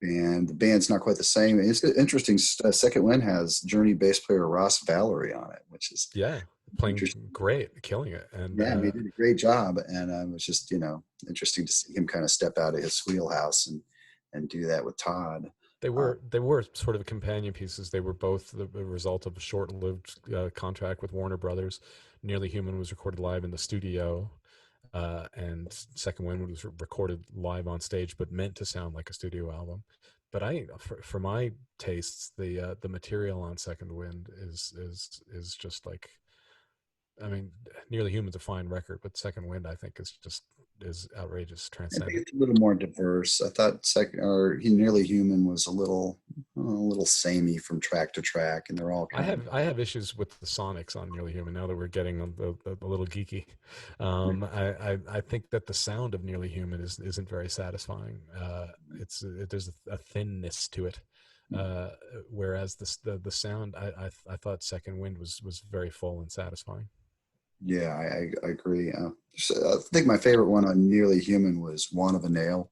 band. The band's not quite the same. It's interesting. Second Wind has Journey bass player Ross Valerie on it, which is playing great, killing it. And he did a great job. And it was just interesting to see him kind of step out of his wheelhouse and do that with Todd. They were sort of companion pieces. They were both the result of a short-lived contract with Warner Brothers. Nearly Human was recorded live in the studio, and Second Wind was recorded live on stage, but meant to sound like a studio album. But for my tastes, the material on Second Wind is just like, Nearly Human's a fine record, but Second Wind, I think, is outrageous, transcendent. I think it's a little more diverse. I thought Nearly Human was a little samey from track to track, and they're all. I have issues with the sonics on Nearly Human now that we're getting a little geeky. I think that the sound of Nearly Human isn't very satisfying. There's a thinness to it. Whereas the sound, I thought Second Wind was very full and satisfying. Yeah, I agree. I think my favorite one on Nearly Human was "Want of a Nail."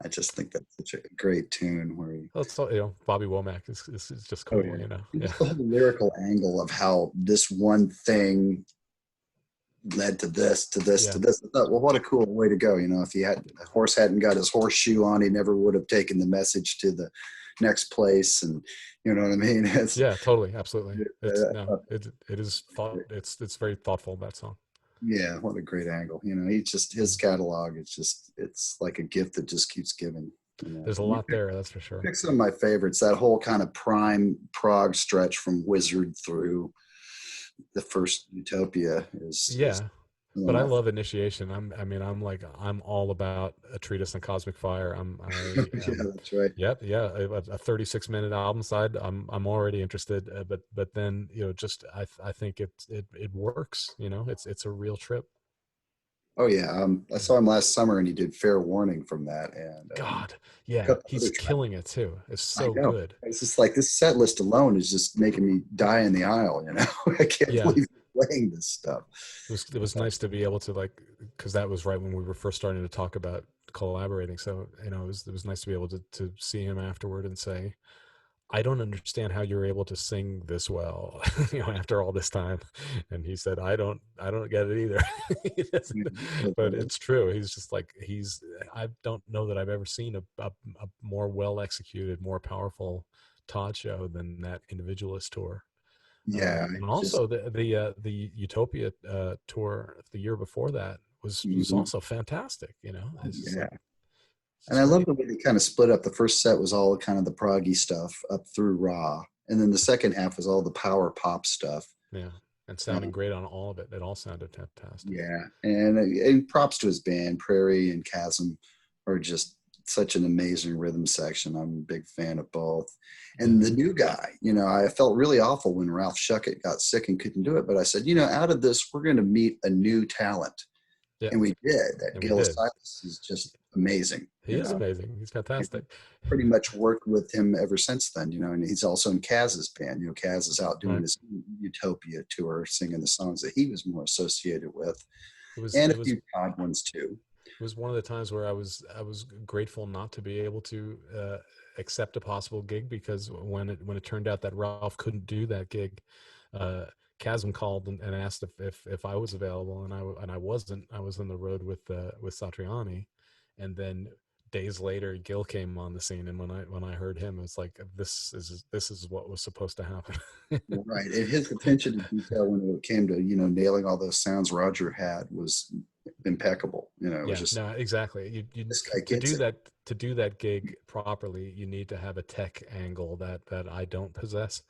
I just think that's such a great tune where he, Well, so, Bobby Womack is just oh cool, yeah, Yeah. just the whole lyrical angle of how this one thing led to this, to this, Yeah. to this. I thought, well, what a cool way to go. If the horse hadn't got his horseshoe on, he never would have taken the message to the next place. And you know what I mean? Yeah, totally. Absolutely. It's Uh, it is thought. It's very thoughtful, that song. yeah, what a great angle. His catalog it's like a gift that just keeps giving. There's a lot there, that's for sure. Pick some of my favorites. That whole kind of prime prog stretch from Wizard through the first Utopia is But I love Initiation. I'm all about A Treatise on Cosmic Fire. Yeah, that's right. Yep, yeah. A 36-minute album side. I'm already interested. But then I think it works. It's a real trip. Oh yeah, I saw him last summer and he did Fair Warning from that. And God, yeah, he's killing it too. It's so good. It's just like this set list alone is just making me die in the aisle. I can't believe he's playing this stuff. It was nice to be able to because that was right when we were first starting to talk about collaborating. So it was nice to be able to see him afterward and say, I don't understand how you're able to sing this well, after all this time. And he said, I don't get it either. But it's true. He's just I don't know that I've ever seen a more well executed, more powerful Todd show than that Individualist tour. Yeah. And also the Utopia tour the year before that was also fantastic. And I love the way they kind of split up. The first set was all kind of the proggy stuff up through Raw. And then the second half was all the power pop stuff. Yeah. And sounding great on all of it. It all sounded fantastic. Yeah. And props to his band. Prairie and Chasm are just such an amazing rhythm section. I'm a big fan of both. And the new guy, I felt really awful when Ralph Shuckett got sick and couldn't do it. But I said, out of this, we're going to meet a new talent. Yeah. And we did. That Gil Silas is just amazing. He is amazing. He's fantastic. Pretty much worked with him ever since then, and he's also in Kaz's band. Kaz is out doing his Utopia tour, singing the songs that he was more associated with, and a few Todd ones too. It was one of the times where I was grateful not to be able to accept a possible gig, because when it turned out that Ralph couldn't do that gig, Chasm called and asked if I was available, and I wasn't. I was on the road with Satriani, and then days later Gil came on the scene, and when I heard him, it's like this is what was supposed to happen. Right, and his attention to detail when it came to nailing all those sounds Roger had was impeccable. It was just exactly. You to do that gig properly, you need to have a tech angle that I don't possess.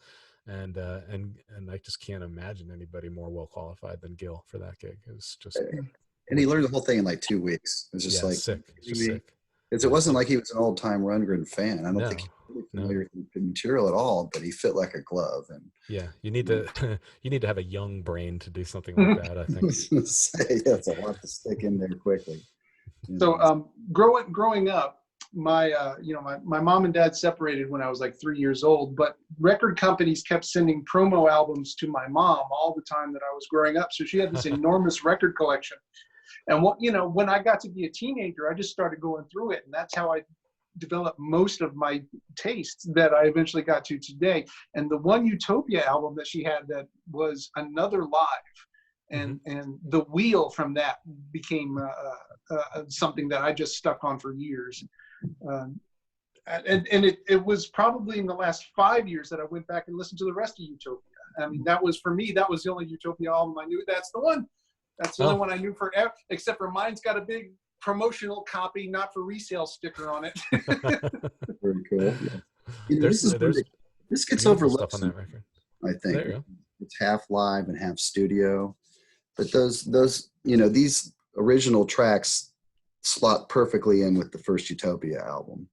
And I just can't imagine anybody more well qualified than Gil for that gig. It was just, and he learned the whole thing in like 2 weeks. It was just sick. Sick. Because it wasn't like he was an old time Rundgren fan. I don't think he was really familiar with the material at all, but he fit like a glove. And you need to have a young brain to do something like that, I think. That's a lot to stick in there quickly. So growing up, my mom and dad separated when I was like 3 years old, but record companies kept sending promo albums to my mom all the time that I was growing up. So she had this enormous record collection. And when I got to be a teenager, I just started going through it. And that's how I developed most of my tastes that I eventually got to today. And the one Utopia album that she had that was Another Live. And the wheel from that became something that I just stuck on for years. And it was probably in the last 5 years that I went back and listened to the rest of Utopia. I mean, that was the only Utopia album I knew. That's the one. That's the only one I knew forever, except for mine's got a big promotional copy, not for resale sticker on it. Very cool. Yeah. This gets overlooked stuff on that record. I think it's half live and half studio, but those these original tracks slot perfectly in with the first Utopia album.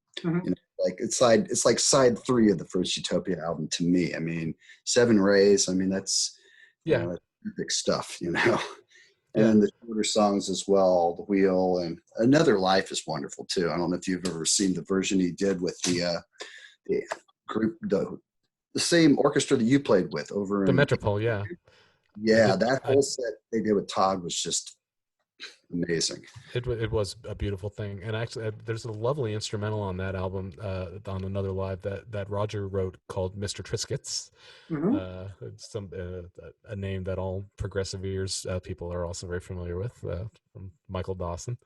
It's like side 3 of the first Utopia album to me. I mean, 7 Rays. I mean, that's that's epic stuff. And the shorter songs as well, The Wheel and Another Life is wonderful too. I don't know if you've ever seen the version he did with the group, the same orchestra that you played with over the in Metropole. Yeah, Yeah, that whole set they did with Todd was just amazing. It was a beautiful thing, and actually, there's a lovely instrumental on that album, on another live that Roger wrote called "Mr. Triscuits." It's a name that all progressive ears people are also very familiar with, from Michael Dawson.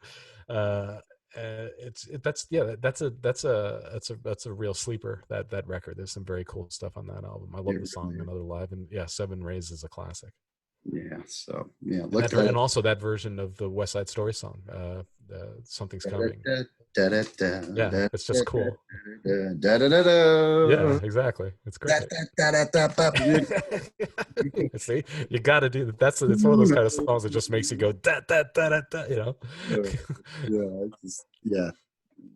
That's a real sleeper, that record. There's some very cool stuff on that album. I love the song "Another Live," and yeah, Seven Rays is a classic. Yeah, so yeah, And also that version of the West Side Story song, "Something's Coming." Yeah, it's just cool. Yeah, exactly. It's great. See, you got to do that. It's one of those kind of songs that just makes you go da da da da da. Yeah,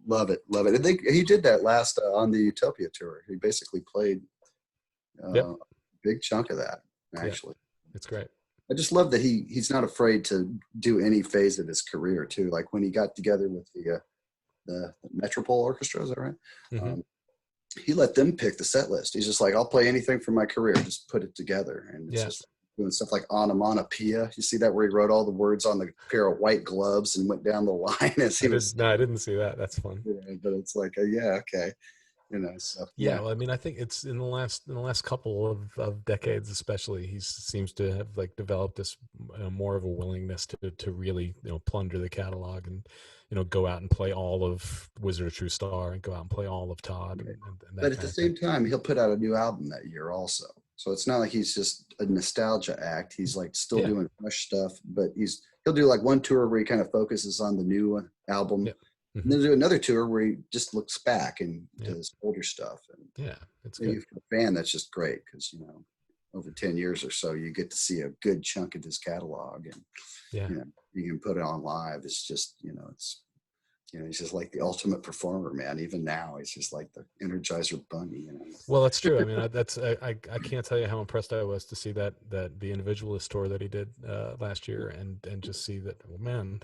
love it. And he did that last on the Utopia tour. He basically played a big chunk of that. Actually, it's great. I just love that he's not afraid to do any phase of his career too. Like when he got together with the Metropole Orchestra, is that right? Mm-hmm. He let them pick the set list. He's just like, I'll play anything from my career, just put it together. And it's just doing stuff like Onomatopoeia. You see that where he wrote all the words on the pair of white gloves and went down the line as he was. No, I didn't see that. That's fun. Yeah, but it's like, okay. So well, I mean, I think it's in the last couple of decades, especially, he seems to have like developed this more of a willingness to really plunder the catalog and go out and play all of Wizard of True Star and go out and play all of Todd. Right. And but at the same time, he'll put out a new album that year also. So it's not like he's just a nostalgia act. He's like still doing fresh stuff, but he'll do like one tour where he kind of focuses on the new album. Yeah. And then do another tour where he just looks back and does older stuff. And it's good. For a fan, that's just great because over 10 years or so, you get to see a good chunk of his catalog, and you can put it on live. It's just he's just like the ultimate performer, man. Even now, he's just like the Energizer Bunny. Well, that's true. I mean, I can't tell you how impressed I was to see that the Individualist tour that he did last year, and just see that, well, man,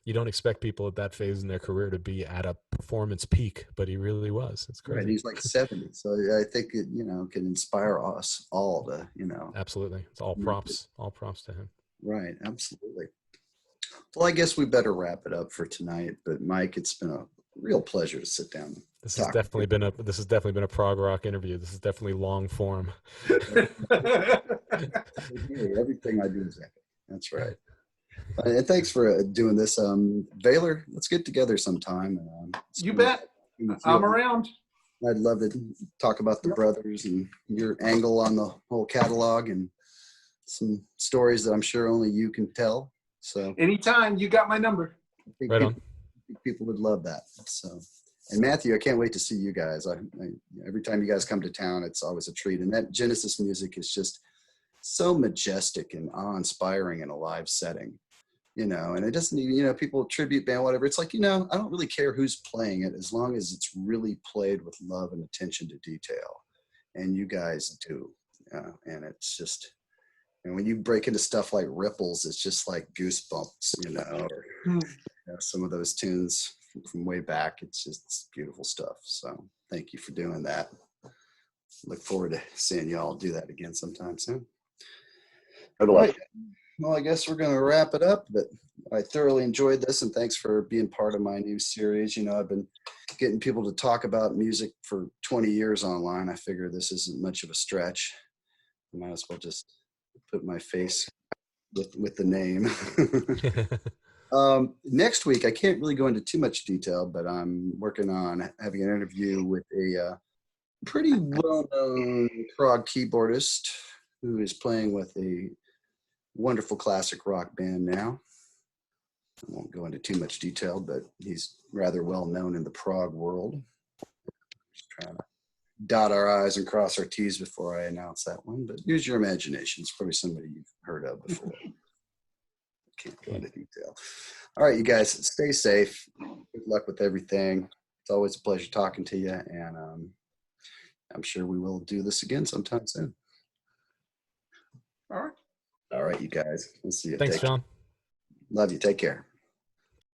you don't expect people at that phase in their career to be at a performance peak, but he really was. It's crazy. Right, he's like 70, so I think it can inspire us all to Absolutely, it's all props to him. Right, absolutely. Well, I guess we better wrap it up for tonight. But Mike, it's been a real pleasure to sit down. This has definitely been a prog rock interview. This is definitely long form. Everything I do is epic. That's right. And thanks for doing this, Vaylor. Let's get together sometime. You bet. I'm around. I'd love to talk about the brothers and your angle on the whole catalog and some stories that I'm sure only you can tell. So anytime, you got my number. Right on. People would love that. So, and Matthew, I can't wait to see you guys. Every time you guys come to town, it's always a treat. And that Genesis music is just so majestic and awe-inspiring in a live setting, and it doesn't need, people tribute band, whatever. It's like, I don't really care who's playing it as long as it's really played with love and attention to detail. And you guys do. And it's just, and when you break into stuff like Ripples, it's just like goosebumps, or some of those tunes from way back. It's beautiful stuff. So thank you for doing that. Look forward to seeing y'all do that again sometime soon. Good luck. Right. Well, I guess we're going to wrap it up, but I thoroughly enjoyed this, and thanks for being part of my new series. I've been getting people to talk about music for 20 years online. I figure this isn't much of a stretch. I might as well just put my face with the name. Next week, I can't really go into too much detail, but I'm working on having an interview with a pretty well-known prog keyboardist who is playing with a wonderful classic rock band now. I won't go into too much detail, but he's rather well known in the prog world. Just trying to dot our I's and cross our T's before I announce that one, but use your imagination. It's probably somebody you've heard of before. Can't go into detail. All right, you guys, stay safe. Good luck with everything. It's always a pleasure talking to you, and I'm sure we will do this again sometime soon. All right. All right, you guys. We'll see you. Thanks, John. Love you. Take care.